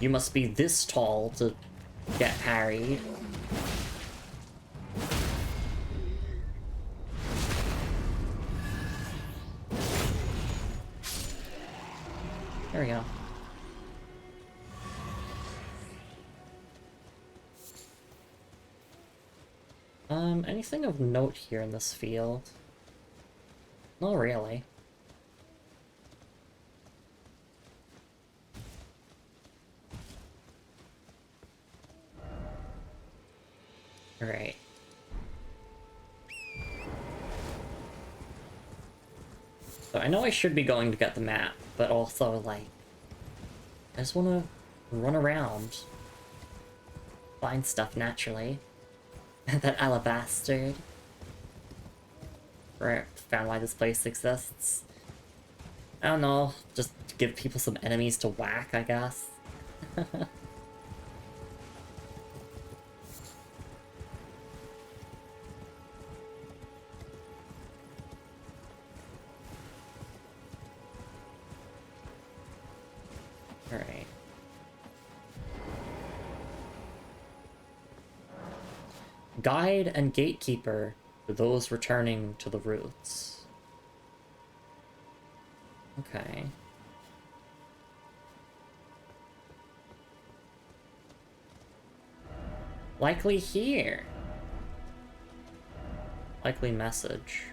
You must be this tall to get parried. There we go. Anything of note here in this field? Not really. Alright. So I know I should be going to get the map, but also, like, I just want to run around. Find stuff naturally. That alabaster. Right, found why this place exists. I don't know, just give people some enemies to whack, I guess. Alright. Guide and gatekeeper for those returning to the roots. Okay. Likely here. Likely message.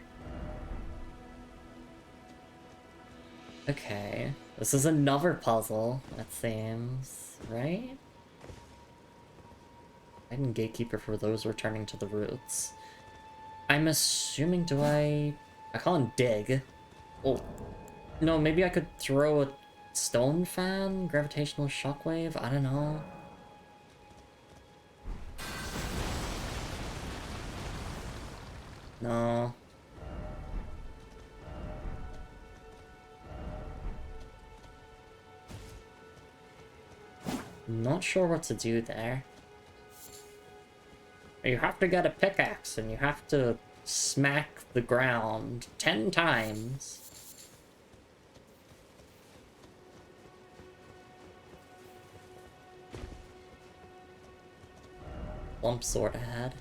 Okay. This is another puzzle, it seems, right? Hidden gatekeeper for those returning to the roots. I'm assuming, I can't dig. Oh. No, maybe I could throw a stone fan? Gravitational shockwave? I don't know. No. Not sure what to do there. You have to get a pickaxe and you have to smack the ground 10 times. Lump sword ahead.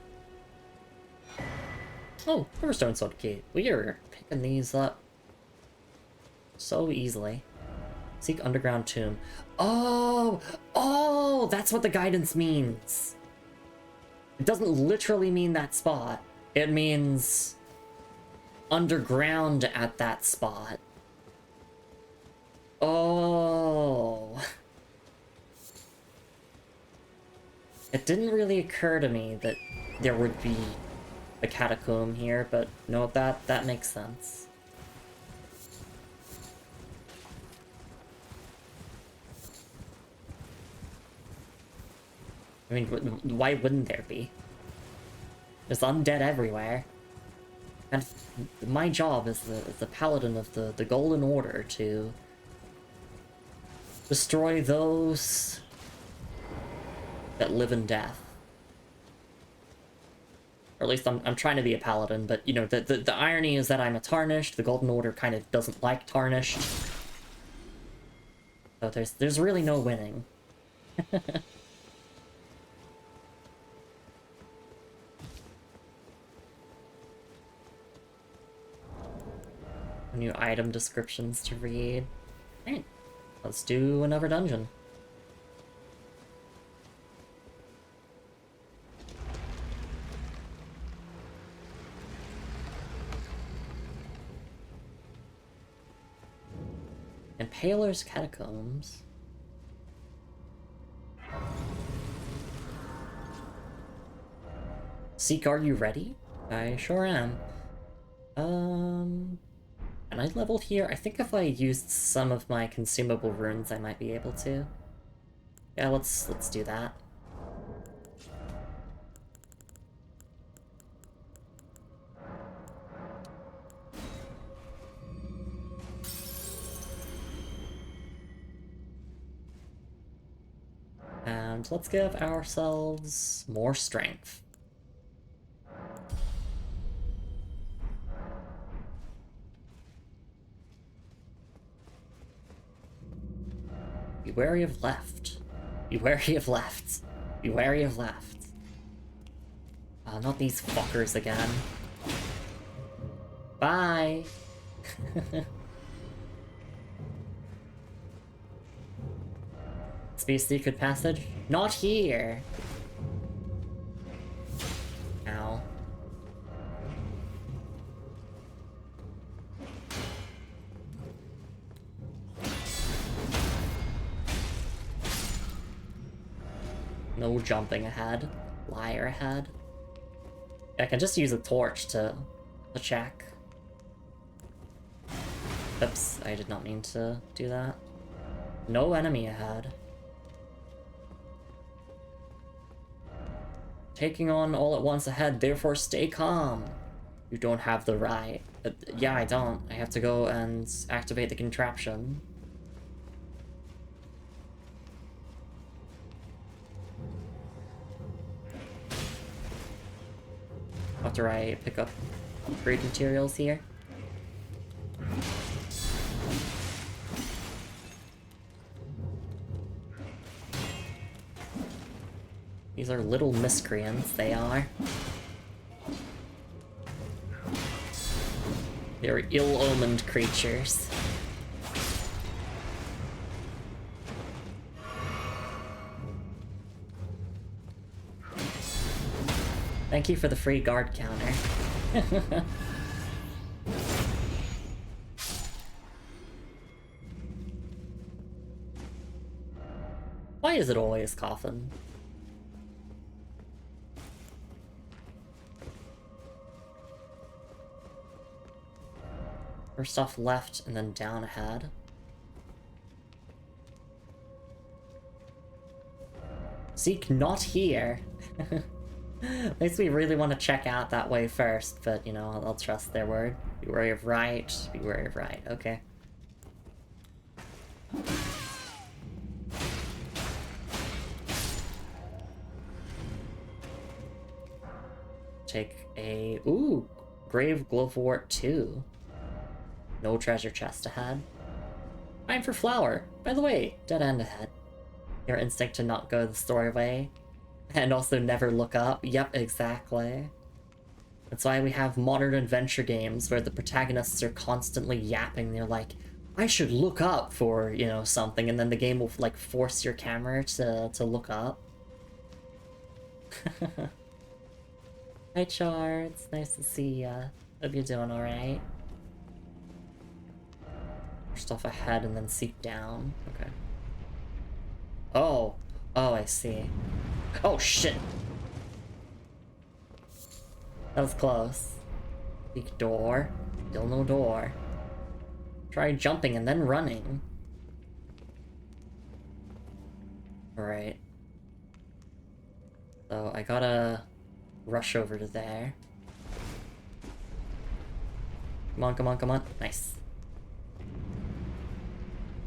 Oh, Riverstone sword key. We are picking these up so easily. Seek underground tomb. Oh! Oh! That's what the guidance means! It doesn't literally mean that spot. It means underground at that spot. Oh. It didn't really occur to me that there would be a catacomb here, but no, that makes sense. I mean, why wouldn't there be? There's undead everywhere. And my job as the paladin of the Golden Order to destroy those that live in death. Or at least I'm trying to be a paladin, but you know, the irony is that I'm a tarnished. The Golden Order kind of doesn't like tarnished. So there's really no winning. New item descriptions to read. Alright, let's do another dungeon. Impaler's Catacombs. Seek, are you ready? I sure am. Can I level here? I think if I used some of my consumable runes, I might be able to. Yeah, let's do that. And let's give ourselves more strength. Be wary of left. Be wary of left. Be wary of left. Not these fuckers again. Bye! Space secret passage? Not here! Ow. No jumping ahead. Liar ahead. I can just use a torch to check. Oops, I did not mean to do that. No enemy ahead. Taking on all at once ahead, therefore stay calm. You don't have the right. Yeah, I don't. I have to go and activate the contraption. After I pick up upgrade materials here. These are little miscreants, they are. They're ill-omened creatures. Thank you for the free guard counter. Why is it always coffin? First off left and then down ahead. Seek not here. At least we really want to check out that way first, but you know, I'll trust their word. Be wary of right, be wary of right, okay. Take a... ooh! Grave Glowwort 2. No treasure chest ahead. Time for flower. By the way, dead end ahead. Your instinct to not go the story way. And also never look up. Yep, exactly. That's why we have modern adventure games where the protagonists are constantly yapping. They're like, I should look up for, you know, something, and then the game will, like, force your camera to look up. Hi, Char. It's nice to see ya. Hope you're doing alright. First off ahead and then seek down. Okay. Oh. Oh, I see. Oh, shit! That was close. Seek door. Still no door. Try jumping and then running. Alright. So I gotta rush over to there. Come on, come on, come on. Nice.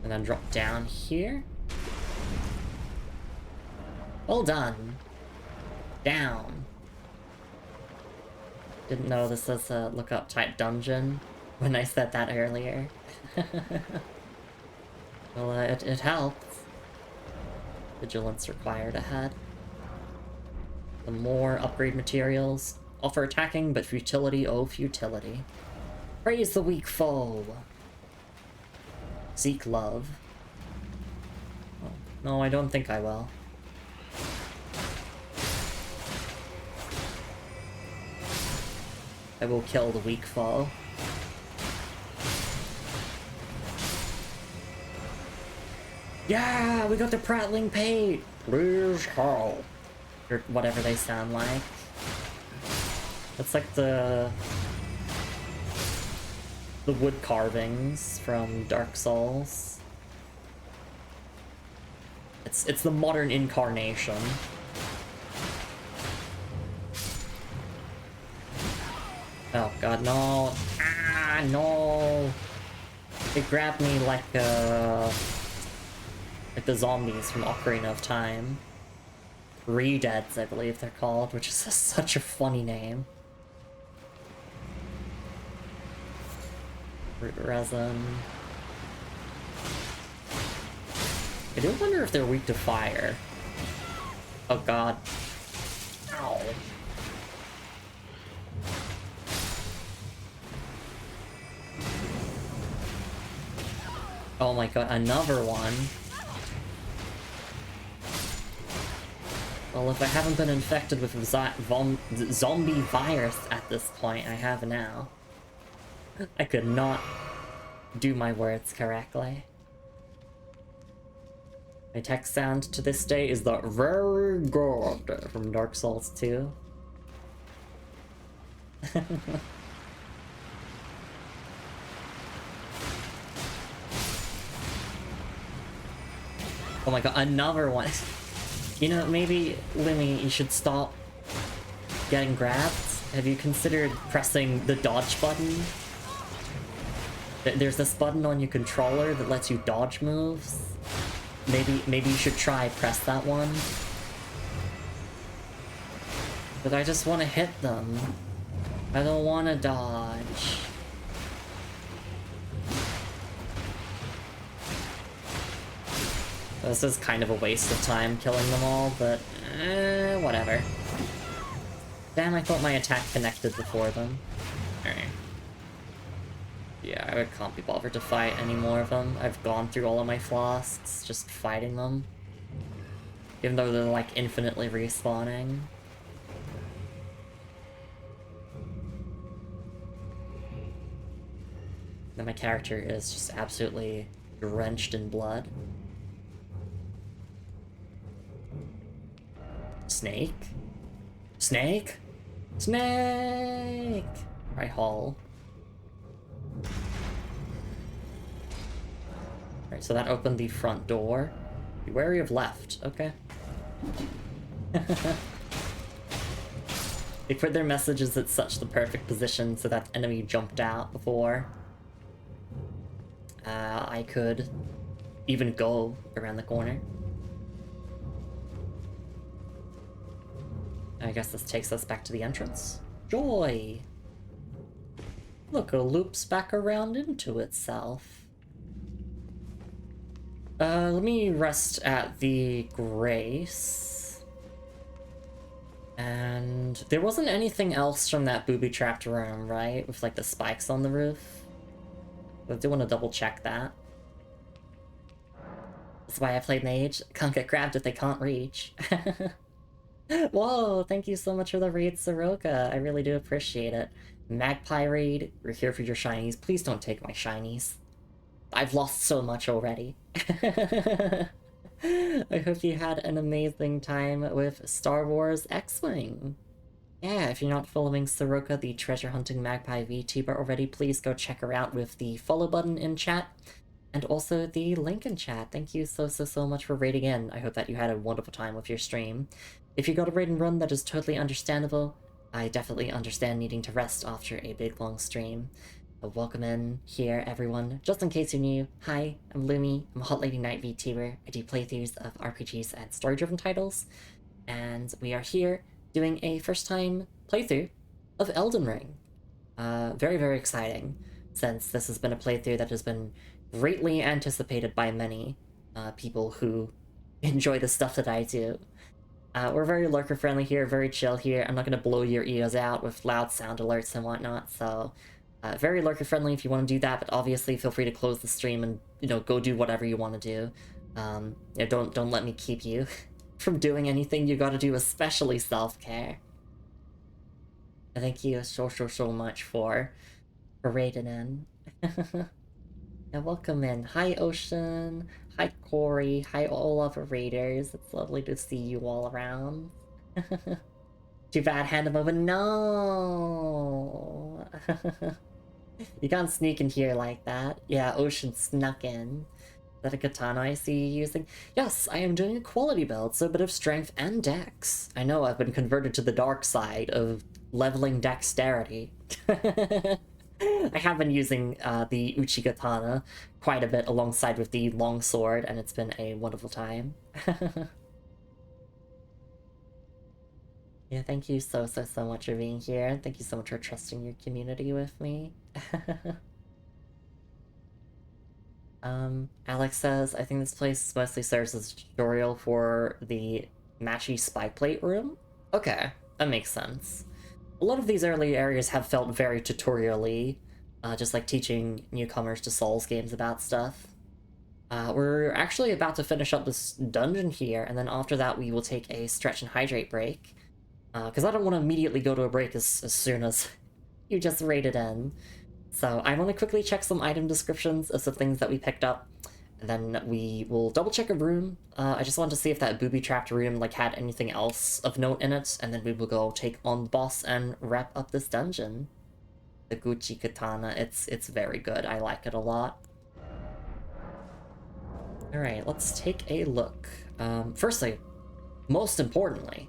And then drop down here. Well done. Down. Didn't know this was a look-up type dungeon when I said that earlier. Well, it helps. Vigilance required ahead. The more upgrade materials. Offer attacking, but futility, oh futility. Praise the weak foe. Seek love. Oh, no, I don't think I will. I will kill the weak foe. Yeah, we got the prattling pate. Please help. Or whatever they sound like. It's like the wood carvings from Dark Souls. It's the modern incarnation. Oh god, no. Ah, no. It grabbed me like the zombies from Ocarina of Time. Re-Deads, I believe they're called, which is such a funny name. Resin. I do wonder if they're weak to fire. Oh god. Ow. Oh my god, another one. Well, if I haven't been infected with zombie virus at this point, I have now. I could not do my words correctly. My text sound to this day is the very good from Dark Souls 2. Oh my god, another one. You know, maybe, Lumi, you should stop getting grabbed. Have you considered pressing the dodge button? There's this button on your controller that lets you dodge moves. Maybe you should try press that one. But I just want to hit them. I don't want to dodge. This is kind of a waste of time killing them all, but whatever. Damn, I thought my attack connected before them. Alright. Yeah, I can't be bothered to fight any more of them. I've gone through all of my flasks just fighting them. Even though they're like infinitely respawning. Then my character is just absolutely drenched in blood. Snake? Snake? Snake! Right, hall. Alright, so that opened the front door. Be wary of left. Okay. They put their messages at such the perfect position so that enemy jumped out before I could even go around the corner. I guess this takes us back to the entrance. Joy! Look, it loops back around into itself. Let me rest at the Grace. And there wasn't anything else from that booby-trapped room, right? With, like, the spikes on the roof. I do want to double-check that. That's why I played Mage. Can't get grabbed if they can't reach. Whoa, thank you so much for the raid, Soroka. I really do appreciate it. Magpie raid, we're here for your shinies. Please don't take my shinies. I've lost so much already. I hope you had an amazing time with Star Wars X-Wing. Yeah, if you're not following Soroka, the treasure hunting magpie VTuber already, please go check her out with the follow button in chat. And also the link in chat. Thank you so much for raiding in. I hope that you had a wonderful time with your stream. If you got a raid and run, that is totally understandable. I definitely understand needing to rest after a big long stream. But welcome in here, everyone. Just in case you're new, hi, I'm Lumi. I'm a Hot Lady Knight VTuber. I do playthroughs of RPGs and story-driven titles. And we are here doing a first-time playthrough of Elden Ring. Very exciting, since this has been a playthrough that has been greatly anticipated by many people who enjoy the stuff that I do. We're very lurker-friendly here, very chill here. I'm not going to blow your ears out with loud sound alerts and whatnot, so... very lurker-friendly if you want to do that, but obviously feel free to close the stream and, you know, go do whatever you want to do. You know, don't let me keep you from doing anything you gotta do, especially self-care. Thank you so much for raiding in. And welcome in. Hi, Ocean. Hi, Corey. Hi, all of our raiders. It's lovely to see you all around. Too bad, hand him over. No! You can't sneak in here like that. Yeah, Ocean snuck in. Is that a katana I see you using? Yes, I am doing a quality build, so a bit of strength and dex. I know I've been converted to the dark side of leveling dexterity. I have been using the Uchi katana quite a bit alongside with the longsword, and it's been a wonderful time. Yeah, thank you so much for being here. Thank you so much for trusting your community with me. Alex says, I think this place mostly serves as a tutorial for the Matchy Spy Plate room. Okay, that makes sense. A lot of these early areas have felt very tutorial-y, just like teaching newcomers to Souls games about stuff. We're actually about to finish up this dungeon here, and then after that we will take a stretch and hydrate break. Because I don't want to immediately go to a break as soon as you just raided in. So I want to quickly check some item descriptions of some things that we picked up, and then we will double check a room. I just want to see if that booby-trapped room like had anything else of note in it, and then we will go take on the boss and wrap up this dungeon. The Gucci Katana, it's very good. I like it a lot. Alright, let's take a look. Firstly, most importantly,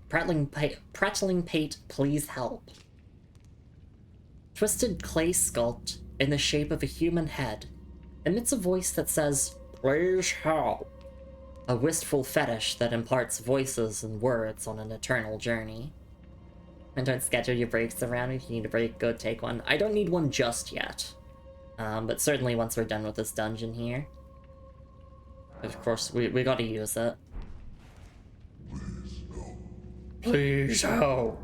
prattling pate, please help. Twisted clay sculpt in the shape of a human head emits a voice that says, "Please help." A wistful fetish that imparts voices and words on an eternal journey. And don't schedule your breaks around. If you need a break, go take one. I don't need one just yet. But certainly once we're done with this dungeon here. Of course, we gotta use it. Please help.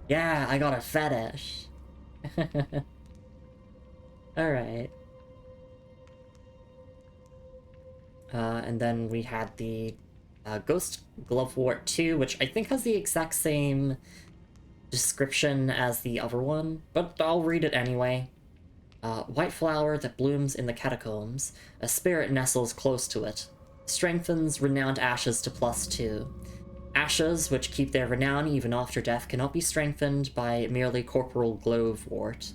Yeah, I got a fetish. Alright. And then we had the Ghost Glovewort 2, which I think has the exact same description as the other one, but I'll read it anyway. White flower that blooms in the catacombs. A spirit nestles close to it. Strengthens renowned ashes to +2. Ashes, which keep their renown even after death, cannot be strengthened by merely corporal glovewort.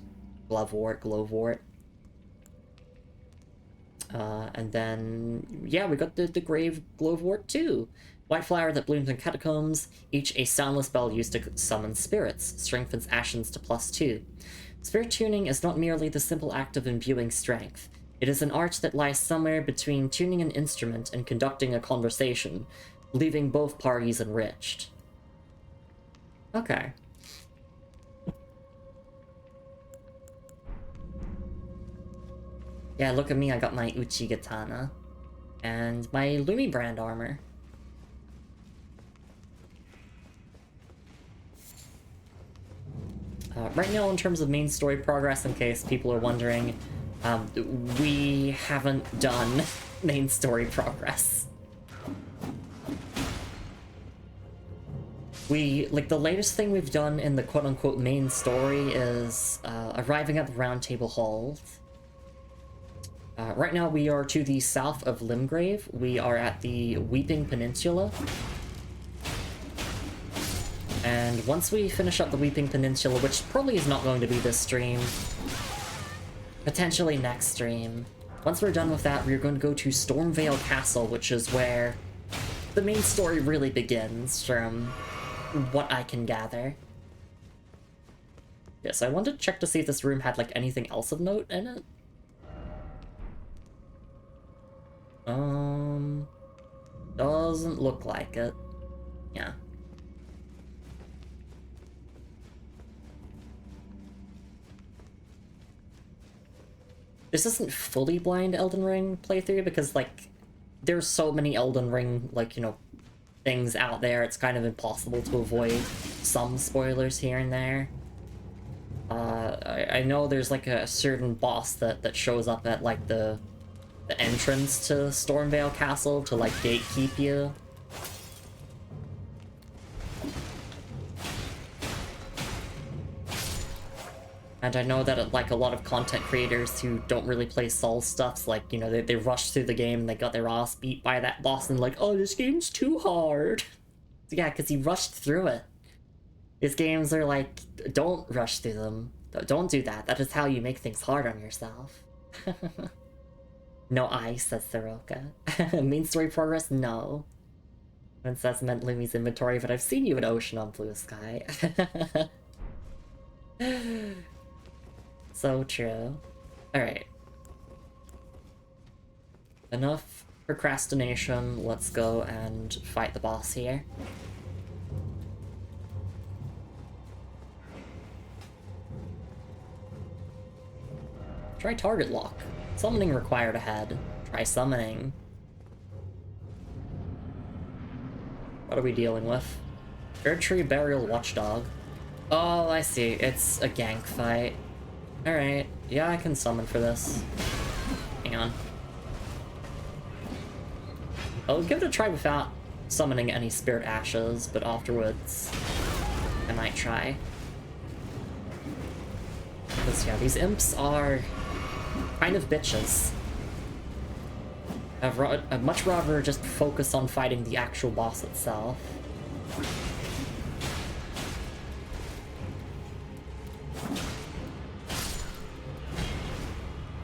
And then, yeah, we got the grave glovewort too. White flower that blooms in catacombs, each a soundless spell used to summon spirits, strengthens ashes to +2. Spirit tuning is not merely the simple act of imbuing strength. It is an art that lies somewhere between tuning an instrument and conducting a conversation, leaving both parties enriched. Okay. Yeah, look at me, I got my Uchi Katana. And my Lumi brand armor. Right now, in terms of main story progress, in case people are wondering, we haven't done main story progress. The latest thing we've done in the quote-unquote main story is arriving at the Round Table Hall. Right now we are to the south of Limgrave. We are at the Weeping Peninsula. And once we finish up the Weeping Peninsula, which probably is not going to be this stream, potentially next stream, once we're done with that, we're going to go to Stormvale Castle, which is where the main story really begins, from what I can gather. Yes, I wanted to check to see if this room had, like, anything else of note in it. Doesn't look like it. Yeah. This isn't fully blind Elden Ring playthrough because, like, there's so many Elden Ring, like, you know, things out there, it's kind of impossible to avoid some spoilers here and there. I know there's, like, a certain boss that shows up at, like, the entrance to Stormvale Castle to, like, gatekeep you. And I know that, like, a lot of content creators who don't really play Souls stuffs, like, you know, they rushed through the game and they got their ass beat by that boss and like, oh, this game's too hard. Yeah, because he rushed through it. These games are like, don't rush through them. Don't do that. That is how you make things hard on yourself. No ice, says Soroka. Main story progress? No. Princess meant Lumi's inventory, but I've seen you in Ocean on Blue Sky. So true. Alright. Enough procrastination, let's go and fight the boss here. Try target lock. Summoning required ahead. Try summoning. What are we dealing with? Erdtree Burial Watchdog. Oh, I see. It's a gank fight. Alright. Yeah, I can summon for this. Hang on. I'll give it a try without summoning any spirit ashes, but afterwards I might try. Because, yeah, these imps are kind of bitches. I'd much rather just focus on fighting the actual boss itself.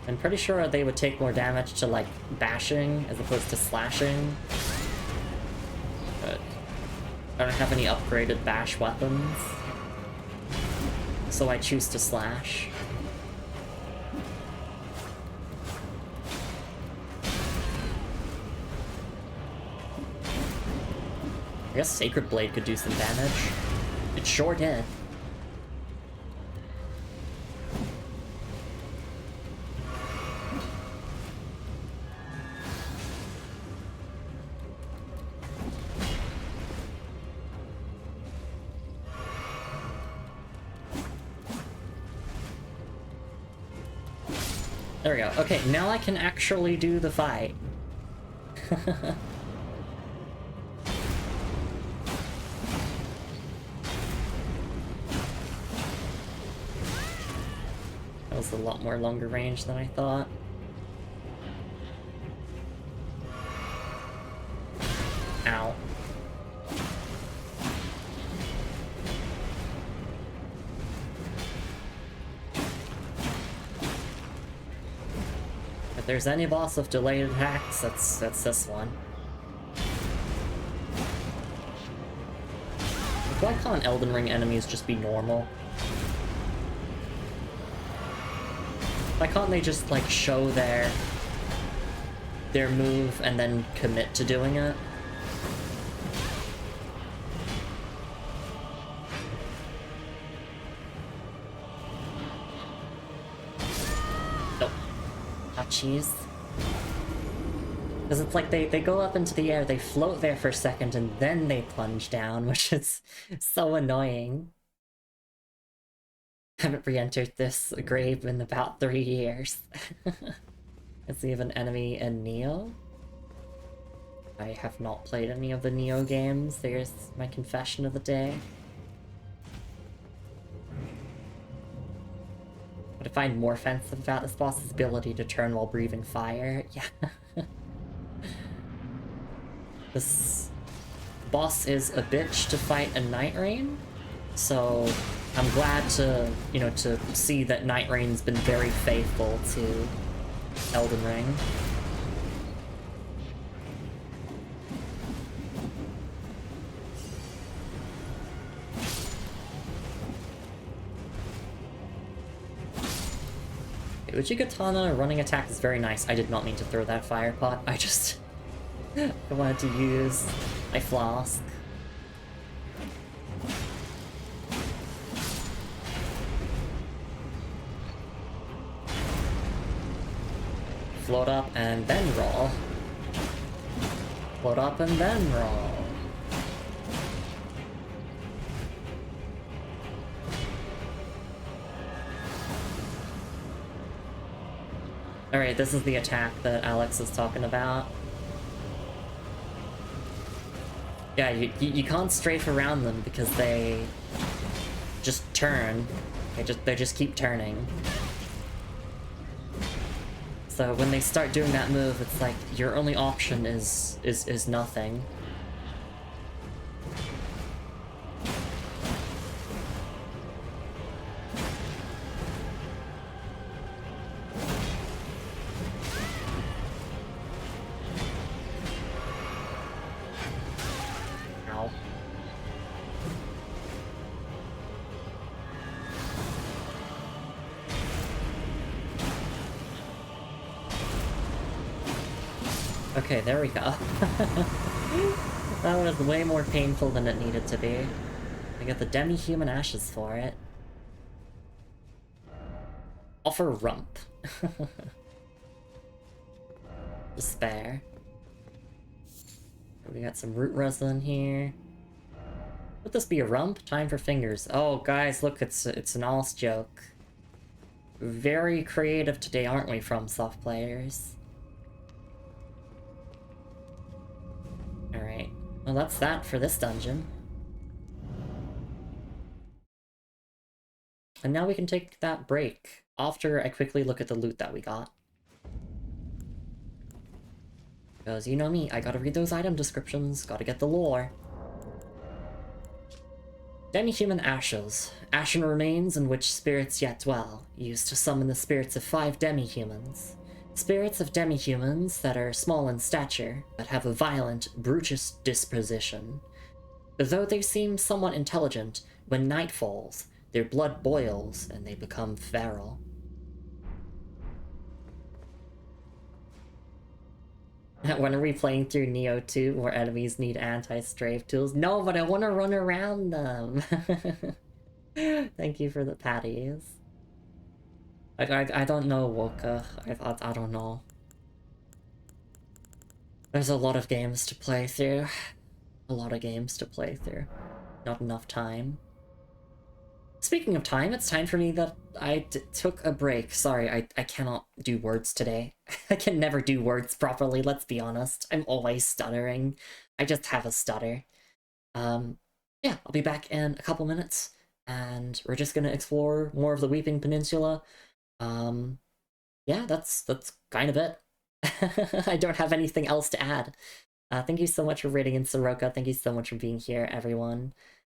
I'm pretty sure they would take more damage to, like, bashing as opposed to slashing. But I don't have any upgraded bash weapons, so I choose to slash. I guess Sacred Blade could do some damage. It sure did. There we go. Okay, now I can actually do the fight. That was a lot more longer range than I thought. If there's any boss with delayed attacks, that's this one. Why can't Elden Ring enemies just be normal? Why can't they just, like, show their move and then commit to doing it? Nope. Ah, cheese. Because it's like they go up into the air, they float there for a second, and then they plunge down, which is so annoying. Haven't re-entered this grave in about 3 years. Is he an enemy in Neo? I have not played any of the Neo games. There's my confession of the day. What I find more offensive about this boss's ability to turn while breathing fire. Yeah. This boss is a bitch to fight in Night Rain, so I'm glad to, you know, to see that Night Rain's been very faithful to Elden Ring. Uchigatana running attack is very nice. I did not mean to throw that fire pot. I just... I wanted to use my flask. Float up and then roll. Float up and then roll. Alright, this is the attack that Alex is talking about. Yeah, you can't strafe around them because they just turn. They just keep turning. So when they start doing that move, it's like your only option is nothing. Okay, there we go. That was way more painful than it needed to be. I got the demi-human ashes for it. Offer rump. Despair. We got some root resin here. Would this be a rump? Time for fingers. Oh, guys, look, it's an Al's joke. Very creative today, aren't we, FromSoft players? Alright, well that's that for this dungeon. And now we can take that break, after I quickly look at the loot that we got. Because you know me, I gotta read those item descriptions, gotta get the lore. Demi-human ashes. Ashen remains in which spirits yet dwell, used to summon the spirits of 5 demi-humans. Spirits of demi-humans that are small in stature, but have a violent, brutish disposition. Though they seem somewhat intelligent, when night falls, their blood boils and they become feral. When are we playing through Neo 2 where enemies need anti-strafe tools? No, but I want to run around them! Thank you for the patties. I don't know, Woka. I don't know. There's a lot of games to play through. A lot of games to play through. Not enough time. Speaking of time, it's time for me that I took a break. Sorry, I cannot do words today. I can never do words properly, let's be honest. I'm always stuttering. I just have a stutter. Yeah, I'll be back in a couple minutes, and we're just gonna explore more of the Weeping Peninsula. Yeah, that's kind of it. I don't have anything else to add. Thank you so much for raiding in Soroka. Thank you so much for being here, everyone.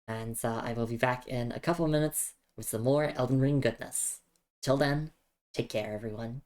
And I will be back in a couple of minutes with some more Elden Ring goodness. Till then, take care, everyone.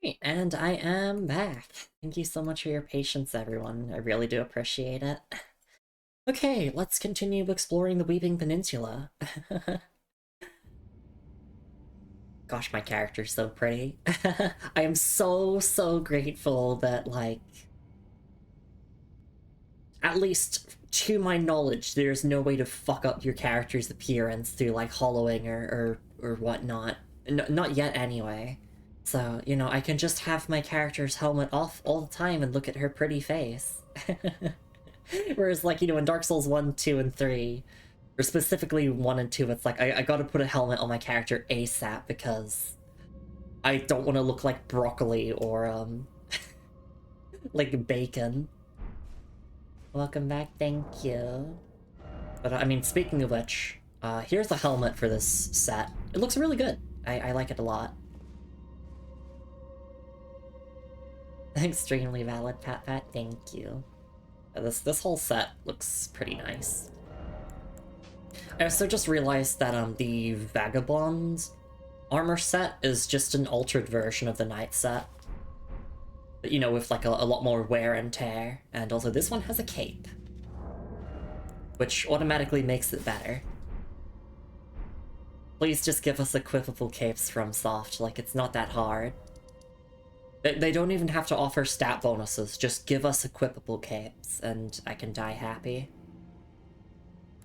Alright, and I am back. Thank you so much for your patience, everyone. I really do appreciate it. Okay, let's continue exploring the Weeping Peninsula. Gosh, my character's so pretty. I am so grateful that, like, at least to my knowledge, there's no way to fuck up your character's appearance through, like, hollowing or whatnot. Not yet, anyway. So, you know, I can just have my character's helmet off all the time and look at her pretty face. Whereas, like, you know, in Dark Souls 1, 2, and 3, or specifically 1 and 2, it's like, I gotta put a helmet on my character ASAP because I don't want to look like broccoli or, like bacon. Welcome back, thank you. But, I mean, speaking of which, here's the helmet for this set. It looks really good. I like it a lot. Extremely valid, Pat, thank you. This whole set looks pretty nice. I also just realized that the Vagabond armor set is just an altered version of the Knight set. But, you know, with like a lot more wear and tear. And also this one has a cape, which automatically makes it better. Please just give us equipable capes from Soft, like it's not that hard. They don't even have to offer stat bonuses, just give us equipable capes, and I can die happy.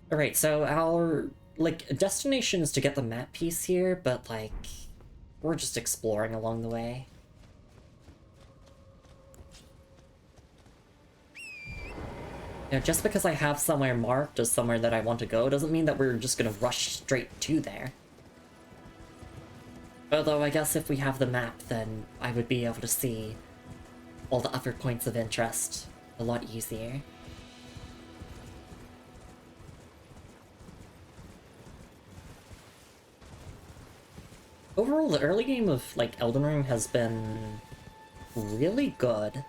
Alright, so our, like, destination is to get the map piece here, but, like, we're just exploring along the way. You know, just because I have somewhere marked as somewhere that I want to go doesn't mean that we're just gonna rush straight to there. Although I guess if we have the map, then I would be able to see all the other points of interest a lot easier. Overall, the early game of, like, Elden Ring has been really good.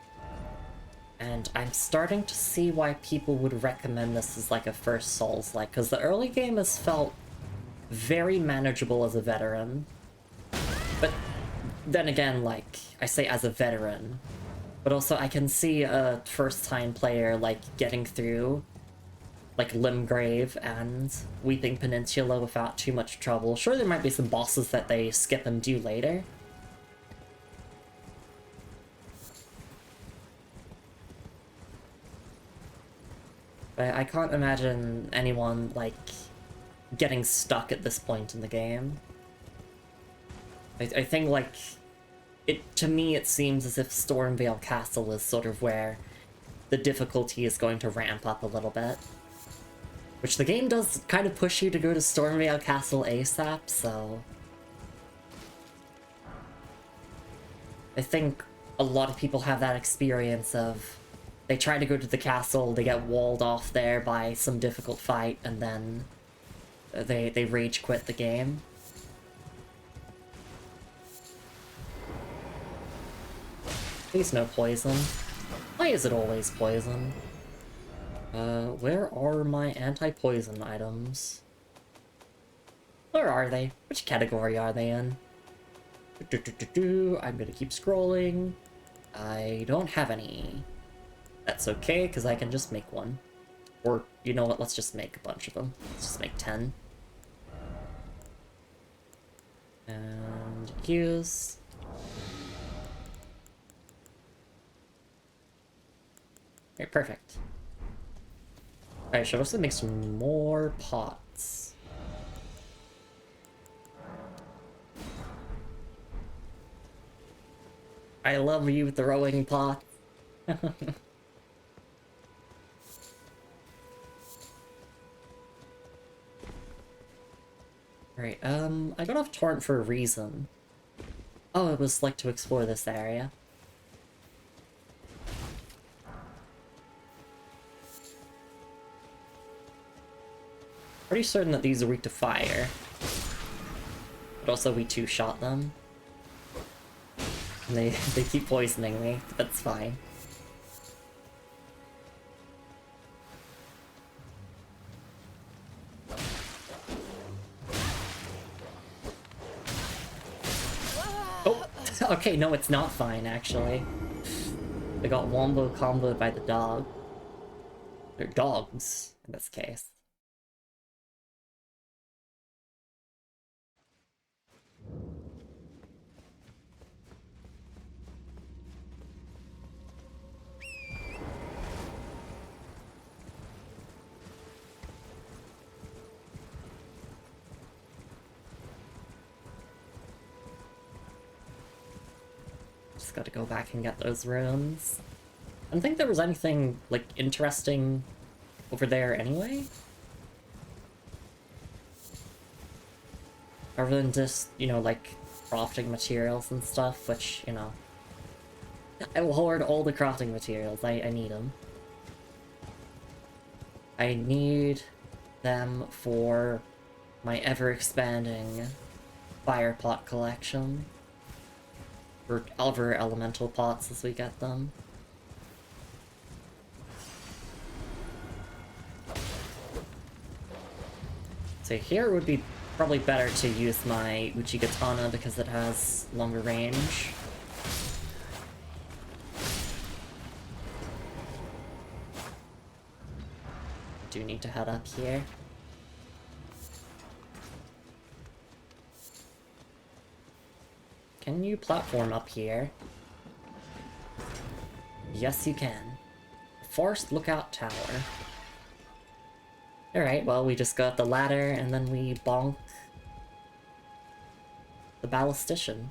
And I'm starting to see why people would recommend this as, like, a first Souls-like, because the early game has felt very manageable as a veteran. But then again, like, I say as a veteran, but also I can see a first-time player, like, getting through, like, Limgrave and Weeping Peninsula without too much trouble. Sure, there might be some bosses that they skip and do later. But I can't imagine anyone, like, getting stuck at this point in the game. I think, like, to me it seems as if Stormvale Castle is sort of where the difficulty is going to ramp up a little bit. Which the game does kind of push you to go to Stormvale Castle ASAP, so... I think a lot of people have that experience of they try to go to the castle, they get walled off there by some difficult fight, and then they rage quit the game. Please no poison. Why is it always poison? Where are my anti-poison items? Where are they? Which category are they in? I'm gonna keep scrolling. I don't have any. That's okay, because I can just make one. Or, you know what, let's just make a bunch of them. Let's just make 10. And use. Okay, perfect. I should also make some more pots. I love you throwing pots. Right, I got off Torrent for a reason. Oh, it was like to explore this area. Pretty certain that these are weak to fire. But also we two-shot them. And they keep poisoning me, but that's fine. Oh! Okay, no, it's not fine, actually. They got wombo comboed by the dog. They're dogs, in this case. Just gotta go back and get those runes. I don't think there was anything, like, interesting over there anyway. Other than just, you know, like, crafting materials and stuff, which, you know... I will hoard all the crafting materials, I need them. I need them for my ever-expanding fire pot collection. Or other elemental pots as we get them. So here would be probably better to use my Uchigatana because it has longer range. I do need to head up here. Can you platform up here? Yes, you can. Forest Lookout Tower. Alright, well, we just got the ladder, and then we bonk the ballistician.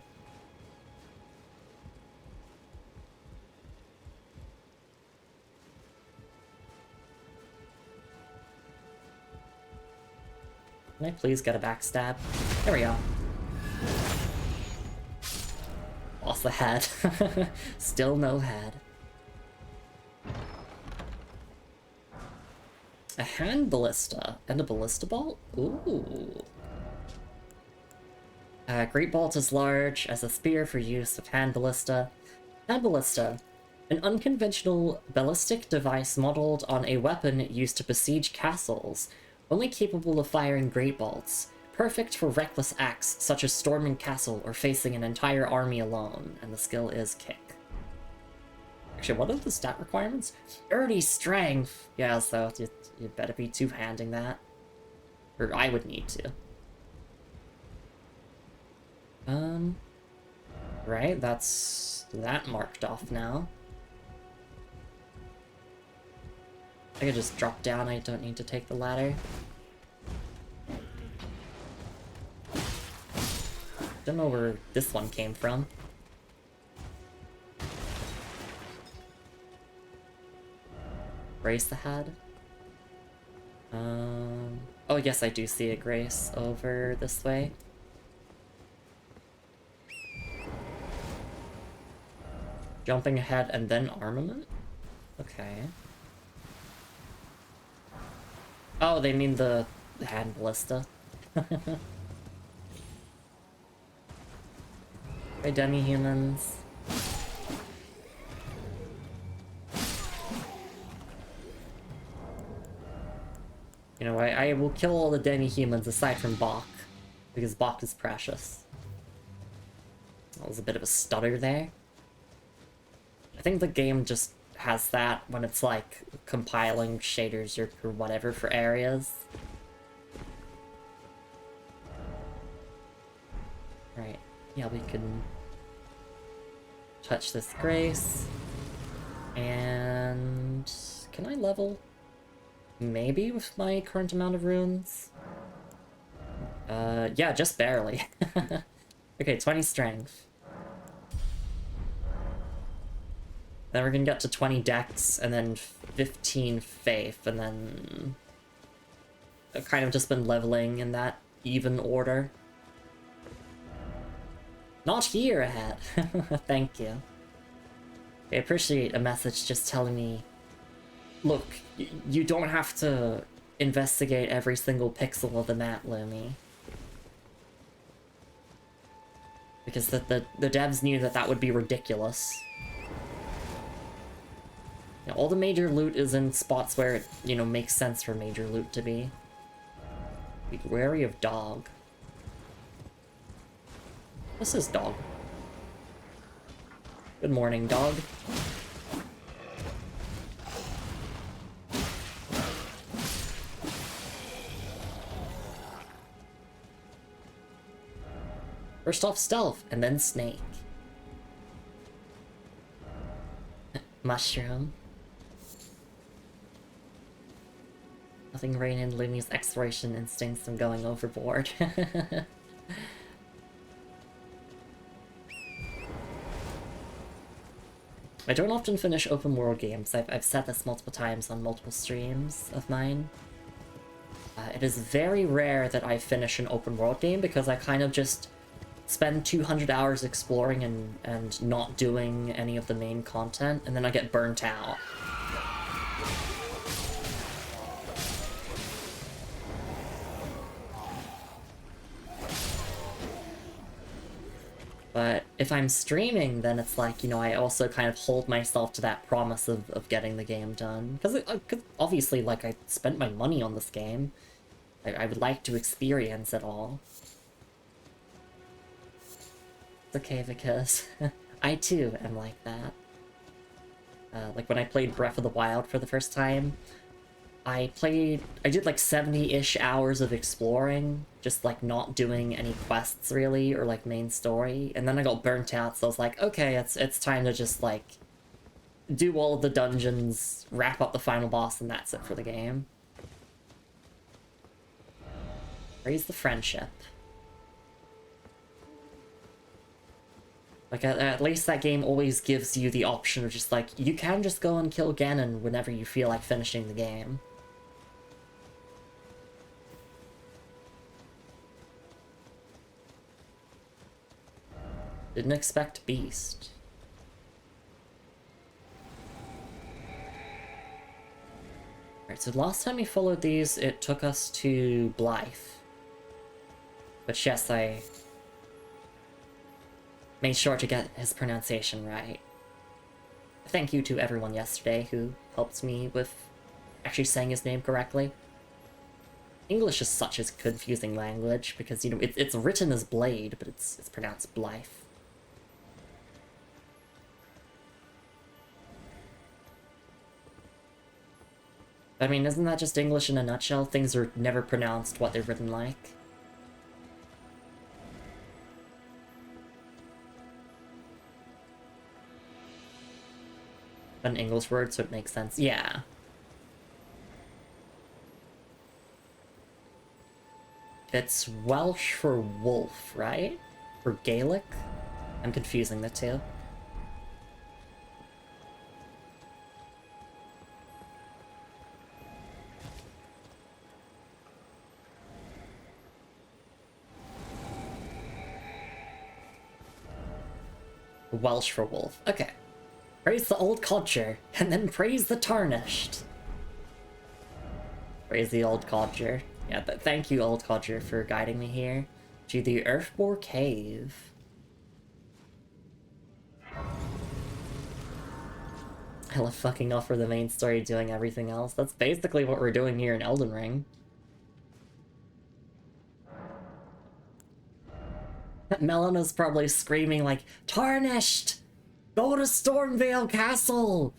Can I please get a backstab? There we go. Lost the head. Still no head. A hand ballista and a ballista bolt? Ooh. Great bolt is large as a spear for use with hand ballista. Hand ballista. An unconventional ballistic device modeled on a weapon used to besiege castles, only capable of firing great bolts. Perfect for reckless acts such as storming castle or facing an entire army alone, and the skill is kick. Actually, what are the stat requirements? 30 strength! Yeah, so you better be two-handing that. Or I would need to. Right, that's that marked off now. I could just drop down, I don't need to take the ladder. Don't know where this one came from. Grace the head. Oh yes, I do see a Grace over this way. Jumping ahead and then armament? Okay. Oh, they mean the hand ballista. Hey, demi-humans. You know, I will kill all the demi-humans aside from Bach, because Bach is precious. That was a bit of a stutter there. I think the game just has that when it's like compiling shaders or whatever for areas. Right, yeah, we can touch this Grace. And can I level? Maybe with my current amount of runes? Yeah, just barely. Okay, 20 strength. Then we're gonna get to 20 dex, and then 15 faith, and then I've kind of just been leveling in that even order. Not here ahead. Thank you. I appreciate a message just telling me, look, you don't have to investigate every single pixel of the map, Lumi. Because the devs knew that that would be ridiculous. You know, all the major loot is in spots where it, you know, makes sense for major loot to be. Be wary of dog. This is dog. Good morning, dog. First off stealth, and then snake. Mushroom. Nothing reining Lumi's exploration instincts from going overboard. I don't often finish open world games. I've said this multiple times on multiple streams of mine. It is very rare that I finish an open world game because I kind of just spend 200 hours exploring and not doing any of the main content, and then I get burnt out. But if I'm streaming, then it's like, you know, I also kind of hold myself to that promise of getting the game done. Because obviously, like, I spent my money on this game. I would like to experience it all. It's okay, because I too am like that. Like, when I played Breath of the Wild for the first time, I did like 70-ish hours of exploring, just like not doing any quests really, or like main story, and then I got burnt out, so I was like, okay, it's time to just like do all of the dungeons, wrap up the final boss, and that's it for the game. Raise the friendship. Like, at least that game always gives you the option of just like, you can just go and kill Ganon whenever you feel like finishing the game. Didn't expect Beast. Alright, so last time we followed these, it took us to Blythe. But yes, I made sure to get his pronunciation right. Thank you to everyone yesterday who helped me with actually saying his name correctly. English is such a confusing language because, you know, it's written as Blade, but it's pronounced Blythe. I mean, isn't that just English in a nutshell? Things are never pronounced what they're written like. An English word, so it makes sense. Yeah. It's Welsh for wolf, right? Or Gaelic? I'm confusing the two. Welsh for wolf. Okay. Praise the old codger, and then praise the tarnished. Praise the old codger. Yeah, thank you, old codger, for guiding me here to the Earthbore Cave. I love fucking off for the main story doing everything else. That's basically what we're doing here in Elden Ring. Melena's probably screaming like, Tarnished! Go to Stormvale Castle!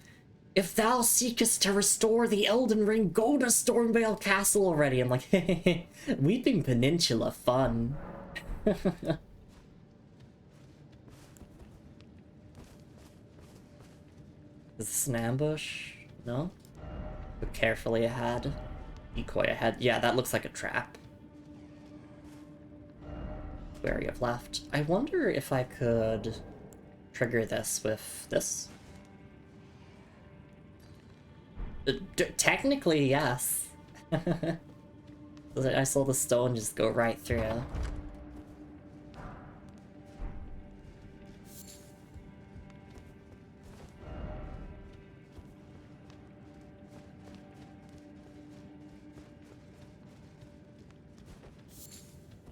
If thou seekest to restore the Elden Ring, go to Stormvale Castle already. I'm like, Weeping Peninsula fun. Is this an ambush? No? Look carefully ahead. Decoy ahead. Yeah, that looks like a trap. Wary of left. I wonder if I could trigger this with this. Technically, yes. I saw the stone just go right through.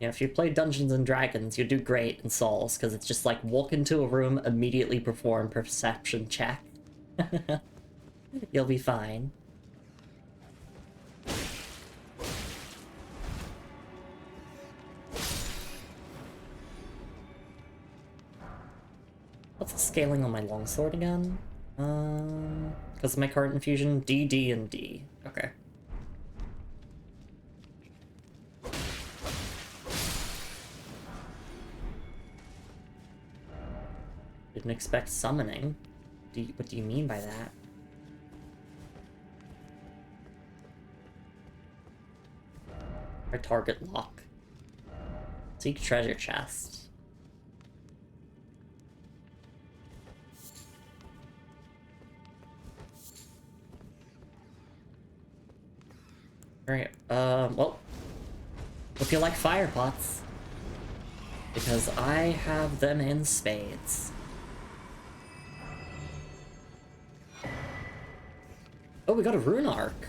Yeah, if you play Dungeons and Dragons, you do great in Souls, because it's just like walk into a room, immediately perform perception check. You'll be fine. What's the scaling on my longsword again? Because of my current infusion, D, D, and D. Okay. Didn't expect summoning. What do you mean by that? Our target lock. Seek treasure chest. Alright, well, hope you like fire pots. Because I have them in spades. Oh, we got a rune arc.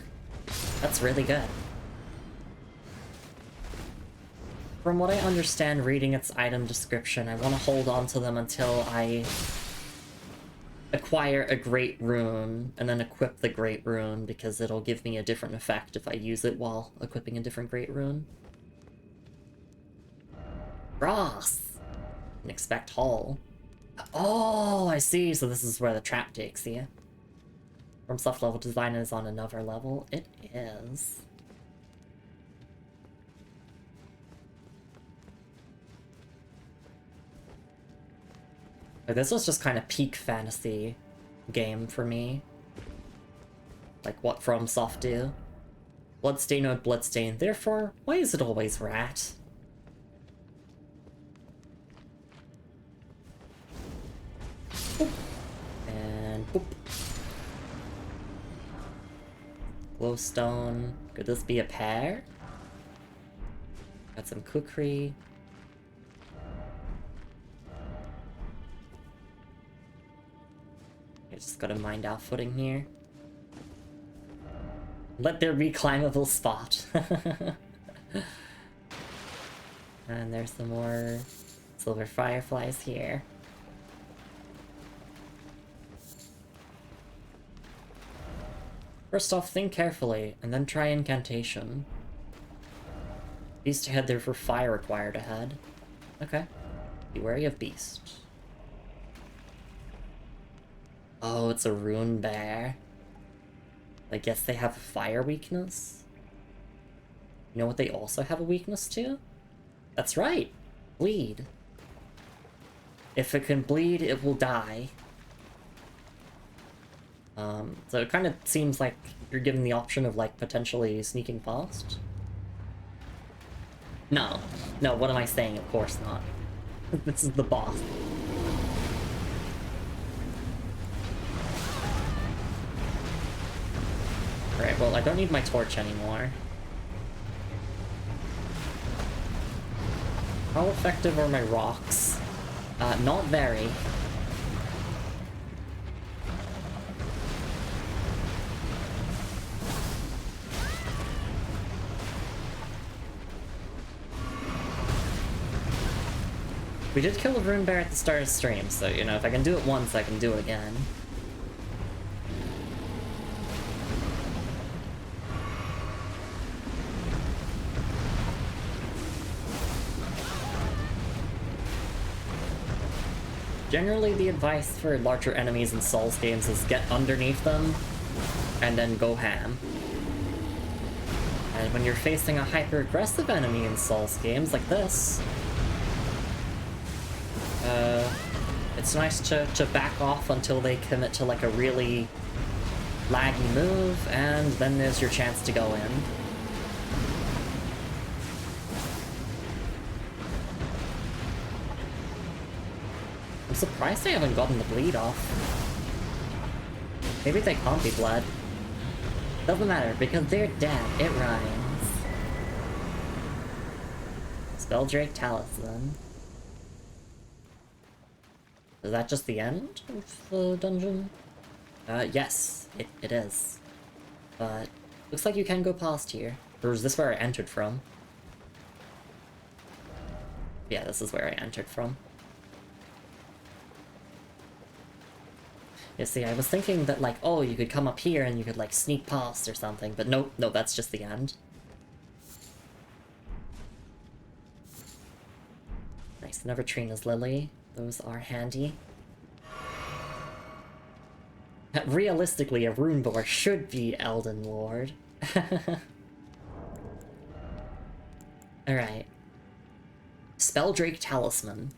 That's really good. From what I understand reading its item description, I want to hold on to them until I acquire a great rune, and then equip the great rune, because it'll give me a different effect if I use it while equipping a different great rune. Ross! Didn't expect Hall. Oh, I see, so this is where the trap takes you. From soft level design is on another level. It is. Like, this was just kind of peak fantasy game for me. Like what FromSoft do. Bloodstain or Bloodstain, therefore, why is it always rat? Boop. And boop. Glowstone. Could this be a pair? Got some cookery. I just gotta mind out footing here. Let there be climbable spot. And there's some more silver fireflies here. First off, think carefully, and then try incantation. Beast ahead, therefore fire required ahead. Okay. Be wary of beast. Oh, it's a rune bear. I guess they have a fire weakness? You know what they also have a weakness to? That's right! Bleed. If it can bleed, it will die. So it kind of seems like you're given the option of, like, potentially sneaking past. No. No, what am I saying? Of course not. This is the boss. Alright, well, I don't need my torch anymore. How effective are my rocks? Not very. We did kill a rune bear at the start of stream, so, you know, if I can do it once, I can do it again. Generally, the advice for larger enemies in Souls games is get underneath them, and then go ham. And when you're facing a hyper-aggressive enemy in Souls games like this, it's nice to back off until they commit to like a really laggy move, and then there's your chance to go in. I'm surprised I haven't gotten the bleed off. Maybe they can't be bled. Doesn't matter, because they're dead. It rhymes. Spelldrake Talisman. Is that just the end of the dungeon? Yes, it is. But looks like you can go past here. Or is this where I entered from? Yeah, this is where I entered from. You see, I was thinking that, like, oh, you could come up here and you could, like, sneak past or something, but nope, no, that's just the end. Nice, Nevertrina's Lily. Those are handy. Realistically, a Runebor should be Elden Lord. Alright. Spelldrake Talisman.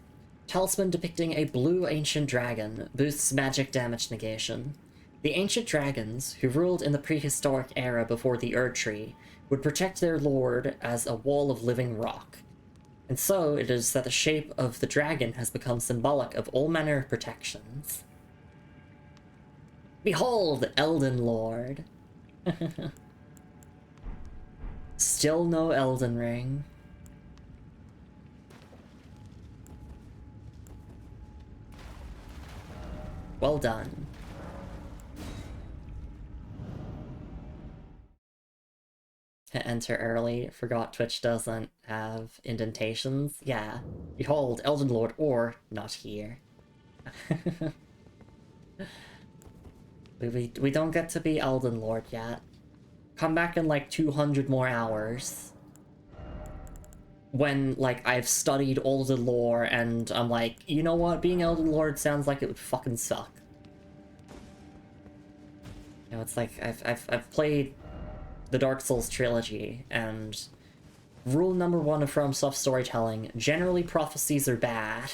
Talisman depicting a blue ancient dragon, boosts magic damage negation. The ancient dragons, who ruled in the prehistoric era before the Erd Tree, would protect their lord as a wall of living rock. And so it is that the shape of the dragon has become symbolic of all manner of protections. Behold, Elden Lord! Still no Elden Ring. Well done. Enter early. Forgot Twitch doesn't have indentations. Yeah. Behold, Elden Lord, or not here. we don't get to be Elden Lord yet. Come back in like 200 more hours. When, like, I've studied all the lore and I'm like, you know what, being Elden Lord sounds like it would fucking suck. You know, it's like, I've played the Dark Souls trilogy, and rule number one of FromSoft storytelling, generally prophecies are bad.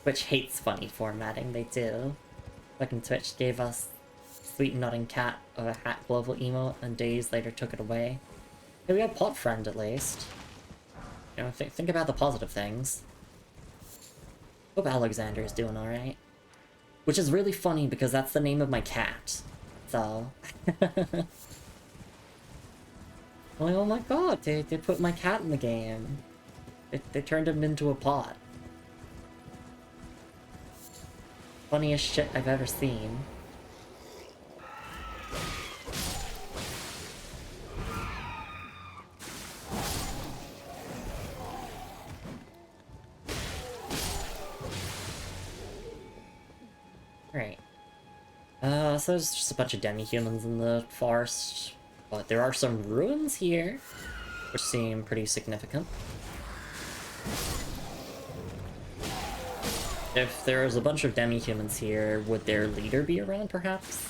Twitch hates funny formatting, they do. Fucking Twitch gave us Sweet Nutting Cat of a Hat Global emote, and days later took it away. Hey, we got Pot Friend at least. You know, think about the positive things. Hope Alexander's doing alright. Which is really funny because that's the name of my cat. So... like, oh my god, they put my cat in the game. They turned him into a pot. Funniest shit I've ever seen. Right. So there's just a bunch of demi-humans in the forest, but there are some ruins here, which seem pretty significant. If there's a bunch of demi-humans here, would their leader be around, perhaps?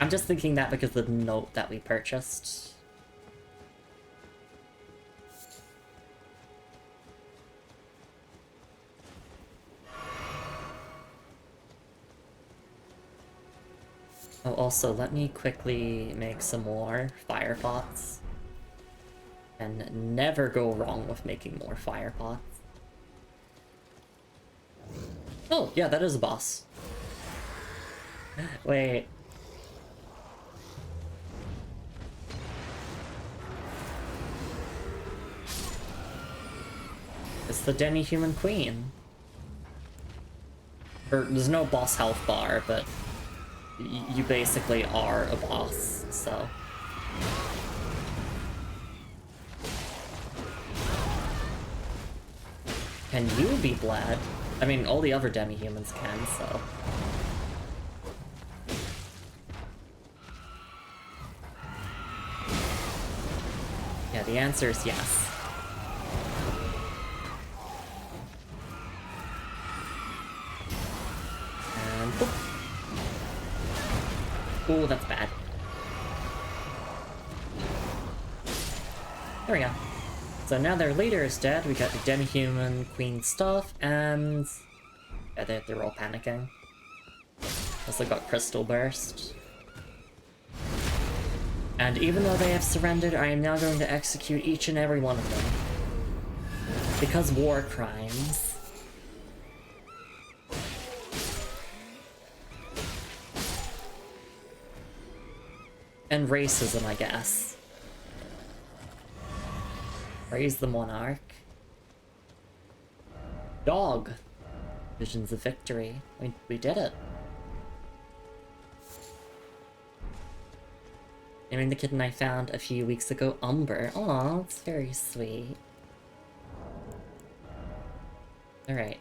I'm just thinking that because of the note that we purchased. Oh, also, let me quickly make some more fire pots. And never go wrong with making more fire pots. Oh, yeah, that is a boss. Wait. It's the demi-human queen. There's no boss health bar, but you basically are a boss, so... Can you be bled? I mean, all the other demi-humans can, so... Yeah, the answer is yes. And boop. Ooh, that's bad. There we go. So now their leader is dead, we got the demi-human queen stuff, and... yeah, they're all panicking. Also got Crystal Burst. And even though they have surrendered, I am now going to execute each and every one of them. Because war crimes. And racism, I guess. Praise the monarch. Dog. Visions of victory. We did it. Naming the kitten I found a few weeks ago, Umber. Aw, it's very sweet. Alright,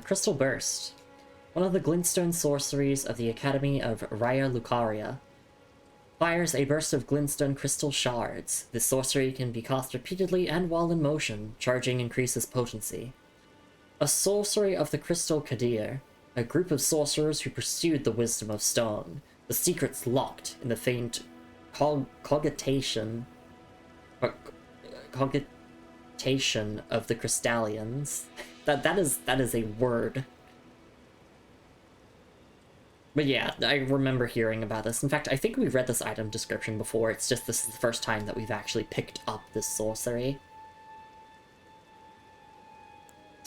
Crystal Burst. One of the glintstone sorceries of the Academy of Raya Lucaria. Fires a burst of glintstone crystal shards. This sorcery can be cast repeatedly and while in motion. Charging increases potency. A sorcery of the Crystal Kadir. A group of sorcerers who pursued the wisdom of stone. The secrets locked in the faint cogitation of the crystallians. That is a word. But yeah, I remember hearing about this. In fact, I think we've read this item description before. It's just this is the first time that we've actually picked up this sorcery.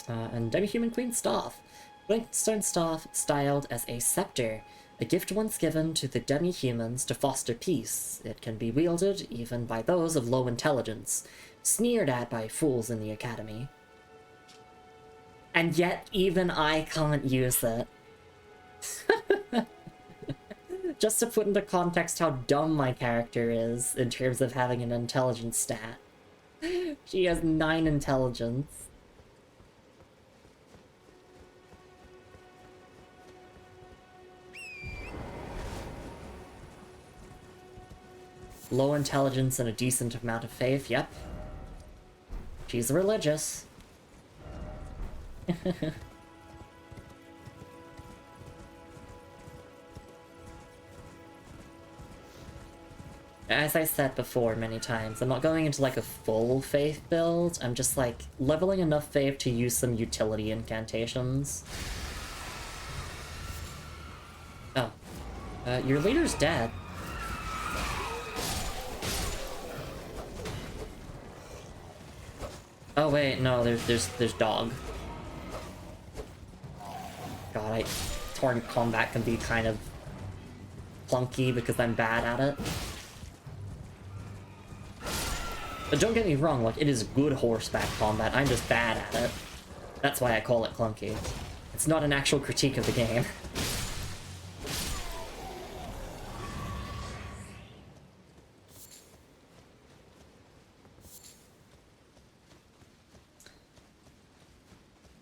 And Demi-Human Queen Staff. Glintstone Staff styled as a scepter. A gift once given to the demi-humans to foster peace. It can be wielded even by those of low intelligence. Sneered at by fools in the academy. And yet, even I can't use it. Just to put into context how dumb my character is in terms of having an intelligence stat. She has 9 intelligence. Low intelligence and a decent amount of faith, yep. She's religious. As I said before many times, I'm not going into like a full faith build, I'm just like leveling enough faith to use some utility incantations. Oh. Your leader's dead. Oh wait, no, there's dog. God, Torn combat can be kind of clunky because I'm bad at it. But don't get me wrong, like, it is good horseback combat, I'm just bad at it. That's why I call it clunky. It's not an actual critique of the game.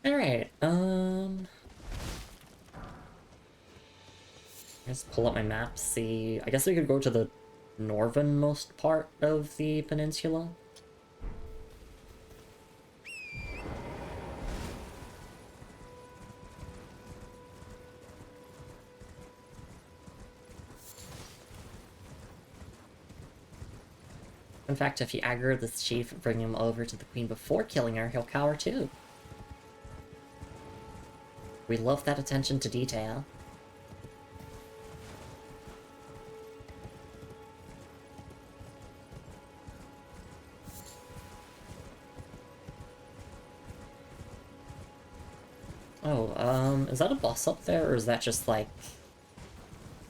Alright, let's pull up my map, see... I guess we could go to the northernmost part of the peninsula. In fact, if you aggro this chief and bring him over to the queen before killing her, he'll cower too. We love that attention to detail. Oh, is that a boss up there, or is that just, like,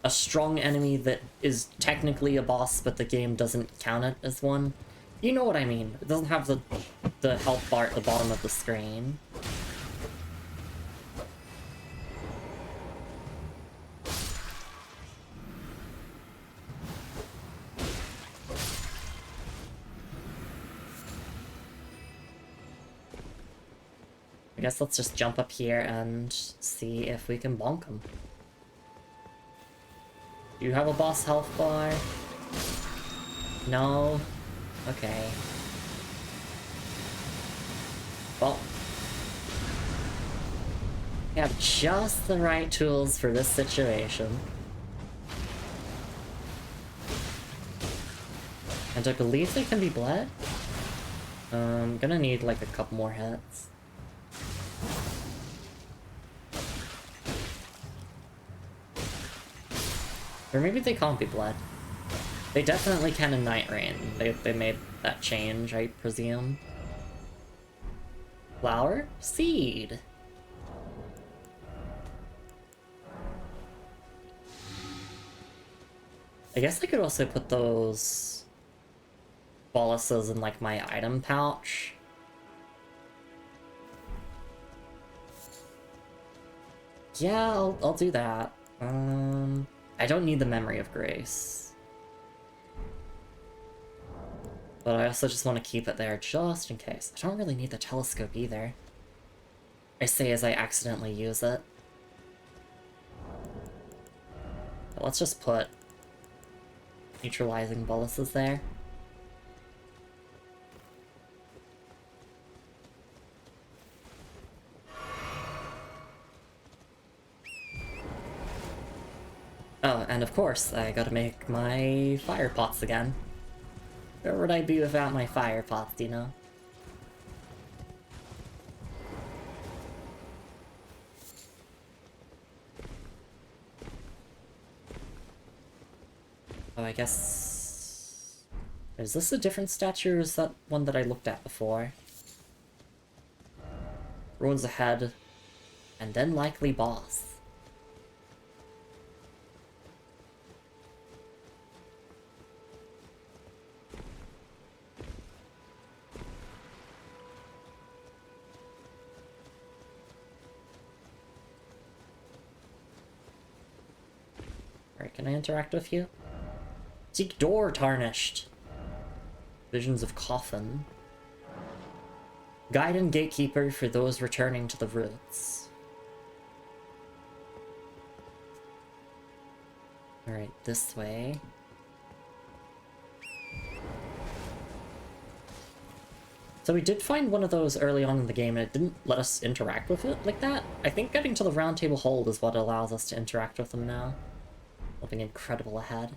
a strong enemy that is technically a boss, but the game doesn't count it as one? You know what I mean. It doesn't have the health bar at the bottom of the screen. I guess let's just jump up here and see if we can bonk him. Do you have a boss health bar? No? Okay. Well, we have just the right tools for this situation. And I believe they can be bled? I'm gonna need like a couple more hits. Or maybe they can't be bled. They definitely can in Night Rain. They made that change, I presume. Flower? Seed! I guess I could also put those boluses in like my item pouch. Yeah, I'll do that. I don't need the Memory of Grace. But I also just want to keep it there just in case. I don't really need the telescope either. I say as I accidentally use it. But let's just put Neutralizing boluses there. Oh, and of course, I gotta make my fire pots again. Where would I be without my fire pots, you know? Oh, I guess... Is this a different statue, or is that one that I looked at before? Ruins ahead, and then likely boss. Alright, can I interact with you? Seek door tarnished. Visions of coffin. Guide and gatekeeper for those returning to the roots. Alright, this way. So we did find one of those early on in the game, and it didn't let us interact with it like that. I think getting to the round table hold is what allows us to interact with them now. Looking incredible ahead.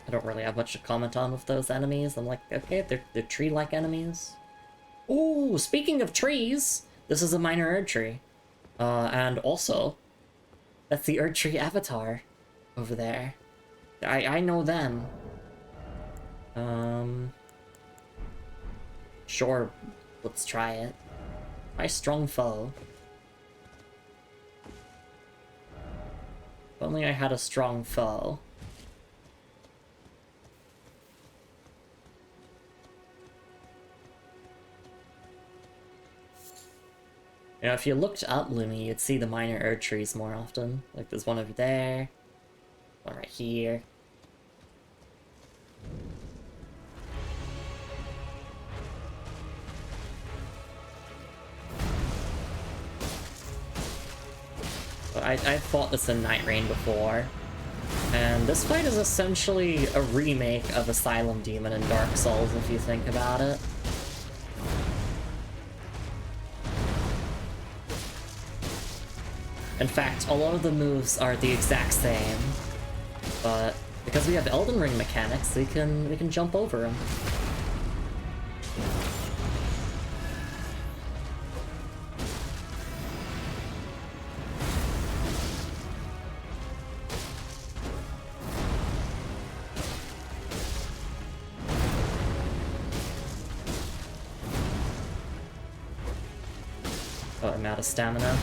I don't really have much to comment on with those enemies. I'm like, okay, they're tree-like enemies. Ooh, speaking of trees, this is a minor Erd tree. And also, that's the Erd tree avatar over there. I know them. Sure, let's try it. Try strong foe. If only I had a strong foe. You know, if you looked up Lumi, you'd see the minor Erd trees more often. Like, there's one over there, one right here. But I fought this in Night Rain before, and this fight is essentially a remake of Asylum Demon in Dark Souls, if you think about it. In fact, a lot of the moves are the exact same, but because we have Elden Ring mechanics, we can jump over them. Oh, I'm out of stamina.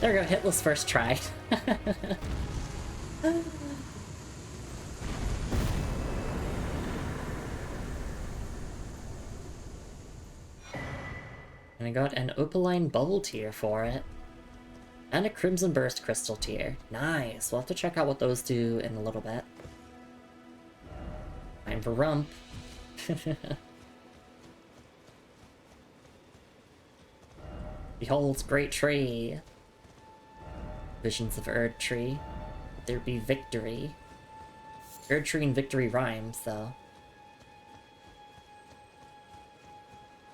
There we go, hitless first try. And I got an opaline bubble tier for it. And a crimson burst crystal tier. Nice, we'll have to check out what those do in a little bit. Time for rump. Behold, great tree. Visions of Erd tree. There be victory. Erd tree and victory rhymes, though.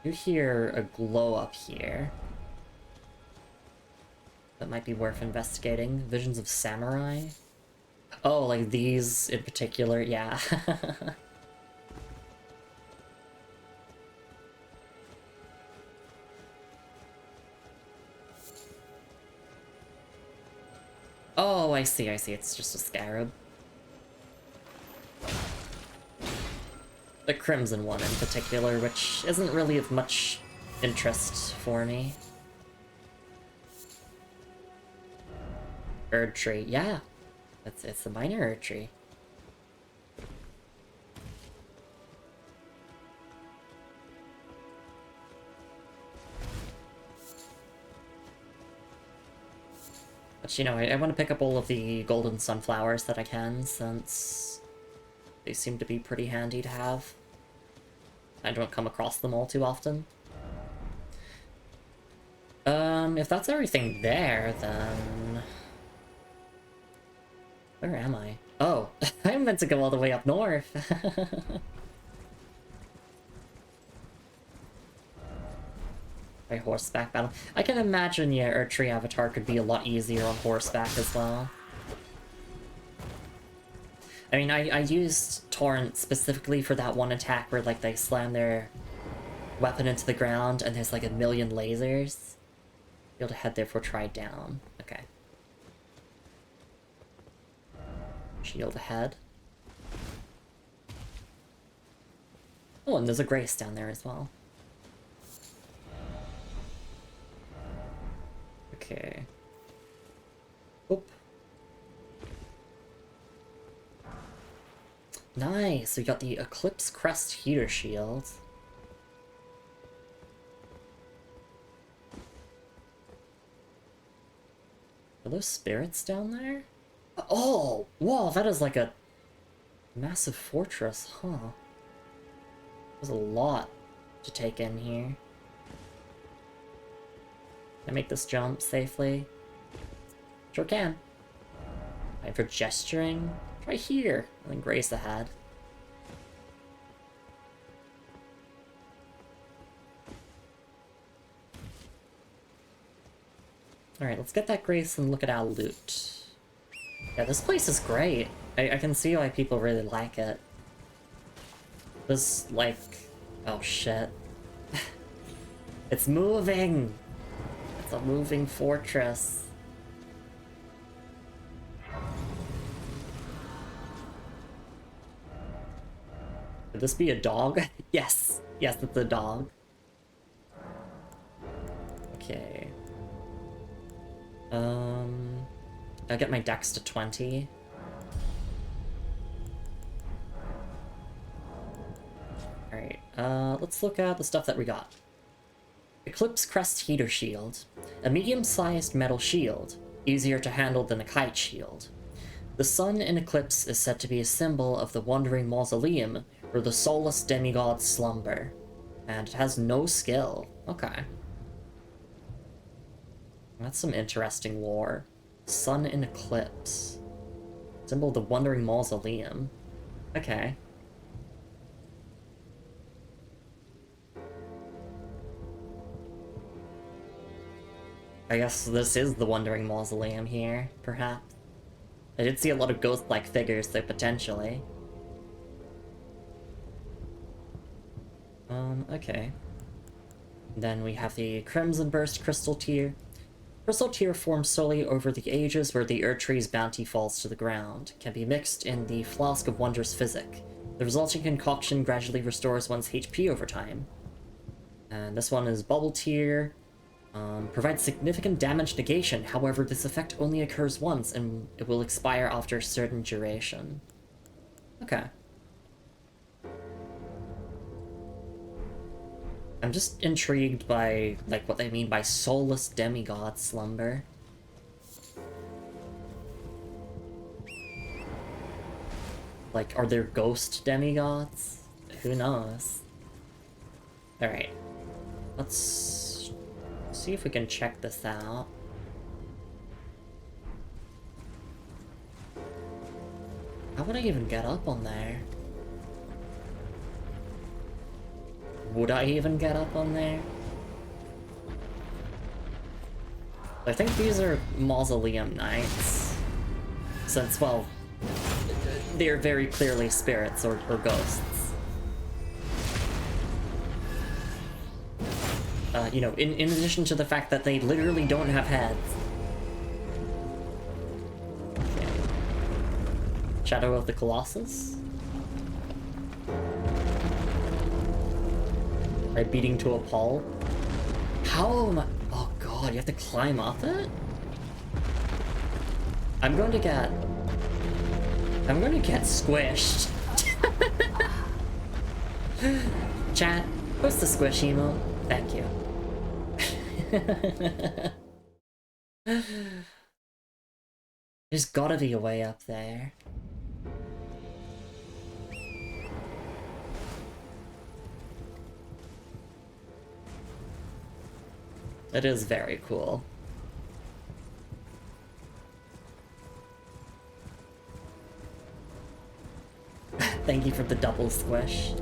You hear a glow up here. That might be worth investigating. Visions of samurai. Oh, like these in particular, yeah. Oh, I see, it's just a scarab. The crimson one in particular, which isn't really of much interest for me. Erd tree, yeah. It's a minor Erd tree. But you know, I want to pick up all of the golden sunflowers that I can, since they seem to be pretty handy to have. I don't come across them all too often. If that's everything there, then... Where am I? Oh, I'm meant to go all the way up north. By horseback battle. I can imagine, yeah, Erdtree Avatar could be a lot easier on horseback as well. I mean, I used Torrent specifically for that one attack where, like, they slam their weapon into the ground and there's, like, a million lasers. Be able to head therefore try down. Okay. Shield ahead. Oh, and there's a Grace down there as well. Okay. Oop. Nice! We got the Eclipse Crest Heater Shield. Are those spirits down there? Oh! Whoa, that is like a massive fortress, huh? There's a lot to take in here. Can I make this jump safely? Sure can. Time for gesturing. Try here, and then Grace ahead. Alright, let's get that Grace and look at our loot. Yeah, this place is great. I can see why people really like it. This, like... Oh, shit. It's moving! It's a moving fortress. Could this be a dog? Yes! Yes, it's a dog. Okay. I'll get my dex to 20. Alright, let's look at the stuff that we got. Eclipse Crest Heater Shield. A medium-sized metal shield, easier to handle than a kite shield. The sun in Eclipse is said to be a symbol of the wandering mausoleum where the soulless demigods slumber. And it has no skill. Okay. That's some interesting lore. Sun in Eclipse. Symbol of the wandering mausoleum. Okay. I guess this is the Wandering Mausoleum here, perhaps. I did see a lot of ghost-like figures, so potentially. Okay. Then we have the Crimson Burst Crystal Tear. Crystal Tear forms solely over the ages where the Erdtree's bounty falls to the ground. Can be mixed in the Flask of Wondrous Physic. The resulting concoction gradually restores one's HP over time. And this one is Bubble Tear. Provides significant damage negation, however this effect only occurs once and it will expire after a certain duration. Okay. I'm just intrigued by, like, what they mean by soulless demigod slumber. Like, are there ghost demigods? Who knows? Alright. Let's see if we can check this out. How would I even get up on there? Would I even get up on there? I think these are Mausoleum Knights. Since, well, they're very clearly spirits or ghosts. You know, in addition to the fact that they literally don't have heads. Shadow of the Colossus? Right, beating to a pole? How am I? Oh god, you have to climb up it? I'm going to get squished. Chat, post the squish emote. Thank you. There's gotta be a way up there. It is very cool. Thank you for the double squish.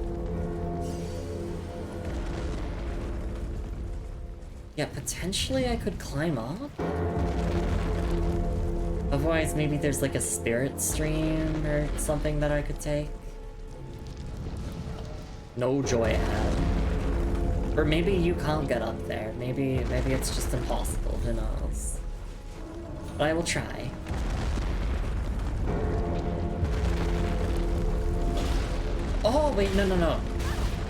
Yeah, potentially I could climb up. Otherwise, maybe there's like a spirit stream or something that I could take. No joy ahead. Or maybe you can't get up there. Maybe it's just impossible. Who knows? But I will try. Oh, wait, no.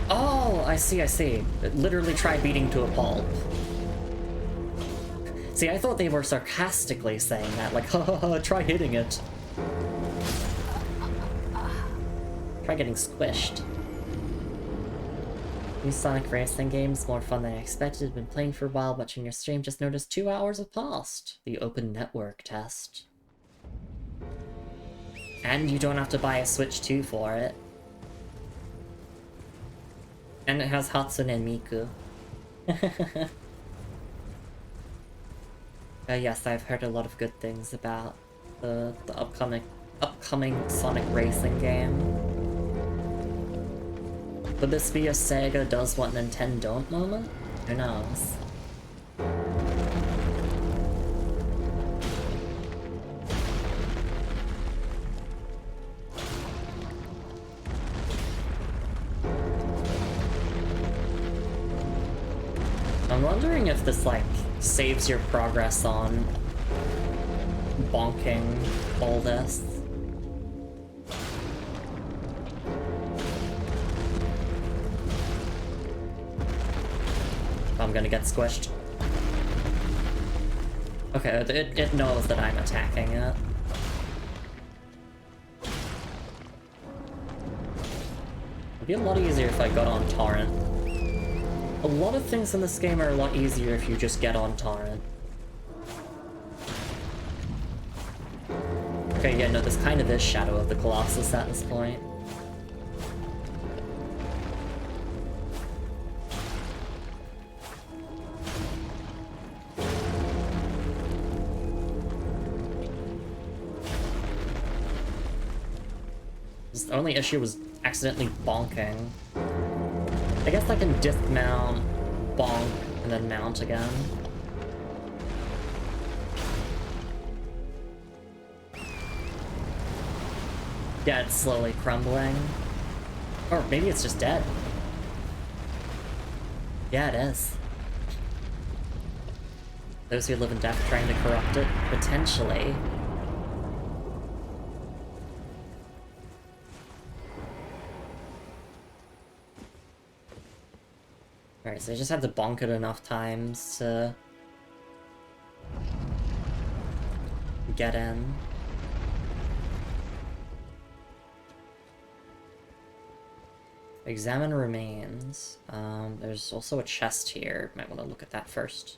Oh, I see. Literally try beating to a pulp. See, I thought they were sarcastically saying that, like, ha, try hitting it. Try getting squished. New Sonic Racing games, more fun than I expected. Been playing for a while, watching your stream, just noticed 2 hours have passed. The open network test. And you don't have to buy a Switch 2 for it. And it has Hatsune and Miku. Yes, I've heard a lot of good things about the upcoming Sonic Racing game. Would this be a Sega does what Nintendo don't moment? Who knows? I'm wondering if this, like, saves your progress on bonking all this. I'm gonna get squished. Okay, it knows that I'm attacking it. It'd be a lot easier if I got on Torrent. A lot of things in this game are a lot easier if you just get on Torrent. Okay, yeah, no, this kind of is Shadow of the Colossus at this point. The only issue was accidentally bonking. I guess I can dismount, bonk, and then mount again. Yeah, it's slowly crumbling. Or maybe it's just dead. Yeah, it is. Those who live in death trying to corrupt it? Potentially. Alright, so I just have to bonk it enough times to get in. Examine remains. There's also a chest here. Might want to look at that first.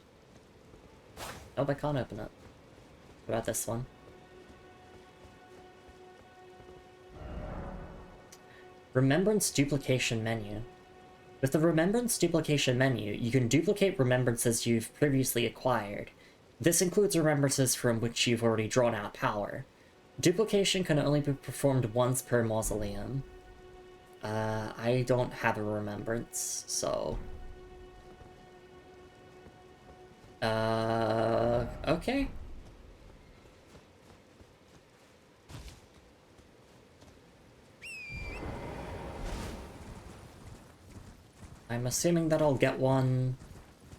Nope, I can't open it. What about this one? Remembrance duplication menu. With the Remembrance duplication menu, you can duplicate remembrances you've previously acquired. This includes remembrances from which you've already drawn out power. Duplication can only be performed once per mausoleum. I don't have a remembrance, so... okay. I'm assuming that I'll get one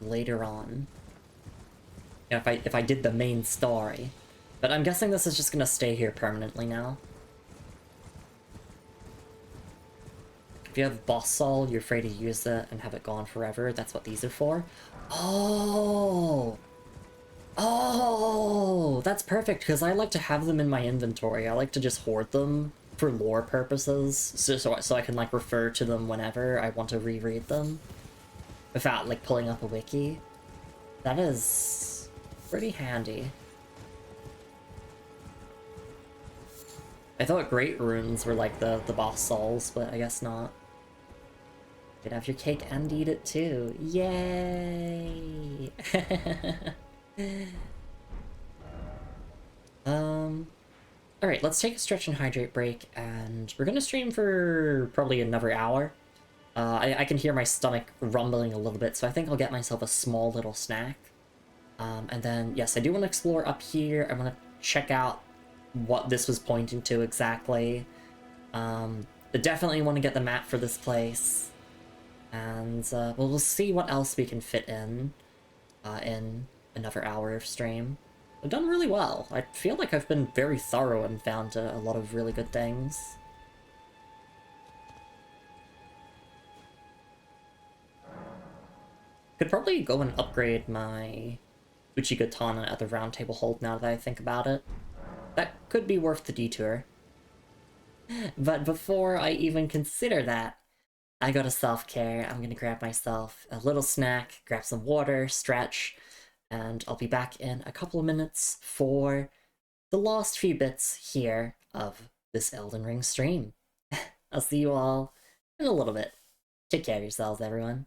later on. You know, if I did the main story. But I'm guessing this is just gonna stay here permanently now. if you have Boss Soul, you're free to use it and have it gone forever. That's what these are for. Oh! Oh! That's perfect, because I like to have them in my inventory. I like to just hoard them for lore purposes, so I can, like, refer to them whenever I want to reread them. Without, like, pulling up a wiki. That is pretty handy. I thought Great Runes were like the boss souls, but I guess not. You can have your cake and eat it too. Yay! Alright, let's take a stretch and hydrate break, and we're gonna stream for probably another hour. I can hear my stomach rumbling a little bit, so I think I'll get myself a small little snack. And then, yes, I do want to explore up here. I want to check out what this was pointing to exactly. I definitely want to get the map for this place. And we'll see what else we can fit in another hour of stream. I've done really well. I feel like I've been very thorough and found a lot of really good things. Could probably go and upgrade my Uchigatana at the Round Table Hold now that I think about it. That could be worth the detour. But before I even consider that, I go to self-care. I'm gonna grab myself a little snack, grab some water, stretch, and I'll be back in a couple of minutes for the last few bits here of this Elden Ring stream. I'll see you all in a little bit. Take care of yourselves, everyone.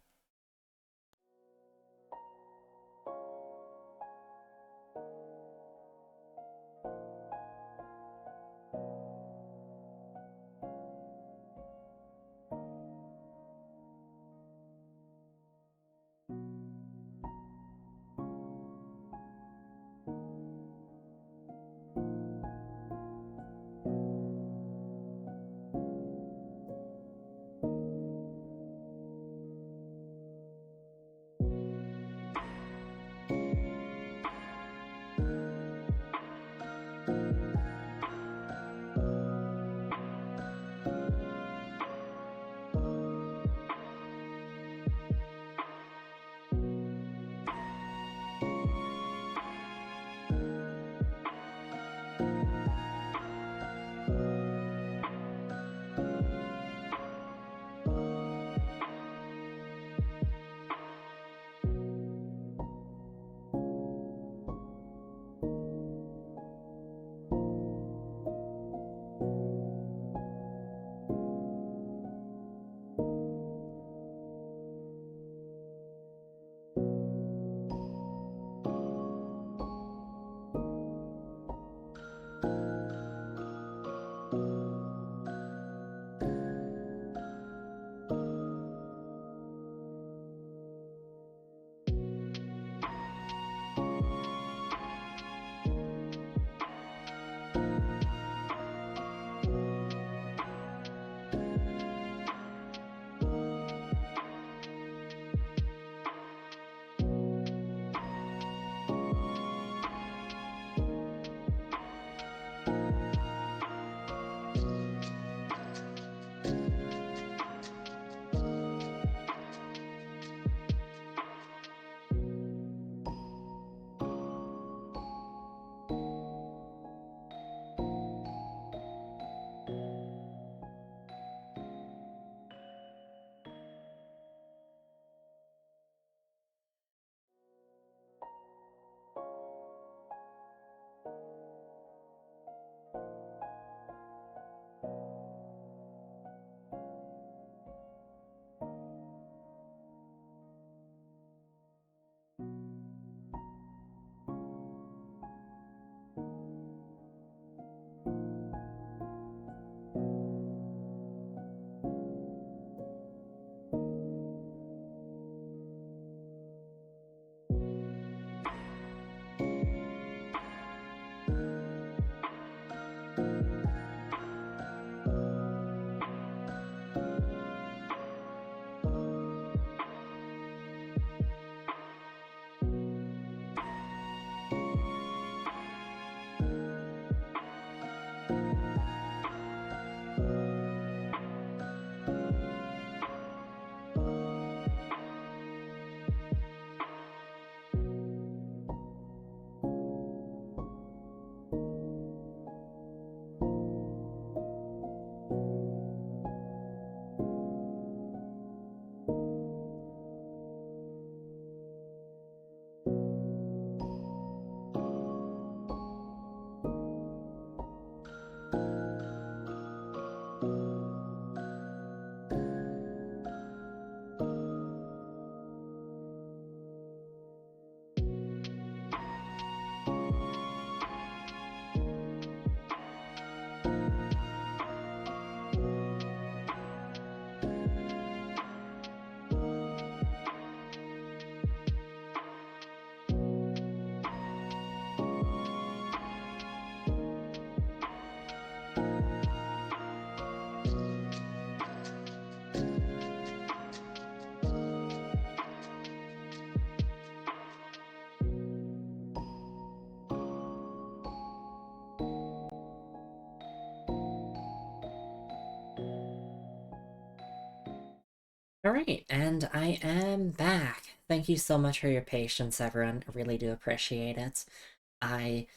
Alright, and I am back. Thank you so much for your patience, everyone. I really do appreciate it. I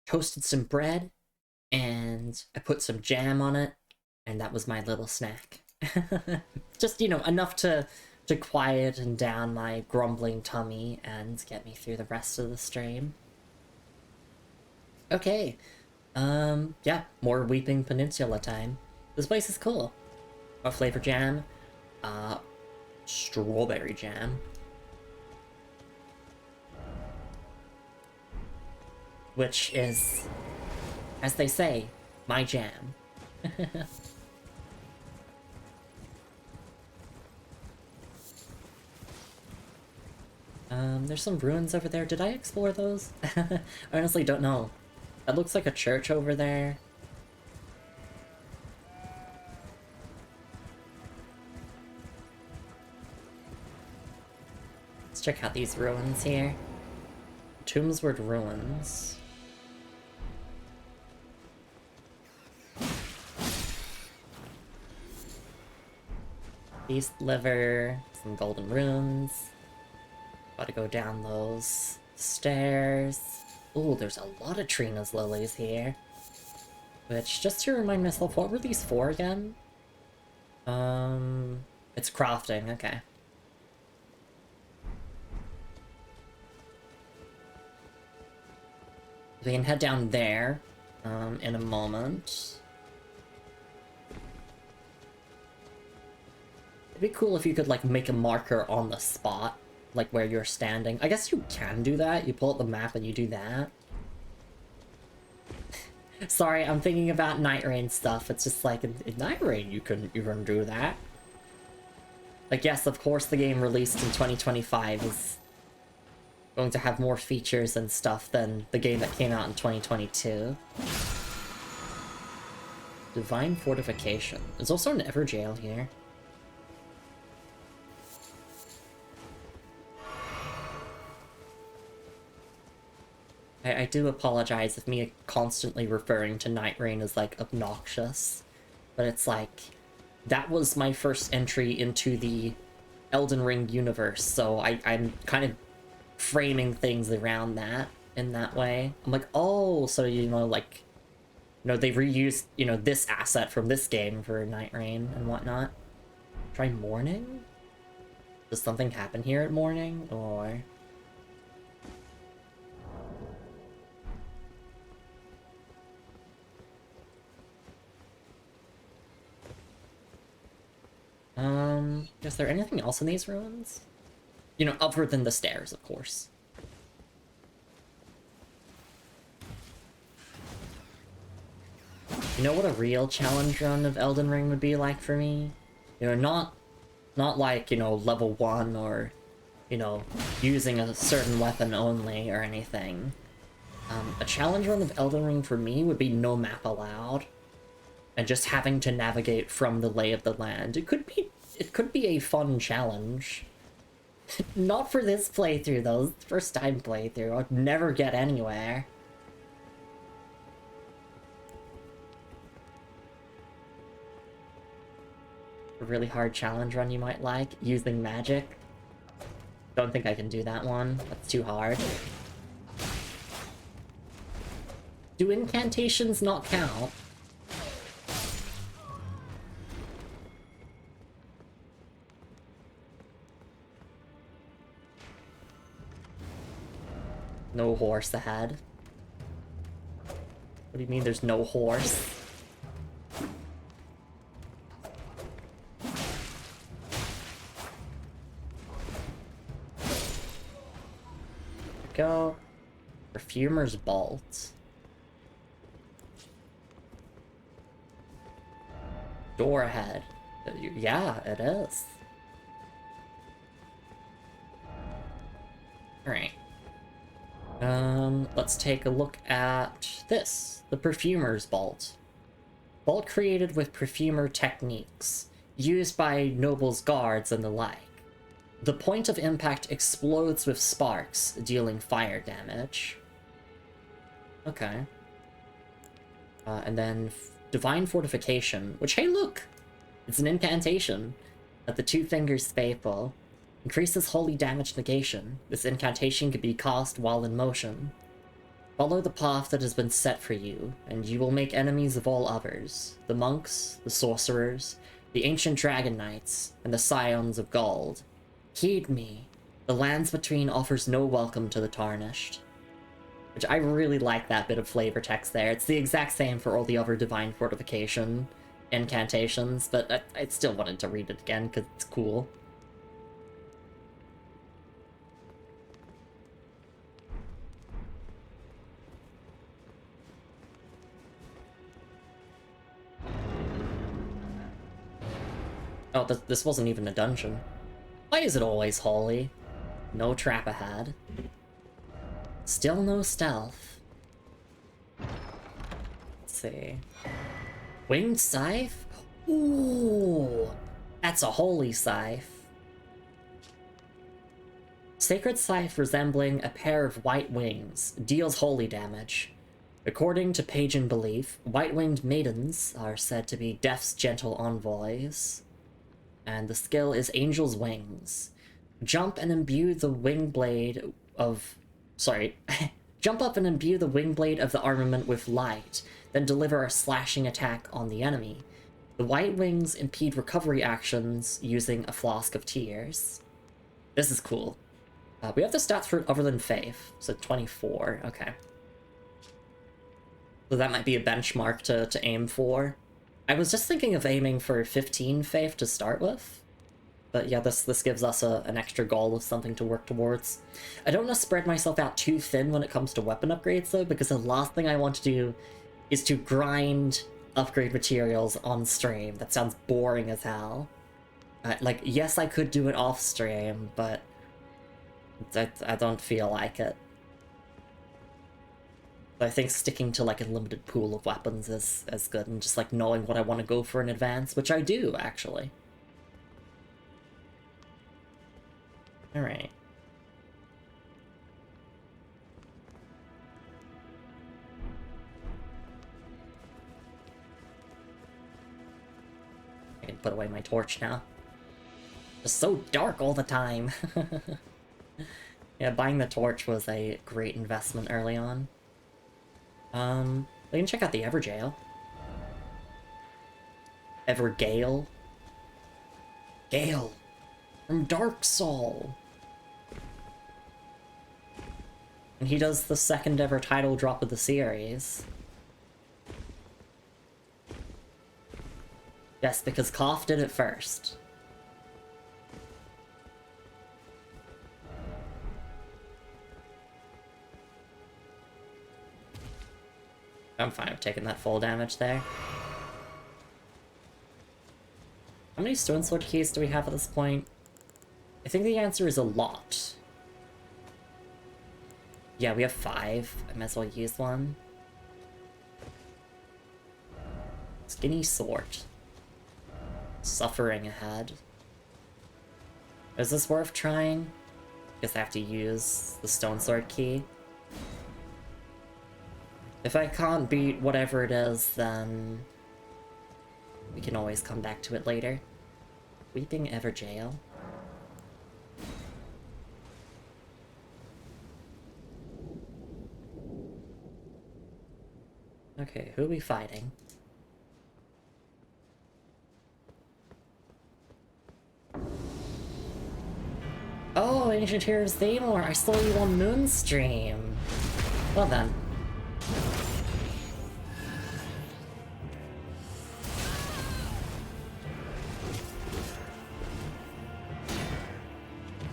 toasted some bread, and I put some jam on it, and that was my little snack. Just, you know, enough to quieten down my grumbling tummy and get me through the rest of the stream. Okay, yeah, more Weeping Peninsula time. This place is cool. What flavor jam? Strawberry jam. Which is, as they say, my jam. There's some ruins over there. Did I explore those? I honestly don't know. That looks like a church over there. Let's check out these ruins here. Tombsward Ruins. Beast liver, some golden runes. Gotta go down those stairs. Ooh, there's a lot of Trina's lilies here. Which, just to remind myself, what were these for again? It's crafting, okay. We can head down there, in a moment. It'd be cool if you could, like, make a marker on the spot, like, where you're standing. I guess you can do that. You pull up the map and you do that. Sorry, I'm thinking about Night Rain stuff. It's just like, in Night Rain, you can do that. Like, yes, of course the game released in 2025 is going to have more features and stuff than the game that came out in 2022. Divine Fortification. There's also an Everjail here. I do apologize if me constantly referring to Night Rain as, like, obnoxious. But it's like, that was my first entry into the Elden Ring universe, so I'm kind of framing things around that in that way. I'm like, oh, so, you know, like, you know, they reused, you know, this asset from this game for Night Rain and whatnot. Try morning? Does something happen here at morning, or... is there anything else in these ruins? You know, other than the stairs, of course. You know what a real challenge run of Elden Ring would be like for me? You know, not like, you know, level 1 or, you know, using a certain weapon only or anything. A challenge run of Elden Ring for me would be no map allowed. And just having to navigate from the lay of the land. It could be a fun challenge. Not for this playthrough though, first time playthrough. I'd never get anywhere. A really hard challenge run you might like, using magic. Don't think I can do that one, that's too hard. Do incantations not count? No horse ahead. What do you mean there's no horse? Go. Perfumer's Bolt. Door ahead. Yeah, it is. Alright. Let's take a look at this. The Perfumer's Bolt. Bolt created with perfumer techniques, used by nobles' guards and the like. The point of impact explodes with sparks, dealing fire damage. Okay. And then Divine Fortification, which, hey look! It's an incantation. At the Two Fingers Faithful. Increases holy damage negation. This incantation can be cast while in motion. Follow the path that has been set for you, and you will make enemies of all others. The monks, the sorcerers, the ancient dragon knights, and the scions of Gauld. Heed me. The lands between offers no welcome to the tarnished. Which I really like that bit of flavor text there. It's the exact same for all the other divine fortification incantations, but I still wanted to read it again because it's cool. Oh, this wasn't even a dungeon. Why is it always holy? No trap ahead. Still no stealth. Let's see. Winged Scythe? Ooh! That's a holy scythe. Sacred Scythe resembling a pair of white wings deals holy damage. According to pagan belief, white-winged maidens are said to be death's gentle envoys. And the skill is Angel's Wings. Jump and imbue the wing blade of... Sorry. Jump up and imbue the wing blade of the armament with light, then deliver a slashing attack on the enemy. The white wings impede recovery actions using a Flask of Tears. This is cool. We have the stats for other than Faith, so 24, okay. So that might be a benchmark to aim for. I was just thinking of aiming for 15 Faith to start with. But yeah, this gives us an extra goal of something to work towards. I don't want to spread myself out too thin when it comes to weapon upgrades though, because the last thing I want to do is to grind upgrade materials on stream. That sounds boring as hell. Like, yes, I could do it off stream, but I don't feel like it. I think sticking to like a limited pool of weapons is as good, and just like knowing what I want to go for in advance, which I do actually. Alright. I can put away my torch now. It's so dark all the time. Yeah, buying the torch was a great investment early on. We can check out the Everjail. Evergale. Gale! From Dark Soul! And he does the second ever title drop of the series. Yes, because Koth did it first. I'm fine with taking that full damage there. How many Stone Sword keys do we have at this point? I think the answer is a lot. Yeah, we have 5. I might as well use one. Skinny Sword. Suffering ahead. Is this worth trying? Guess I have to use the Stone Sword key. If I can't beat whatever it is, then we can always come back to it later. Weeping Everjail. Okay, who are we fighting? Oh, Ancient Heroes Thamor, I saw you on Moonstream. Well then.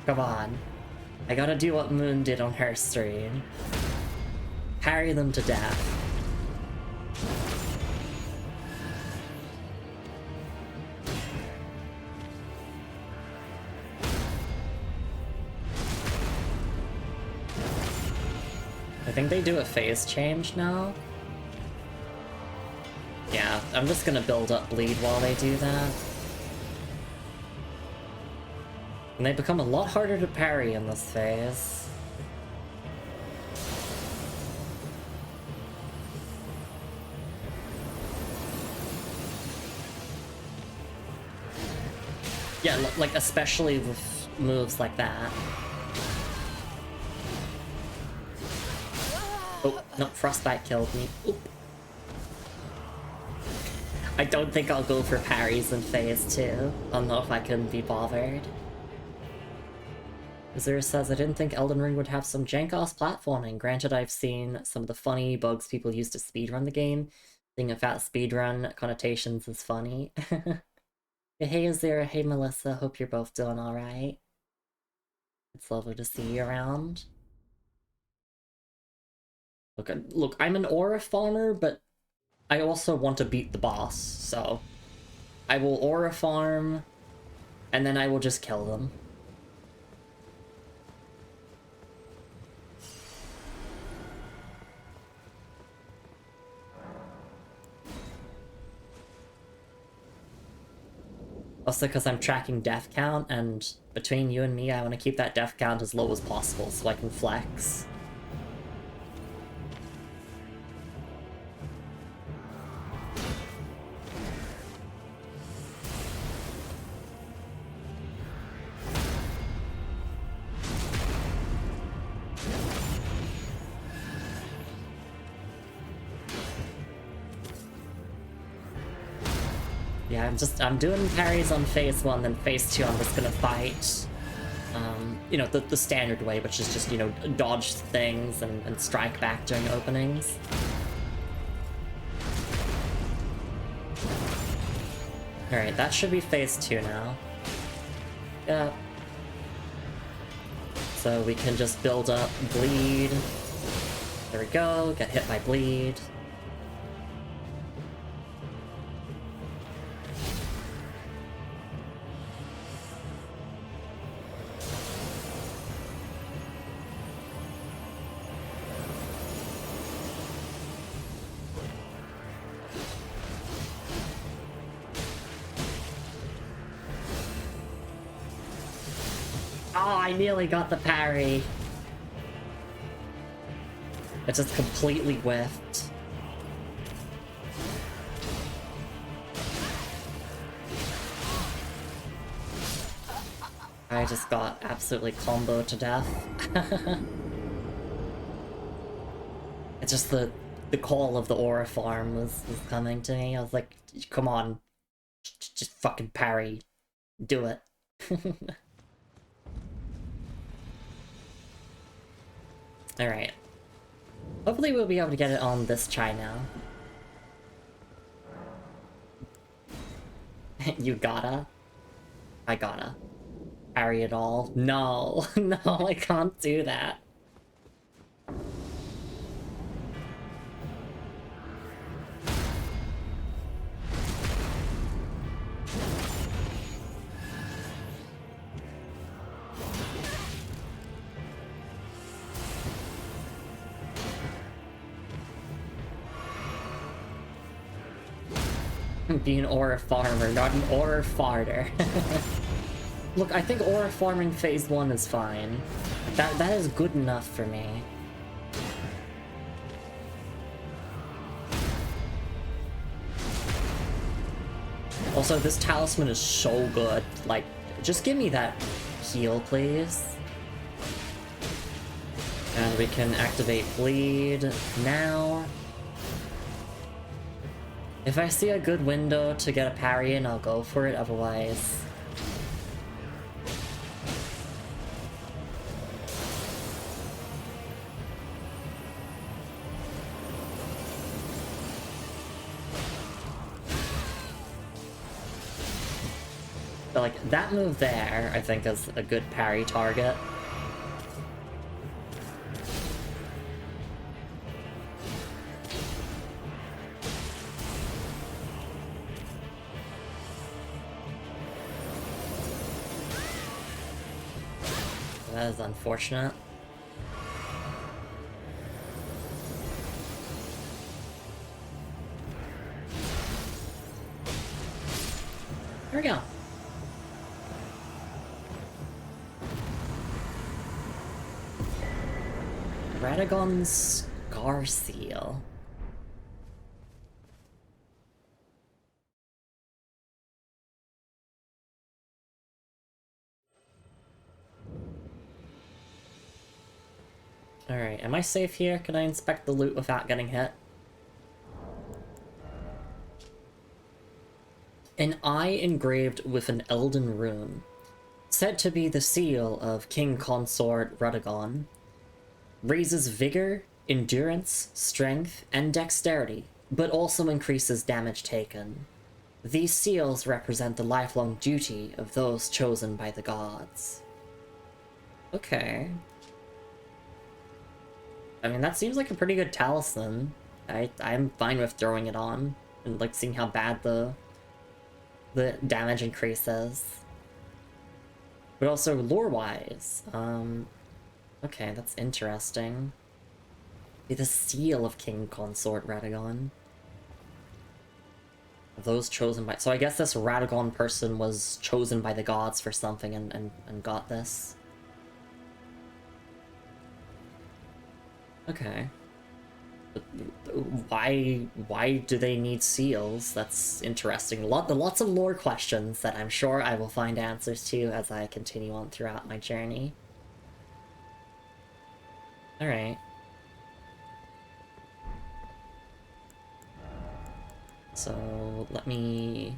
Come on. I gotta do what Moon did on her stream. Parry them to death. I think they do a phase change now. Yeah, I'm just gonna build up bleed while they do that. And they become a lot harder to parry in this phase. Yeah, like especially with moves like that. Oh, no, Frostbite killed me. Oop. I don't think I'll go for parries in phase 2. I don't know if I can be bothered. Azura says, I didn't think Elden Ring would have some jank-ass platforming. Granted, I've seen some of the funny bugs people use to speedrun the game. Seeing if that speedrun connotations is funny. Hey Azura, hey Melissa, hope you're both doing alright. It's lovely to see you around. Look, I'm an aura farmer, but I also want to beat the boss, so I will aura farm, and then I will just kill them. Also, because I'm tracking death count, and between you and me, I want to keep that death count as low as possible so I can flex. Yeah, I'm doing parries on phase 1, then phase 2 I'm just gonna fight, you know, the standard way, which is just, you know, dodge things and strike back during openings. Alright, that should be phase 2 now. Yeah. So we can just build up bleed. There we go, get hit by bleed. Oh, I nearly got the parry. It just completely whiffed. I just got absolutely comboed to death. It's just the call of the aura farm was coming to me. I was like, come on. Just fucking parry. Do it. Alright. Hopefully we'll be able to get it on this try now. You gotta? I gotta. Parry it all. No, no, I can't do that. Be an aura farmer, not an aura farter. Look, I think aura farming phase 1 is fine. That is good enough for me. Also, this talisman is so good. Like, just give me that heal, please. And we can activate bleed now. If I see a good window to get a parry in, I'll go for it, otherwise... But like, that move there, I think is a good parry target. That is unfortunate. There we go. Radagon's Scar Seal. Alright, am I safe here? Can I inspect the loot without getting hit? An eye engraved with an Elden rune, said to be the seal of King Consort Radagon, raises vigor, endurance, strength, and dexterity, but also increases damage taken. These seals represent the lifelong duty of those chosen by the gods. Okay. I mean, that seems like a pretty good talisman. I'm fine with throwing it on and like seeing how bad the damage increases. But also lore-wise, okay, that's interesting. Be the seal of King Consort Radagon. Those chosen by... So I guess this Radagon person was chosen by the gods for something and got this. Okay. But why do they need seals? That's interesting. Lots of lore questions that I'm sure I will find answers to as I continue on throughout my journey. Alright. So, let me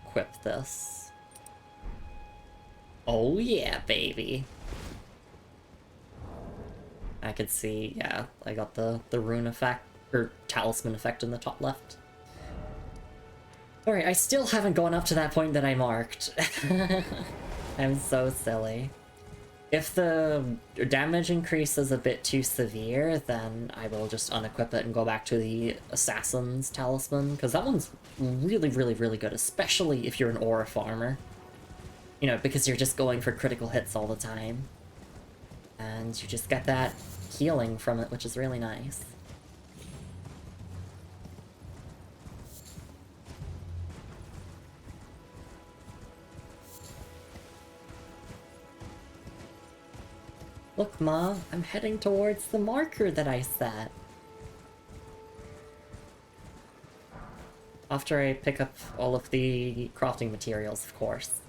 equip this. Oh yeah, baby! I could see, yeah, I got the rune effect, or talisman effect in the top left. Alright, I still haven't gone up to that point that I marked. I'm so silly. If the damage increase is a bit too severe, then I will just unequip it and go back to the Assassin's Talisman, because that one's really, really, really good, especially if you're an aura farmer. You know, because you're just going for critical hits all the time. And you just get that healing from it, which is really nice. Look, Ma, I'm heading towards the marker that I set. After I pick up all of the crafting materials, of course.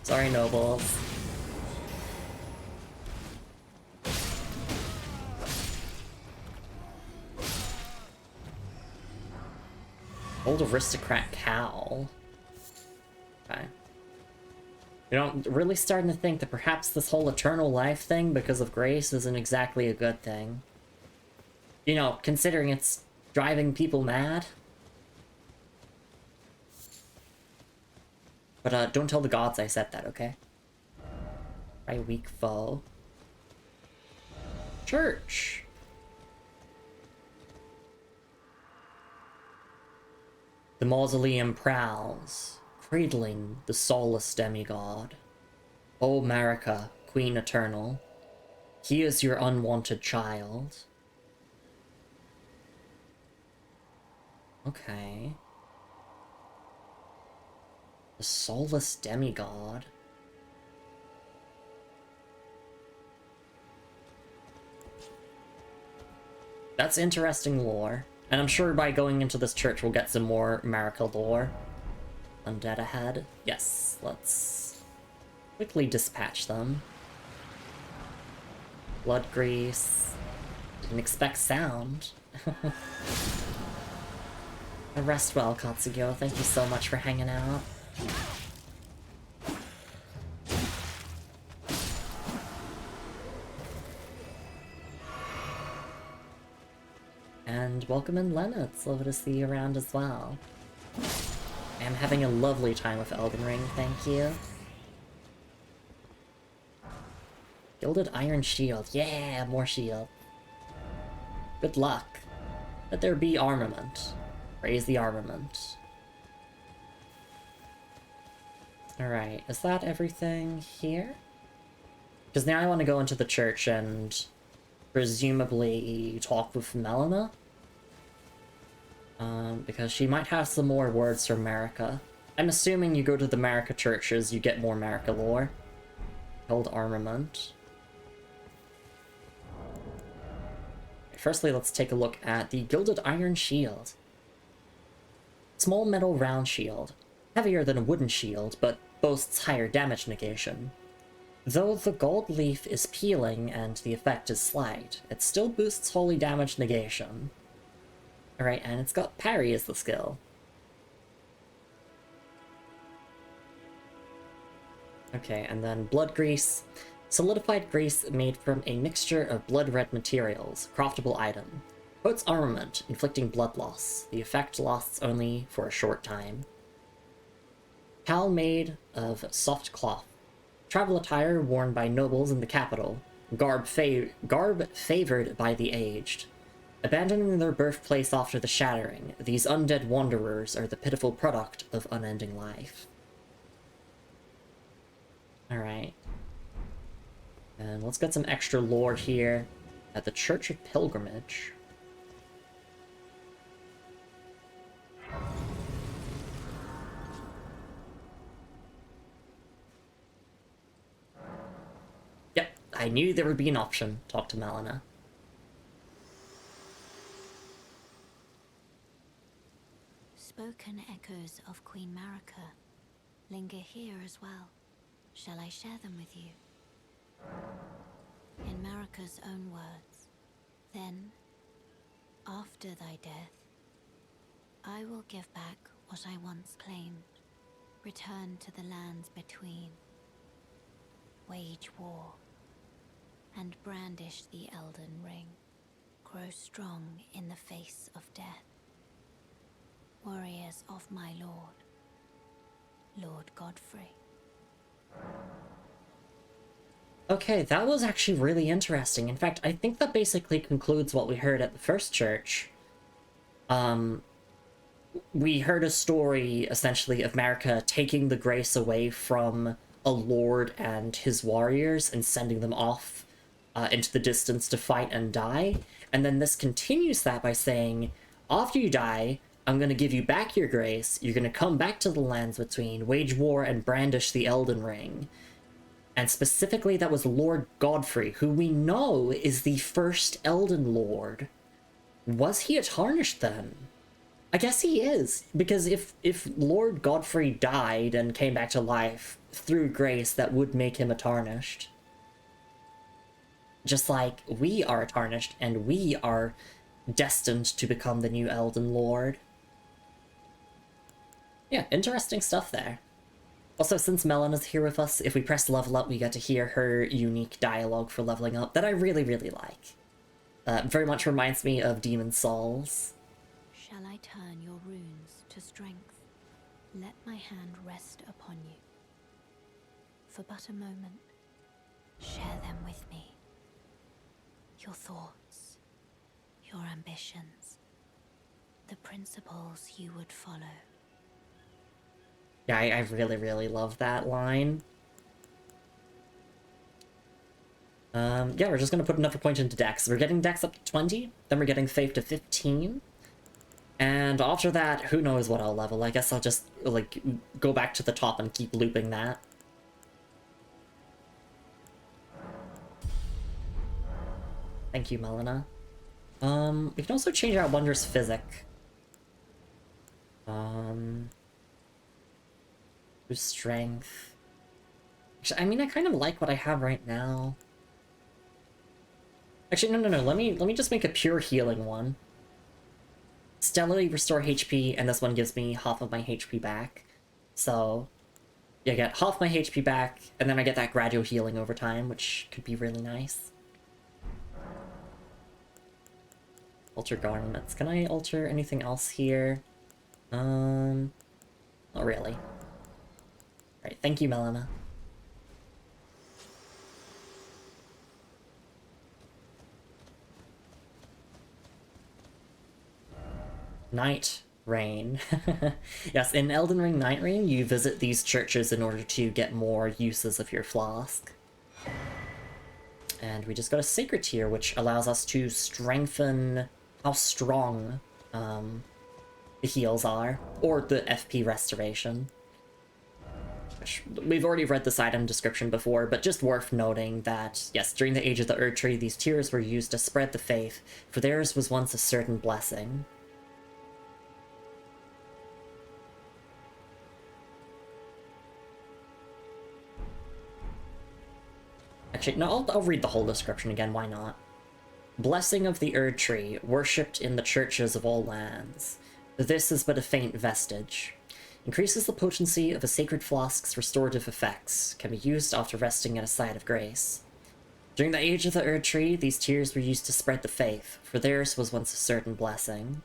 Sorry, nobles. Old aristocrat cow. Okay. You know, I'm really starting to think that perhaps this whole eternal life thing, because of grace, isn't exactly a good thing. You know, considering it's driving people mad. But don't tell the gods I said that, okay? Try weak foe. Church! The mausoleum prowls, cradling the soulless demigod. O Marika, Queen Eternal, he is your unwanted child. Okay. The soulless demigod. That's interesting lore. And I'm sure by going into this church we'll get some more Marika lore. Undead ahead. Yes, let's quickly dispatch them. Blood grease. Didn't expect sound. Rest well, Katsugo. Thank you so much for hanging out. And welcome in Lena, it's lovely to see you around as well. I'm having a lovely time with Elden Ring, thank you. Gilded Iron Shield, yeah, more shield. Good luck. Let there be armament. Raise the armament. Alright, is that everything here? Because now I want to go into the church and presumably talk with Melina. Because she might have some more words from Marika. I'm assuming you go to the Marika churches, you get more Marika lore. Held armament. Firstly, let's take a look at the Gilded Iron Shield. Small metal round shield. Heavier than a wooden shield, but boasts higher damage negation. Though the gold leaf is peeling and the effect is slight, it still boosts holy damage negation. Alright, and it's got parry as the skill. Okay, and then blood grease. Solidified grease made from a mixture of blood-red materials. Craftable item. Coats armament, inflicting blood loss. The effect lasts only for a short time. Cowl made of soft cloth. Travel attire worn by nobles in the capital. Garb favored by the aged. Abandoning their birthplace after the shattering, these undead wanderers are the pitiful product of unending life. Alright. And let's get some extra lore here at the Church of Pilgrimage. Yep, I knew there would be an option. Talk to Melina. Spoken echoes of Queen Marika linger here as well. Shall I share them with you? In Marika's own words, then, after thy death, I will give back what I once claimed, return to the lands between, wage war, and brandish the Elden Ring, grow strong in the face of death. Warriors of my lord, Lord Godfrey. Okay, that was actually really interesting. In fact, I think that basically concludes what we heard at the first church. We heard a story, essentially, of Marika taking the grace away from a lord and his warriors and sending them off into the distance to fight and die. And then this continues that by saying, after you die, I'm going to give you back your grace, you're going to come back to the lands between, wage war, and brandish the Elden Ring. And specifically, that was Lord Godfrey, who we know is the first Elden Lord. Was he a Tarnished then? I guess he is, because if Lord Godfrey died and came back to life through grace, that would make him a Tarnished. Just like we are a Tarnished, and we are destined to become the new Elden Lord. Yeah, interesting stuff there. Also, since Melina's here with us, if we press level up, we get to hear her unique dialogue for leveling up that I really, really like. Very much reminds me of Demon Souls. Shall I turn your runes to strength? Let my hand rest upon you. For but a moment, share them with me. Your thoughts, your ambitions, the principles you would follow. Yeah, I really, really love that line. Yeah, we're just gonna put another point into Dex. We're getting Dex up to 20, then we're getting Faith to 15. And after that, who knows what I'll level. I guess I'll just, like, go back to the top and keep looping that. Thank you, Melina. We can also change our Wondrous Physic. Strength. Actually, I mean, I kind of like what I have right now. Actually, no. Let me just make a pure healing one. Stellarly restore HP, and this one gives me half of my HP back. So, yeah, I get half my HP back, and then I get that gradual healing over time, which could be really nice. Alter garments. Can I alter anything else here? Not really. Right, thank you, Melina. Night Rain. Yes, in Elden Ring Night Rain, you visit these churches in order to get more uses of your flask. And we just got a Sacred Tier, which allows us to strengthen how strong the heals are, or the FP restoration. We've already read this item description before, but just worth noting that, yes, during the Age of the Erd Tree, these tears were used to spread the faith, for theirs was once a certain blessing. Actually, no, I'll read the whole description again, why not? Blessing of the Erd Tree, worshipped in the churches of all lands. This is but a faint vestige. Increases the potency of a sacred flask's restorative effects. Can be used after resting at a site of grace. During the age of the Erd Tree, these tears were used to spread the faith, for theirs was once a certain blessing.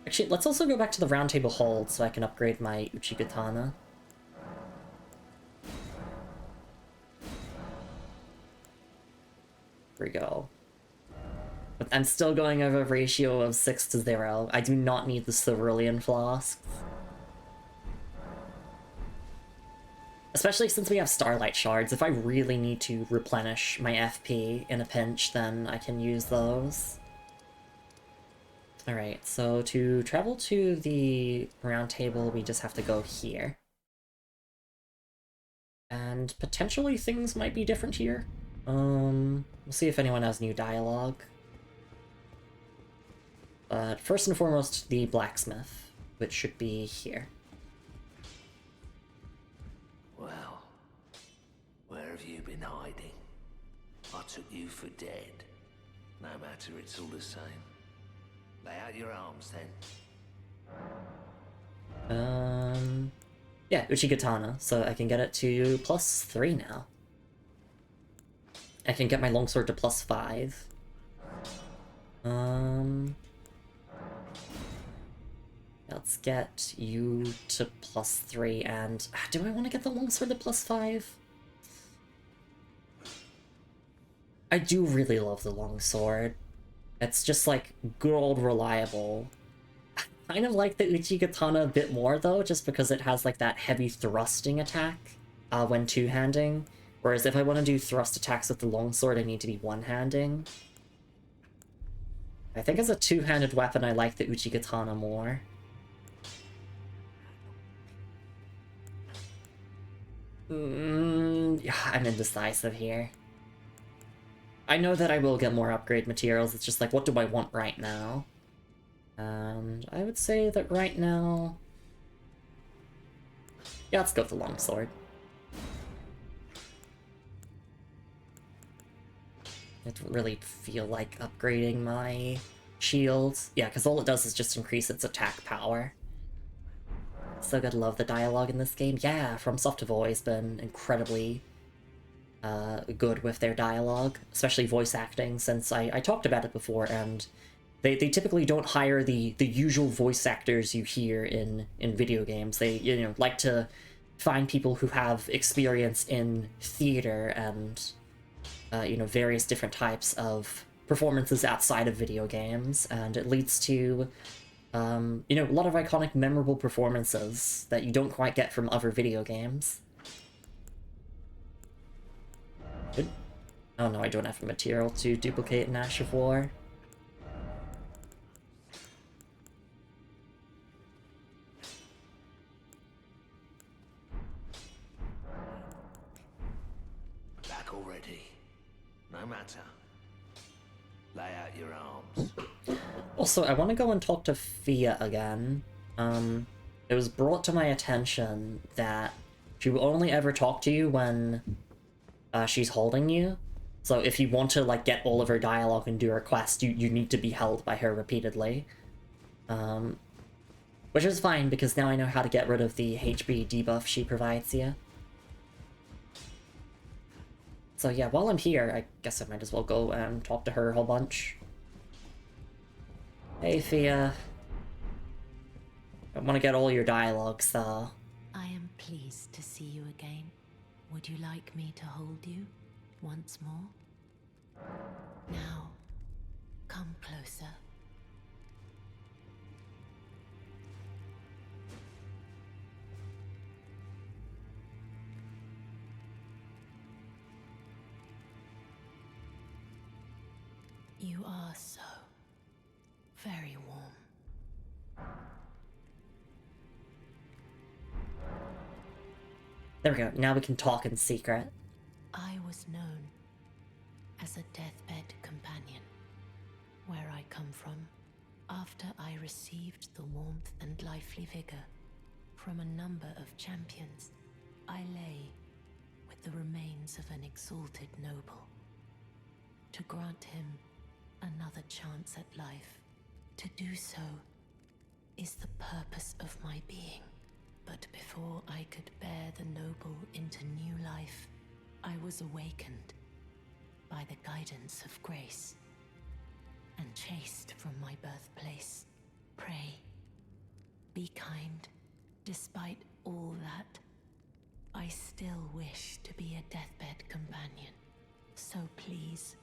Actually, let's also go back to the Round Table Hold so I can upgrade my Uchigatana. Here we go. But I'm still going over a ratio of 6-0. I do not need the Cerulean Flasks. Especially since we have Starlight Shards. If I really need to replenish my FP in a pinch, then I can use those. Alright, so to travel to the Round Table, we just have to go here. And potentially things might be different here. We'll see if anyone has new dialogue. But first and foremost, the blacksmith, which should be here. Well, where have you been hiding? I took you for dead. No matter, it's all the same. Lay out your arms, then. Yeah, Uchigatana, so I can get it to +3 now. I can get my longsword to +5. Let's get you to +3, and do I want to get the longsword to +5? I do really love the longsword. It's just like good old reliable. I kind of like the Uchigatana a bit more though, just because it has like that heavy thrusting attack when two-handing. Whereas if I want to do thrust attacks with the longsword, I need to be one-handing. I think as a two-handed weapon, I like the Uchigatana more. Yeah, I'm indecisive here. I know that I will get more upgrade materials, it's just like, what do I want right now? And I would say that right now... Yeah, let's go with the longsword. I don't really feel like upgrading my shields. Yeah, because all it does is just increase its attack power. So gotta love the dialogue in this game. Yeah, FromSoft have always been incredibly good with their dialogue, especially voice acting, since I talked about it before, and they typically don't hire the usual voice actors you hear in video games. They, you know, like to find people who have experience in theater and, you know, various different types of performances outside of video games, and it leads to, you know, a lot of iconic, memorable performances that you don't quite get from other video games. Good. Oh no, I don't have the material to duplicate an Ash of War. Back already. No matter. Lay out your arms. Also, I want to go and talk to Fia again. It was brought to my attention that she will only ever talk to you when she's holding you. So if you want to like get all of her dialogue and do her quest, you need to be held by her repeatedly. Which is fine, because now I know how to get rid of the HP debuff she provides you. So yeah, while I'm here, I guess I might as well go and talk to her a whole bunch. Hey, Fia. I want to get all your dialogues, though. I am pleased to see you again. Would you like me to hold you once more? Now, come closer. You are so very warm. There we go. Now we can talk in secret. I was known as a deathbed companion, where I come from, after I received the warmth and lively vigor from a number of champions I lay with the remains of an exalted noble. To grant him another chance at life, to do so is the purpose of my being. But before I could bear the noble into new life, I was awakened by the guidance of grace and chased from my birthplace. Pray, be kind. Despite all that, I still wish to be a deathbed companion. So please,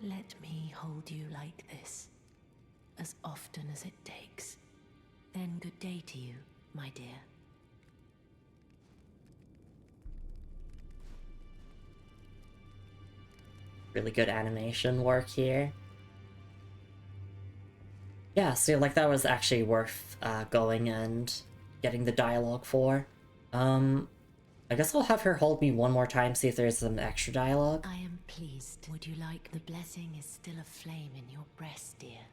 let me hold you like this, as often as it takes. Then good day to you, my dear. Really good animation work here. Yeah, so like that was actually worth going and getting the dialogue for. I guess I'll have her hold me one more time, see if there's some extra dialogue. I am pleased. Would you like the blessing is still a flame in your breast, dear?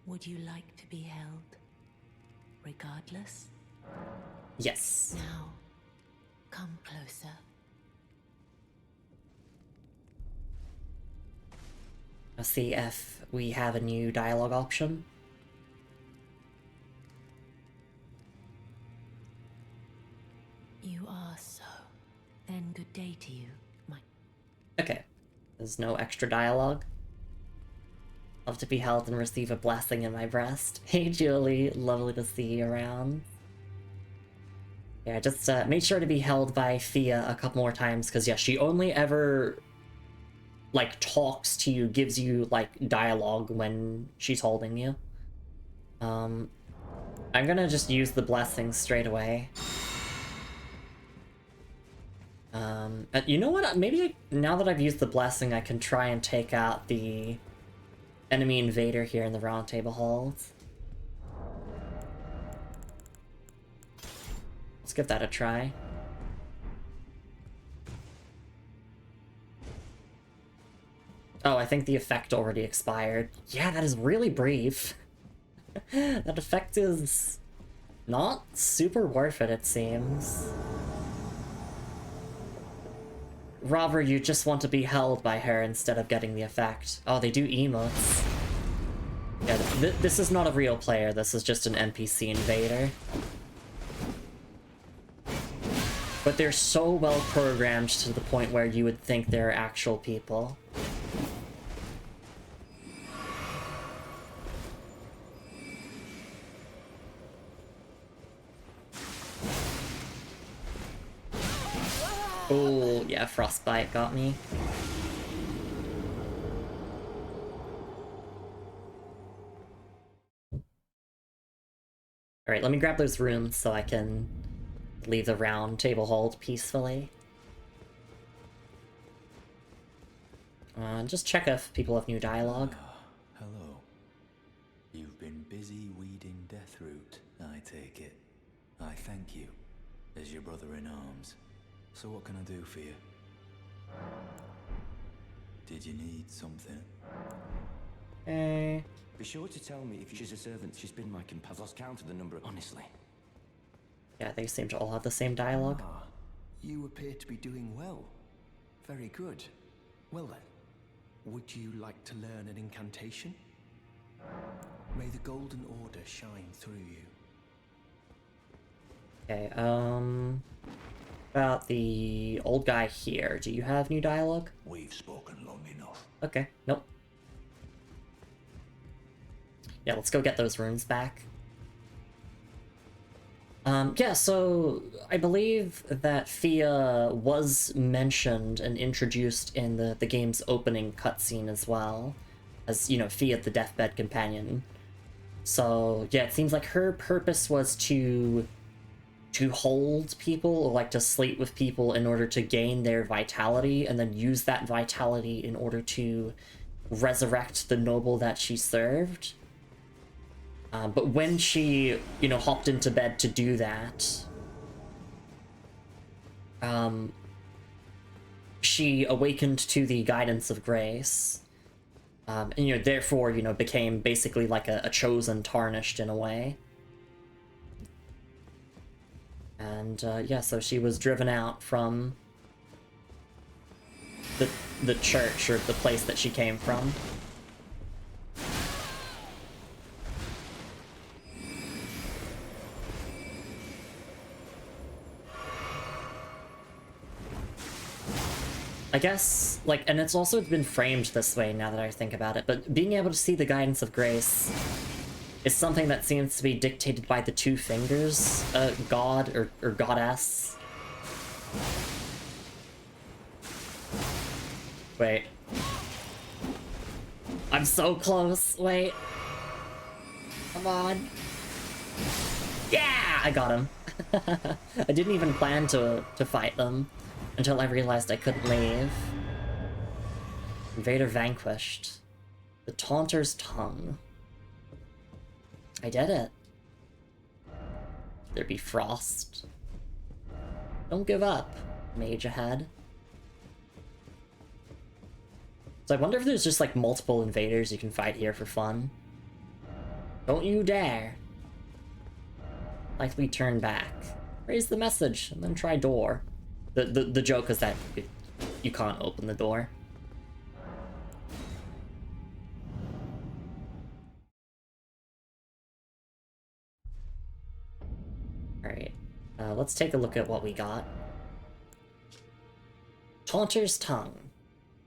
Would you like to be held, regardless? Yes. Now, come closer. Let's see if we have a new dialogue option. You are so. Then good day to you, my... Okay. There's no extra dialogue. Love to be held and receive a blessing in my breast. Hey Julie, lovely to see you around. Yeah, just made sure to be held by Thea a couple more times, because yeah, she only ever, like, talks to you, gives you, like, dialogue when she's holding you. I'm gonna just use the blessing straight away. You know what? Maybe now that I've used the blessing, I can try and take out the enemy invader here in the round table halls. Let's give that a try. Oh, I think the effect already expired. Yeah, that is really brief. That effect is not super worth it, it seems. Robber, you just want to be held by her instead of getting the effect. Oh, they do emotes. Yeah, this is not a real player, this is just an NPC invader. But they're so well programmed to the point where you would think they're actual people. Oh, yeah, frostbite got me. Alright, let me grab those rooms so I can leave the round table hold peacefully. Just check if people have new dialogue. Hello. You've been busy weeding Deathroot, I take it. I thank you, as your brother in arms. So what can I do for you? Did you need something? Hey. Be sure to tell me if she's a servant. She's been my companion. I've lost count of the number, honestly. Yeah, they seem to all have the same dialogue. Ah, you appear to be doing well. Very good. Well then, would you like to learn an incantation? May the Golden Order shine through you. Okay, about the old guy here, do you have new dialogue? We've spoken long enough. Okay, nope. Yeah, let's go get those runes back. Yeah, so I believe that Thea was mentioned and introduced in the game's opening cutscene as well, as, you know, Thea the deathbed companion. So, yeah, it seems like her purpose was to hold people, or like to sleep with people in order to gain their vitality, and then use that vitality in order to resurrect the noble that she served. But when she, you know, hopped into bed to do that, she awakened to the guidance of grace. And, you know, therefore, you know, became basically like a chosen tarnished in a way. And And yeah, so she was driven out from the church, or the place that she came from. I guess, like, and it's also been framed this way now that I think about it, but being able to see the guidance of grace is something that seems to be dictated by the two fingers, god or goddess. Wait. I'm so close, wait. Come on. Yeah, I got him. I didn't even plan to fight them until I realized I couldn't leave. Invader vanquished. The Taunter's Tongue. I did it. There be frost. Don't give up, mage ahead. So I wonder if there's just like multiple invaders you can fight here for fun. Don't you dare. Likely turn back. Raise the message and then try door. The joke is that you can't open the door. Alright, let's take a look at what we got. Taunter's Tongue.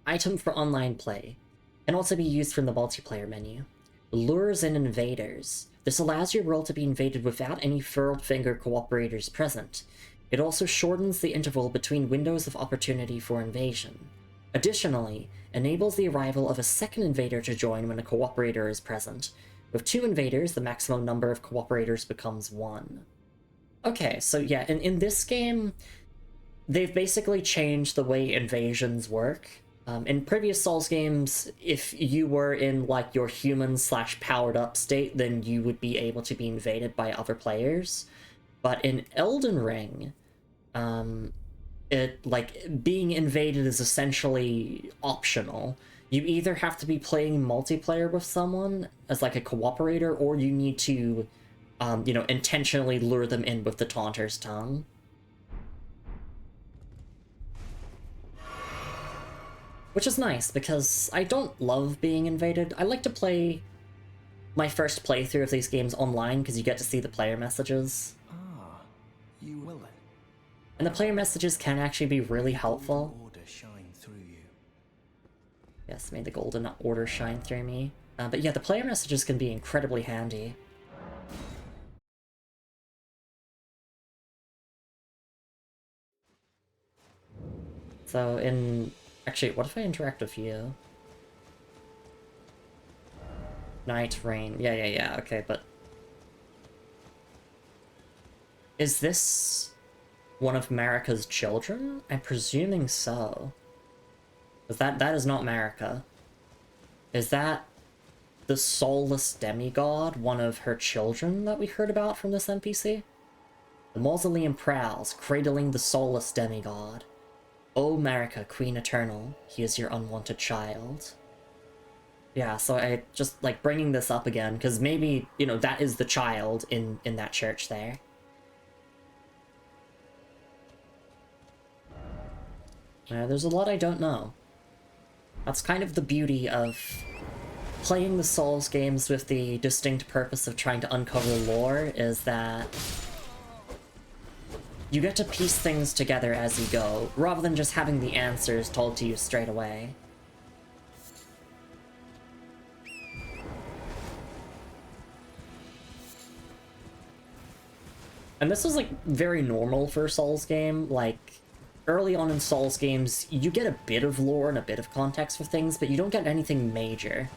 Item for online play. Can also be used from the multiplayer menu. Lures in invaders. This allows your world to be invaded without any furled finger cooperators present. It also shortens the interval between windows of opportunity for invasion. Additionally, enables the arrival of a second invader to join when a cooperator is present. With 2 invaders, the maximum number of cooperators becomes 1. Okay, so yeah, in this game, they've basically changed the way invasions work. In previous Souls games, if you were in like your human/powered up state, then you would be able to be invaded by other players. But in Elden Ring, being invaded is essentially optional. You either have to be playing multiplayer with someone as like a cooperator, or you need to, intentionally lure them in with the Taunter's Tongue. Which is nice, because I don't love being invaded. I like to play my first playthrough of these games online, because you get to see the player messages. Ah, you will then. And the player messages can actually be really helpful. Order shine through you. Yes, may the golden order shine through me. But yeah, the player messages can be incredibly handy. So actually, what if I interact with you? Night, rain. Yeah, okay, but... Is this one of Marika's children? I'm presuming so. Because that is not Marika. Is that the soulless demigod, one of her children that we heard about from this NPC? The mausoleum prowls, cradling the soulless demigod. O Marika, Queen Eternal, he is your unwanted child. Yeah, so I just like bringing this up again, because maybe, that is the child in that church there. There's a lot I don't know. That's kind of the beauty of playing the Souls games with the distinct purpose of trying to uncover lore, is that you get to piece things together as you go, rather than just having the answers told to you straight away. And this was, like, very normal for a Souls game. Like, early on in Souls games, you get a bit of lore and a bit of context for things, but you don't get anything major.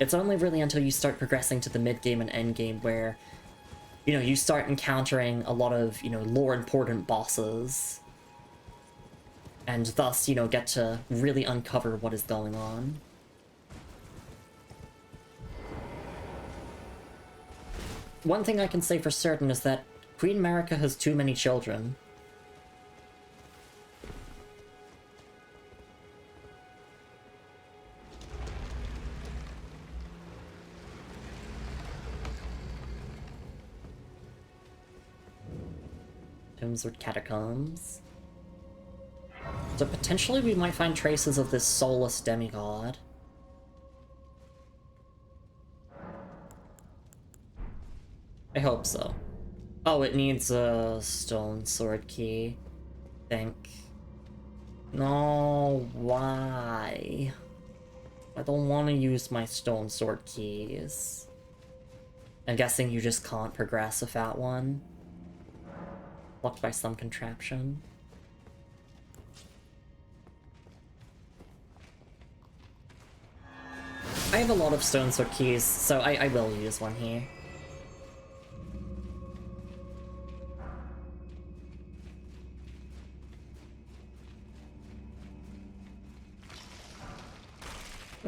It's only really until you start progressing to the mid-game and end-game where, you start encountering a lot of, lore-important bosses. And thus, get to really uncover what is going on. One thing I can say for certain is that Queen Marika has too many children. or catacombs. So potentially we might find traces of this soulless demigod. I hope so. Oh, it needs a stone sword key. Think. No, why? I don't want to use my stone sword keys. I'm guessing you just can't progress without one. Blocked by some contraption. I have a lot of stone sword keys, so I will use one here.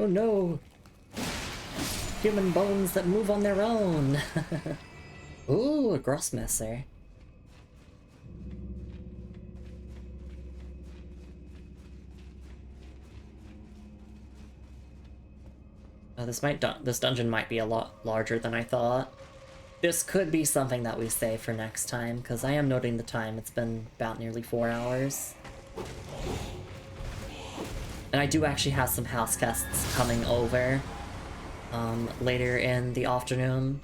Oh no! Human bones that move on their own! Ooh, a Grossmesser. This dungeon might be a lot larger than I thought. This could be something that we save for next time, because I am noting the time. It's been about nearly 4 hours. And I do actually have some house guests coming over later in the afternoon.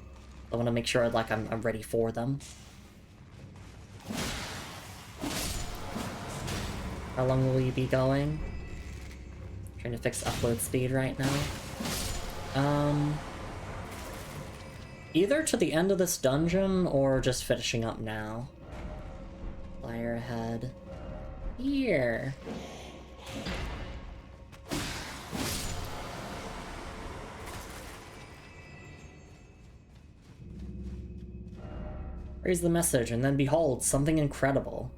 I want to make sure like I'm ready for them. How long will you be going? Trying to fix upload speed right now. Either to the end of this dungeon or just finishing up now. Fire ahead. Here. Raise the message, and then behold, something incredible.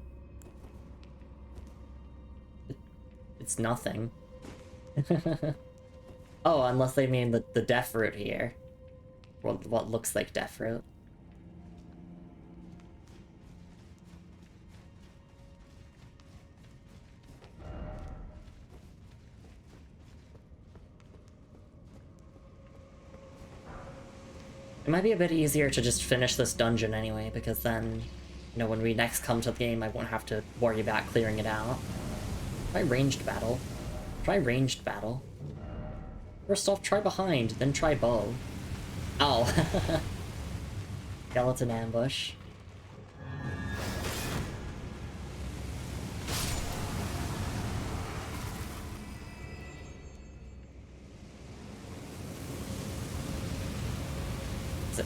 It's nothing. Oh, unless they mean the death root here. What looks like death root. It might be a bit easier to just finish this dungeon anyway, because then, you know, when we next come to the game, I won't have to worry about clearing it out. Try ranged battle. Try ranged battle. First off, try behind, then try bow. Oh. Skeleton ambush.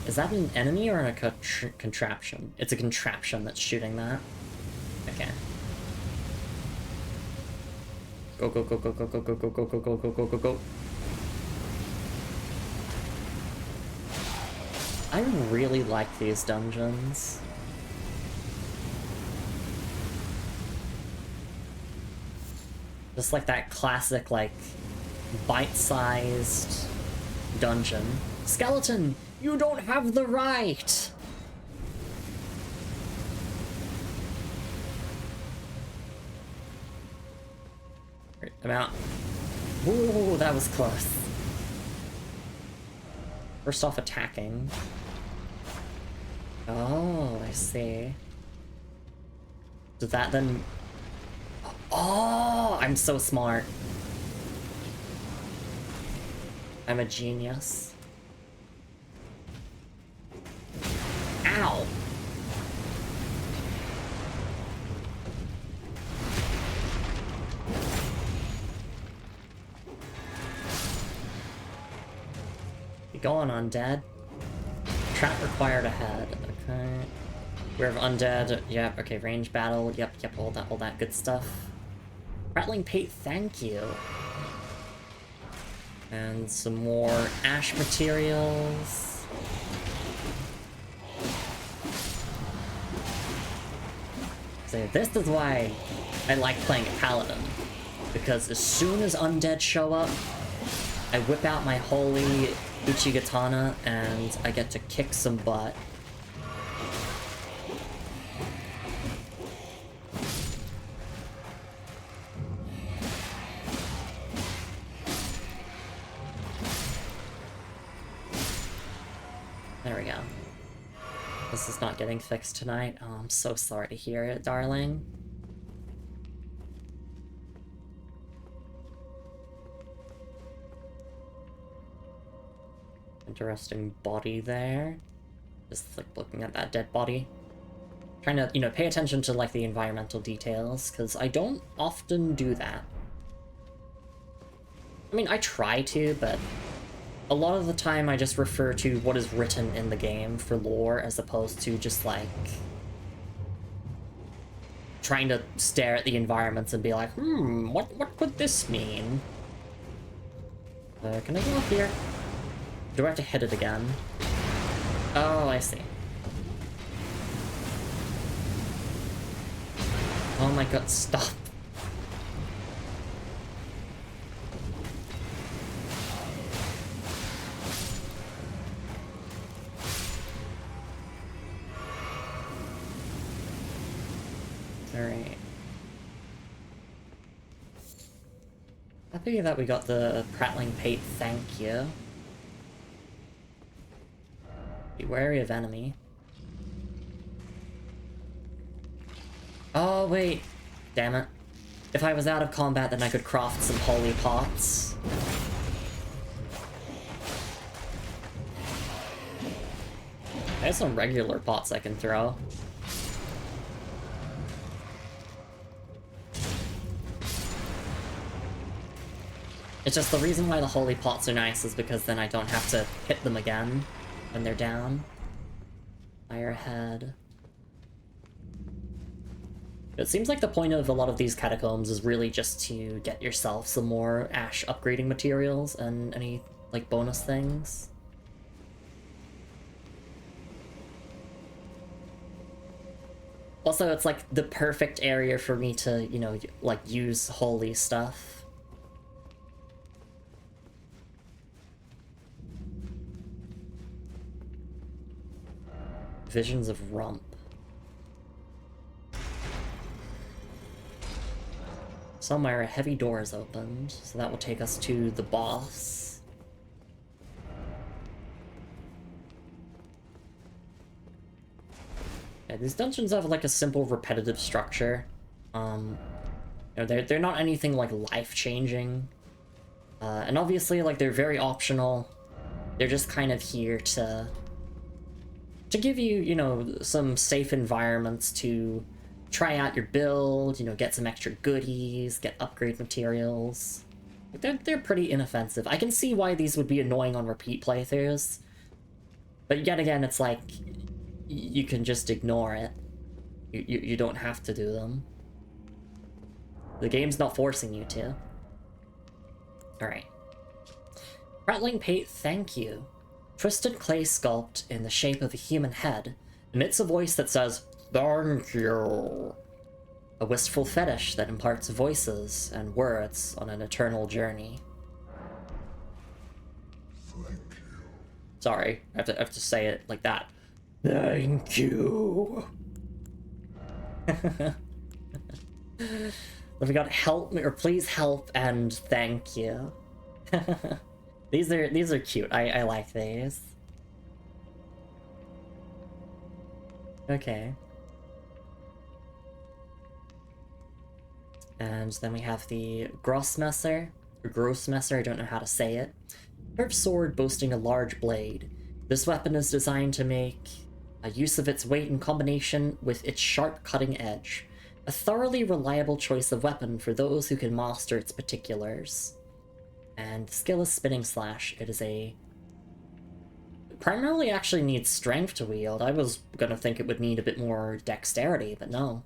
Is that an enemy or a contraption? It's a contraption that's shooting that. Okay. Go, go, go, go, go, go, go, go, go, go, go, go, go, go, go. I really like these dungeons. Just like that classic, like, bite-sized dungeon. Skeleton! You don't have the right! Right, I'm out. Ooh, that was close. First off, attacking. Oh, I see. Does that then... Oh, I'm so smart. I'm a genius. Ow! You going, undead? Trap required ahead. Okay. We're of undead. Yep, okay, range battle. Yep, all that good stuff. Rattling Pate, thank you. And some more ash materials. So this is why I like playing a paladin. Because as soon as undead show up, I whip out my holy Uchigatana and I get to kick some butt. There we go. This is not getting fixed tonight. Oh, I'm so sorry to hear it, darling. Interesting body there. Just like looking at that dead body. Trying to, you know, pay attention to like the environmental details, because I don't often do that. I mean, I try to, but a lot of the time I just refer to what is written in the game for lore, as opposed to just like trying to stare at the environments and be like, what could this mean? Can I go up here? Do I have to hit it again? Oh, I see. Oh my god, stop. Alright. Happy that we got the prattling pate, thank you. Be wary of enemy. Oh, wait. Damn it. If I was out of combat, then I could craft some holy pots. There's some regular pots I can throw. It's just the reason why the holy pots are nice is because then I don't have to hit them again when they're down. Firehead. It seems like the point of a lot of these catacombs is really just to get yourself some more ash upgrading materials and any, like, bonus things. Also, it's like the perfect area for me to, you know, like, use holy stuff. Visions of Rump. Somewhere a heavy door is opened, so that will take us to the boss. Yeah, these dungeons have like a simple repetitive structure. You know, they're not anything like life-changing. And obviously, like, they're very optional. They're just kind of here to give you, you know, some safe environments to try out your build, you know, get some extra goodies, get upgrade materials. They're pretty inoffensive. I can see why these would be annoying on repeat playthroughs. But yet again, it's like, you can just ignore it. You don't have to do them. The game's not forcing you to. Alright. Prattling Pate, thank you. Twisted clay sculpt in the shape of a human head emits a voice that says, "Thank you." A wistful fetish that imparts voices and words on an eternal journey. Thank you. Sorry, I have to say it like that. Thank you. We got help me, or please help and thank you. These are cute. I like these. Okay. And then we have the Grossmesser, or Grossmesser, I don't know how to say it. Curved sword boasting a large blade. This weapon is designed to make a use of its weight in combination with its sharp cutting edge. A thoroughly reliable choice of weapon for those who can master its particulars. And the skill is Spinning Slash. It is a... primarily actually needs strength to wield. I was gonna think it would need a bit more dexterity, but no.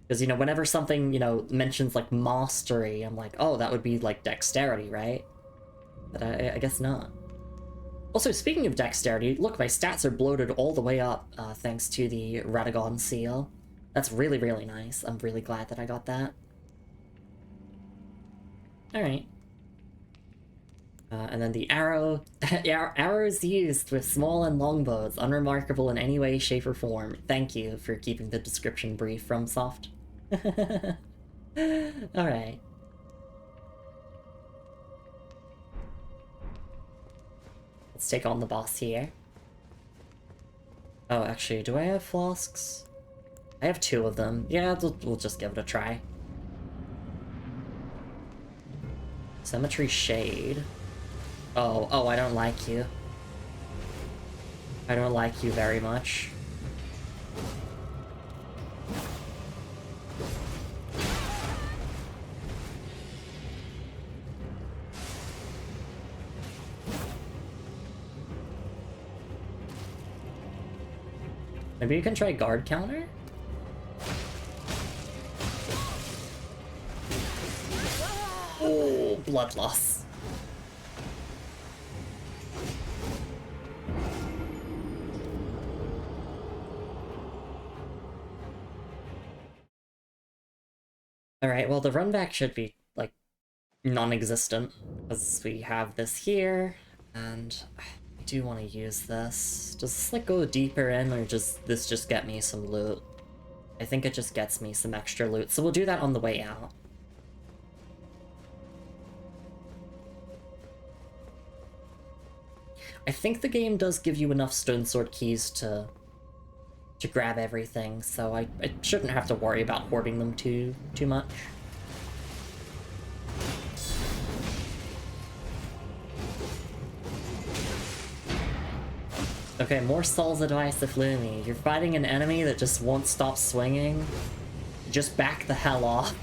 Because, you know, whenever something, you know, mentions, like, mastery, I'm like, oh, that would be, like, dexterity, right? But I guess not. Also, speaking of dexterity, look, my stats are bloated all the way up, thanks to the Radagon seal. That's really, really nice. I'm really glad that I got that. Alright. And then the arrow... arrows used with small and long bows, unremarkable in any way, shape, or form. Thank you for keeping the description brief, FromSoft. Alright. Let's take on the boss here. Oh, actually, do I have flasks? I have 2 of them. Yeah, we'll just give it a try. Cemetery Shade. Oh, I don't like you. I don't like you very much. Maybe you can try guard counter? Oh, blood loss. Alright, well the run back should be, like, non-existent, because we have this here, and I do want to use this. Does this, like, go deeper in, or does this just get me some loot? I think it just gets me some extra loot, so we'll do that on the way out. I think the game does give you enough stone sword keys to grab everything, so I shouldn't have to worry about hoarding them too much. Okay, more Saul's advice of Lumi. You're fighting an enemy that just won't stop swinging. Just back the hell off.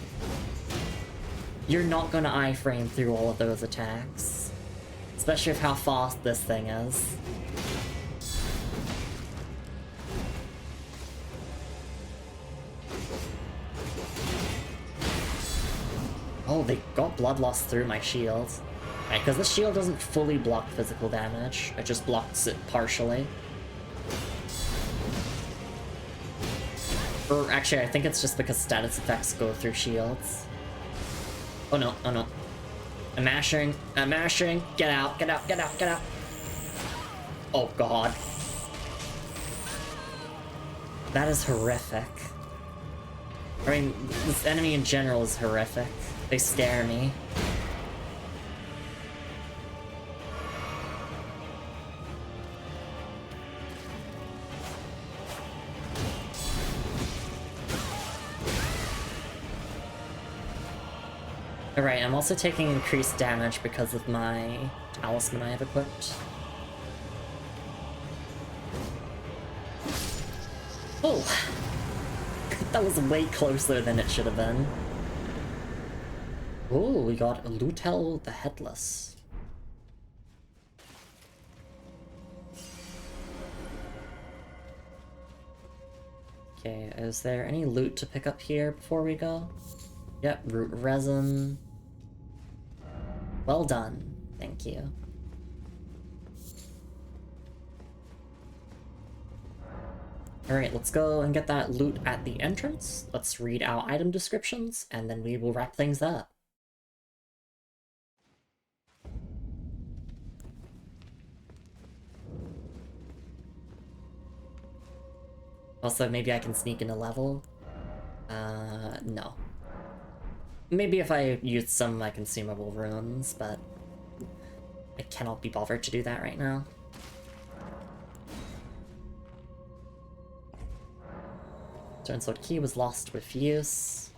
You're not gonna iframe through all of those attacks. Especially with how fast this thing is. Oh, they got blood loss through my shield. Right, because this shield doesn't fully block physical damage, it just blocks it partially. Or actually, I think it's just because status effects go through shields. Oh no, oh no. I'm mashing, get out, get out, get out, get out. Oh god. That is horrific. I mean, this enemy in general is horrific. They scare me. Alright, I'm also taking increased damage because of my talisman I have equipped. Oh! That was way closer than it should have been. Oh, we got Lutel the Headless. Okay, is there any loot to pick up here before we go? Yep, root resin. Well done, thank you. Alright, let's go and get that loot at the entrance. Let's read our item descriptions, and then we will wrap things up. Also, maybe I can sneak in a level? No. Maybe if I used some of my consumable runes, but I cannot be bothered to do that right now. Turns out key was lost with use.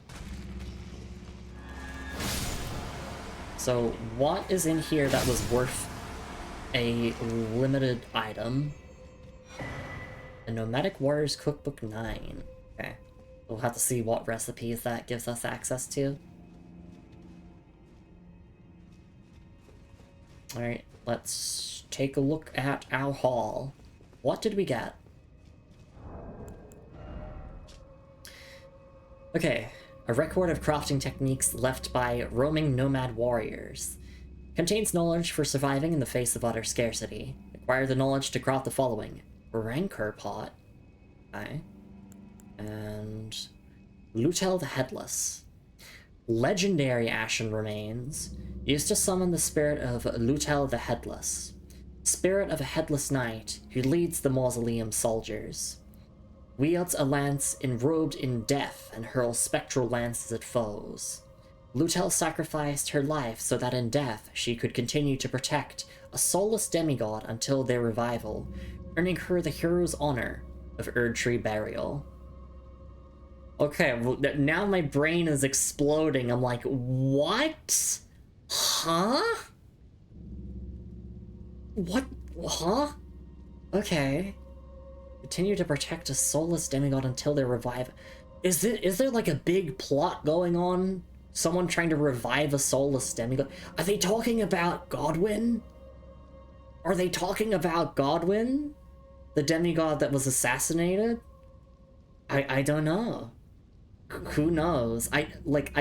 So what is in here that was worth a limited item? The Nomadic Warriors Cookbook 9. Okay. We'll have to see what recipes that gives us access to. Alright, let's take a look at our haul. What did we get? Okay, a record of crafting techniques left by roaming nomad warriors. Contains knowledge for surviving in the face of utter scarcity. Acquire the knowledge to craft the following. Rancor Pot. Okay. And Lutel the Headless. Legendary Ashen Remains. Used to summon the spirit of Lutel the Headless. Spirit of a headless knight who leads the mausoleum soldiers. Wields a lance enrobed in death and hurls spectral lances at foes. Lutel sacrificed her life so that in death she could continue to protect a soulless demigod until their revival, earning her the hero's honor. of Erdtree Burial. Okay, well, now my brain is exploding. I'm like, what? Huh? What? Huh? Okay. Continue to protect a soulless demigod until they revive. Is there like a big plot going on? Someone trying to revive a soulless demigod? Are they talking about Godwyn? Are they talking about Godwyn? The demigod that was assassinated? I don't know. Who knows? I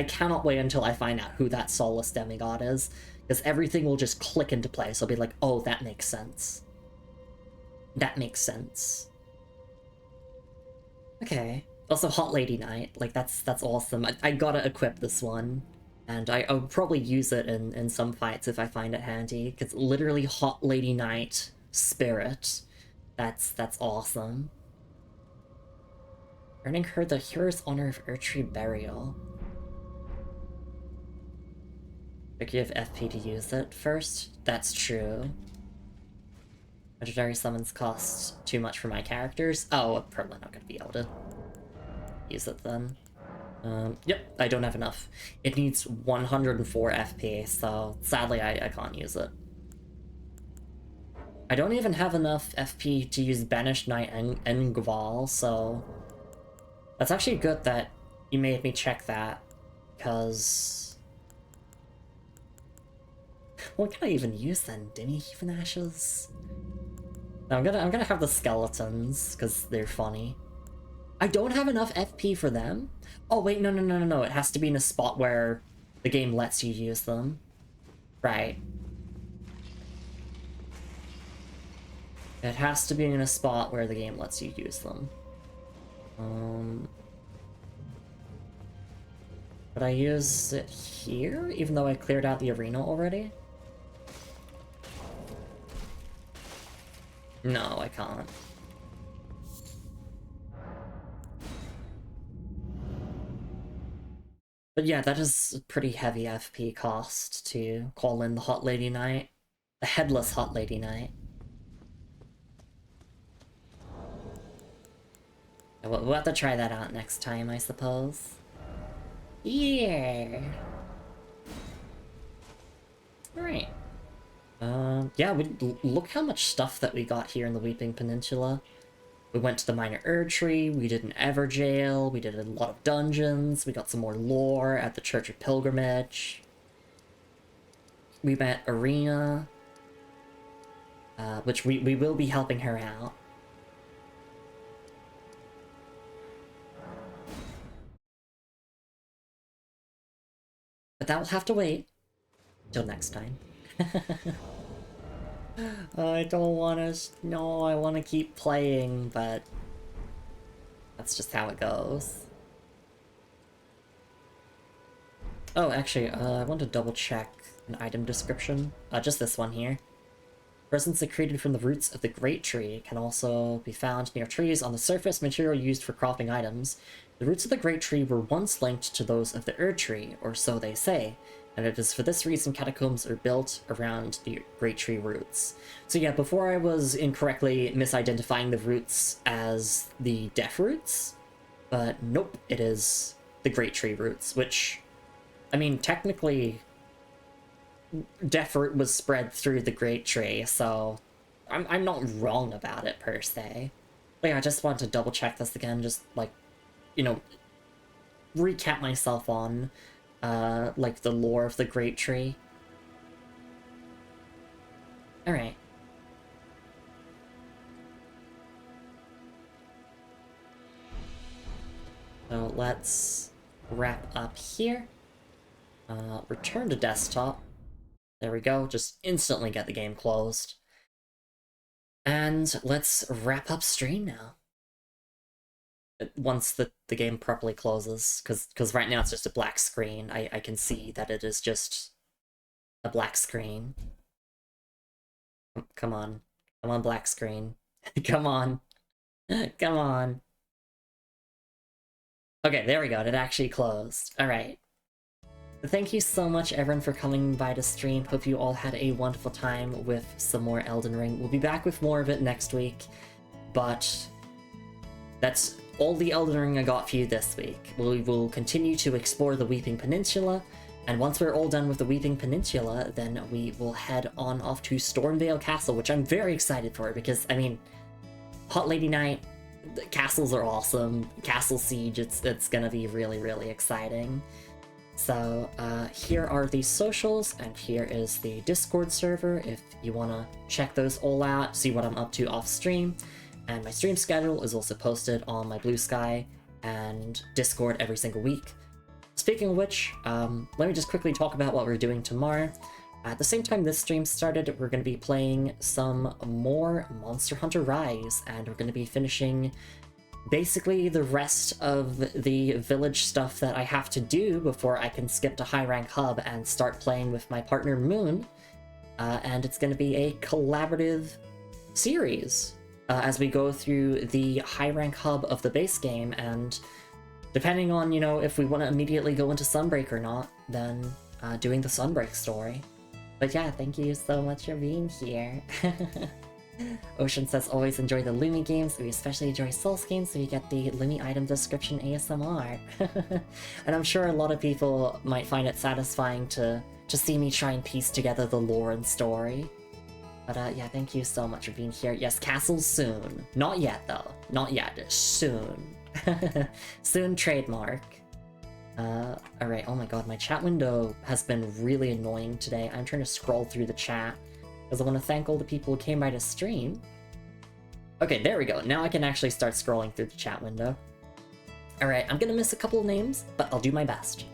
cannot wait until I find out who that soulless demigod is, because everything will just click into place. I'll be like, oh, that makes sense. That makes sense. Okay. Also, Hot Lady Knight. Like, that's awesome. I gotta equip this one. And I'll probably use it in some fights if I find it handy. Because literally Hot Lady Knight Spirit. That's awesome. Earning her the Hero's Honor of Erdtree Burial. But you have FP to use it first? That's true. Legendary summons cost too much for my characters. Oh, I'm probably not going to be able to use it then. Yep, I don't have enough. It needs 104 FP, so sadly I can't use it. I don't even have enough FP to use Banished Knight and Engval, so... That's actually good that you made me check that, because... What can I even use then? Demi-Heathen Ashes? No, I'm gonna have the skeletons, because they're funny. I don't have enough FP for them? Oh wait, no, it has to be in a spot where the game lets you use them. Right. It has to be in a spot where the game lets you use them. But I use it here, even though I cleared out the arena already? No, I can't. But yeah, that is a pretty heavy FP cost to call in the Hot Lady Knight. The Headless Hot Lady Knight. We'll have to try that out next time, I suppose. Yeah. Alright. Yeah, look how much stuff that we got here in the Weeping Peninsula. We went to the Minor Erdtree, we did an Everjail, we did a lot of dungeons, we got some more lore at the Church of Pilgrimage. We met Arena, which we will be helping her out. But that will have to wait till next time. I don't want to... No, I want to keep playing, but... That's just how it goes. Oh, actually, I want to double check an item description. Just this one here. Resins secreted from the roots of the Great Tree can also be found near trees on the surface, material used for crafting items. The roots of the Great Tree were once linked to those of the Erdtree, or so they say, and it is for this reason catacombs are built around the Great Tree roots. So yeah, before I was incorrectly misidentifying the roots as the Death Roots, but nope, it is the Great Tree roots, which, I mean, technically, Death Root was spread through the Great Tree, so I'm not wrong about it, per se. But yeah, I just wanted to double check this again, just, like, you know, recap myself on, like, the lore of the Great Tree. Alright. So let's wrap up here. Return to desktop. There we go, just instantly get the game closed. And let's wrap up stream now. Once the game properly closes, because right now it's just a black screen. I can see that it is just a black screen. Come on. Come on, black screen. Come on. Come on. Okay, there we go, it actually closed. Alright. Thank you so much, everyone, for coming by to stream. Hope you all had a wonderful time with some more Elden Ring. We'll be back with more of it next week, but that's all the Elden Ring I got for you this week. We will continue to explore the Weeping Peninsula, and once we're all done with the Weeping Peninsula, then we will head on off to Stormvale Castle, which I'm very excited for, because, I mean, Hot Lady Night, the castles are awesome. Castle Siege, it's gonna be really, really exciting. So, here are the socials, and here is the Discord server if you want to check those all out, see what I'm up to off stream. And my stream schedule is also posted on my Blue Sky and Discord every single week. Speaking of which, let me just quickly talk about what we're doing tomorrow. At the same time this stream started, we're going to be playing some more Monster Hunter Rise, and we're going to be finishing basically the rest of the village stuff that I have to do before I can skip to High Rank Hub and start playing with my partner Moon. And it's going to be a collaborative series as we go through the High Rank Hub of the base game, and depending on, you know, if we want to immediately go into Sunbreak or not, then doing the Sunbreak story. But yeah, thank you so much for being here. Ocean says, always enjoy the Lumi games. We especially enjoy Souls games, so you get the Lumi item description ASMR. And I'm sure a lot of people might find it satisfying to see me try and piece together the lore and story. But yeah, thank you so much for being here. Yes, castles soon. Not yet, though. Not yet. Soon. Soon trademark. Alright, oh my god, my chat window has been really annoying today. I'm trying to scroll through the chat, because I want to thank all the people who came by to stream. Okay, there we go. Now I can actually start scrolling through the chat window. Alright, I'm gonna miss a couple of names, but I'll do my best.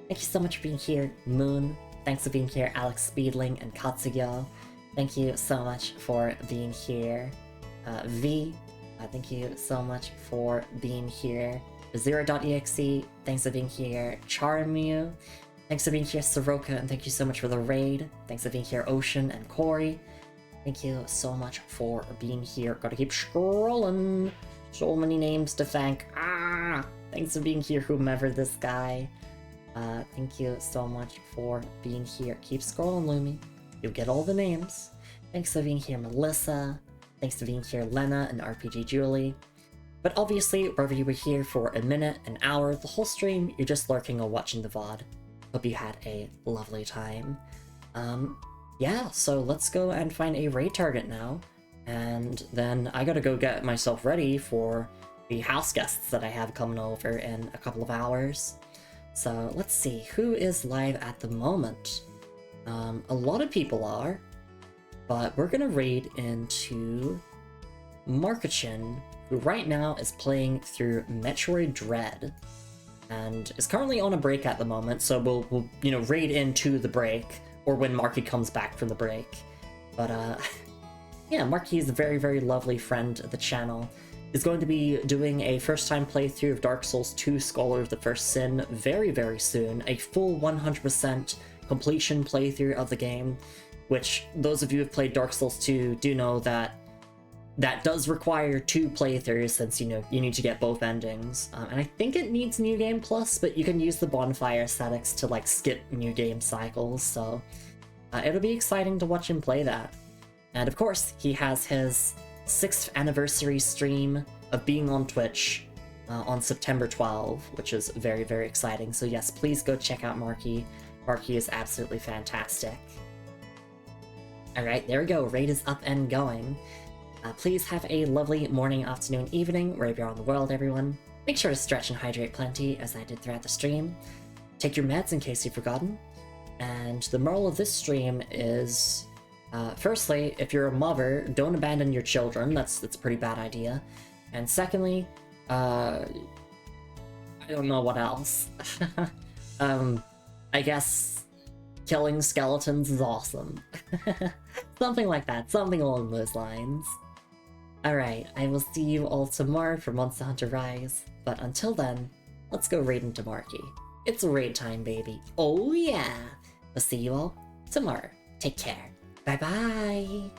Thank you so much for being here, Moon. Thanks for being here, Alex Speedling and Katsuyo. Thank you so much for being here. V, thank you so much for being here. Zero.exe, thanks for being here. Charmu, thanks for being here, Soroka, and thank you so much for the raid. Thanks for being here, Ocean and Corey. Thank you so much for being here. Gotta keep scrolling. So many names to thank. Thanks for being here, whomever this guy. Thank you so much for being here. Keep scrolling, Lumi. You'll get all the names. Thanks for being here, Melissa. Thanks for being here, Lena and RPG Julie. But obviously, whether you were here for a minute, an hour, the whole stream, you're just lurking or watching the VOD. Hope you had a lovely time. Yeah, so let's go and find a raid target now. And then I gotta go get myself ready for the house guests that I have coming over in a couple of hours. So let's see, who is live at the moment? A lot of people are, but we're gonna raid into Markachin, who right now is playing through Metroid Dread, and is currently on a break at the moment, so we'll you know, raid into the break, or when Marky comes back from the break. But yeah, Marky is a very, very lovely friend of the channel. Is going to be doing a first-time playthrough of Dark Souls 2 Scholar of the First Sin very, very soon, a full 100% completion playthrough of the game, which those of you who have played Dark Souls 2 do know that that does require 2 playthroughs, since, you know, you need to get both endings. And I think it needs New Game Plus, but you can use the bonfire aesthetics to, like, skip New Game cycles, so it'll be exciting to watch him play that. And of course, he has his 6th anniversary stream of being on Twitch on September 12, which is very, very exciting. So yes, please go check out Marky. Marky is absolutely fantastic. Alright, there we go. Raid is up and going. Please have a lovely morning, afternoon, evening, wherever you are in the world, everyone. Make sure to stretch and hydrate plenty, as I did throughout the stream. Take your meds in case you've forgotten. And the moral of this stream is, firstly, if you're a mother, don't abandon your children. That's a pretty bad idea. And secondly, I don't know what else. I guess killing skeletons is awesome. Something like that, something along those lines. Alright, I will see you all tomorrow for Monster Hunter Rise, but until then, let's go raid into Marky. It's raid time, baby. Oh yeah! I'll see you all tomorrow. Take care. Bye bye!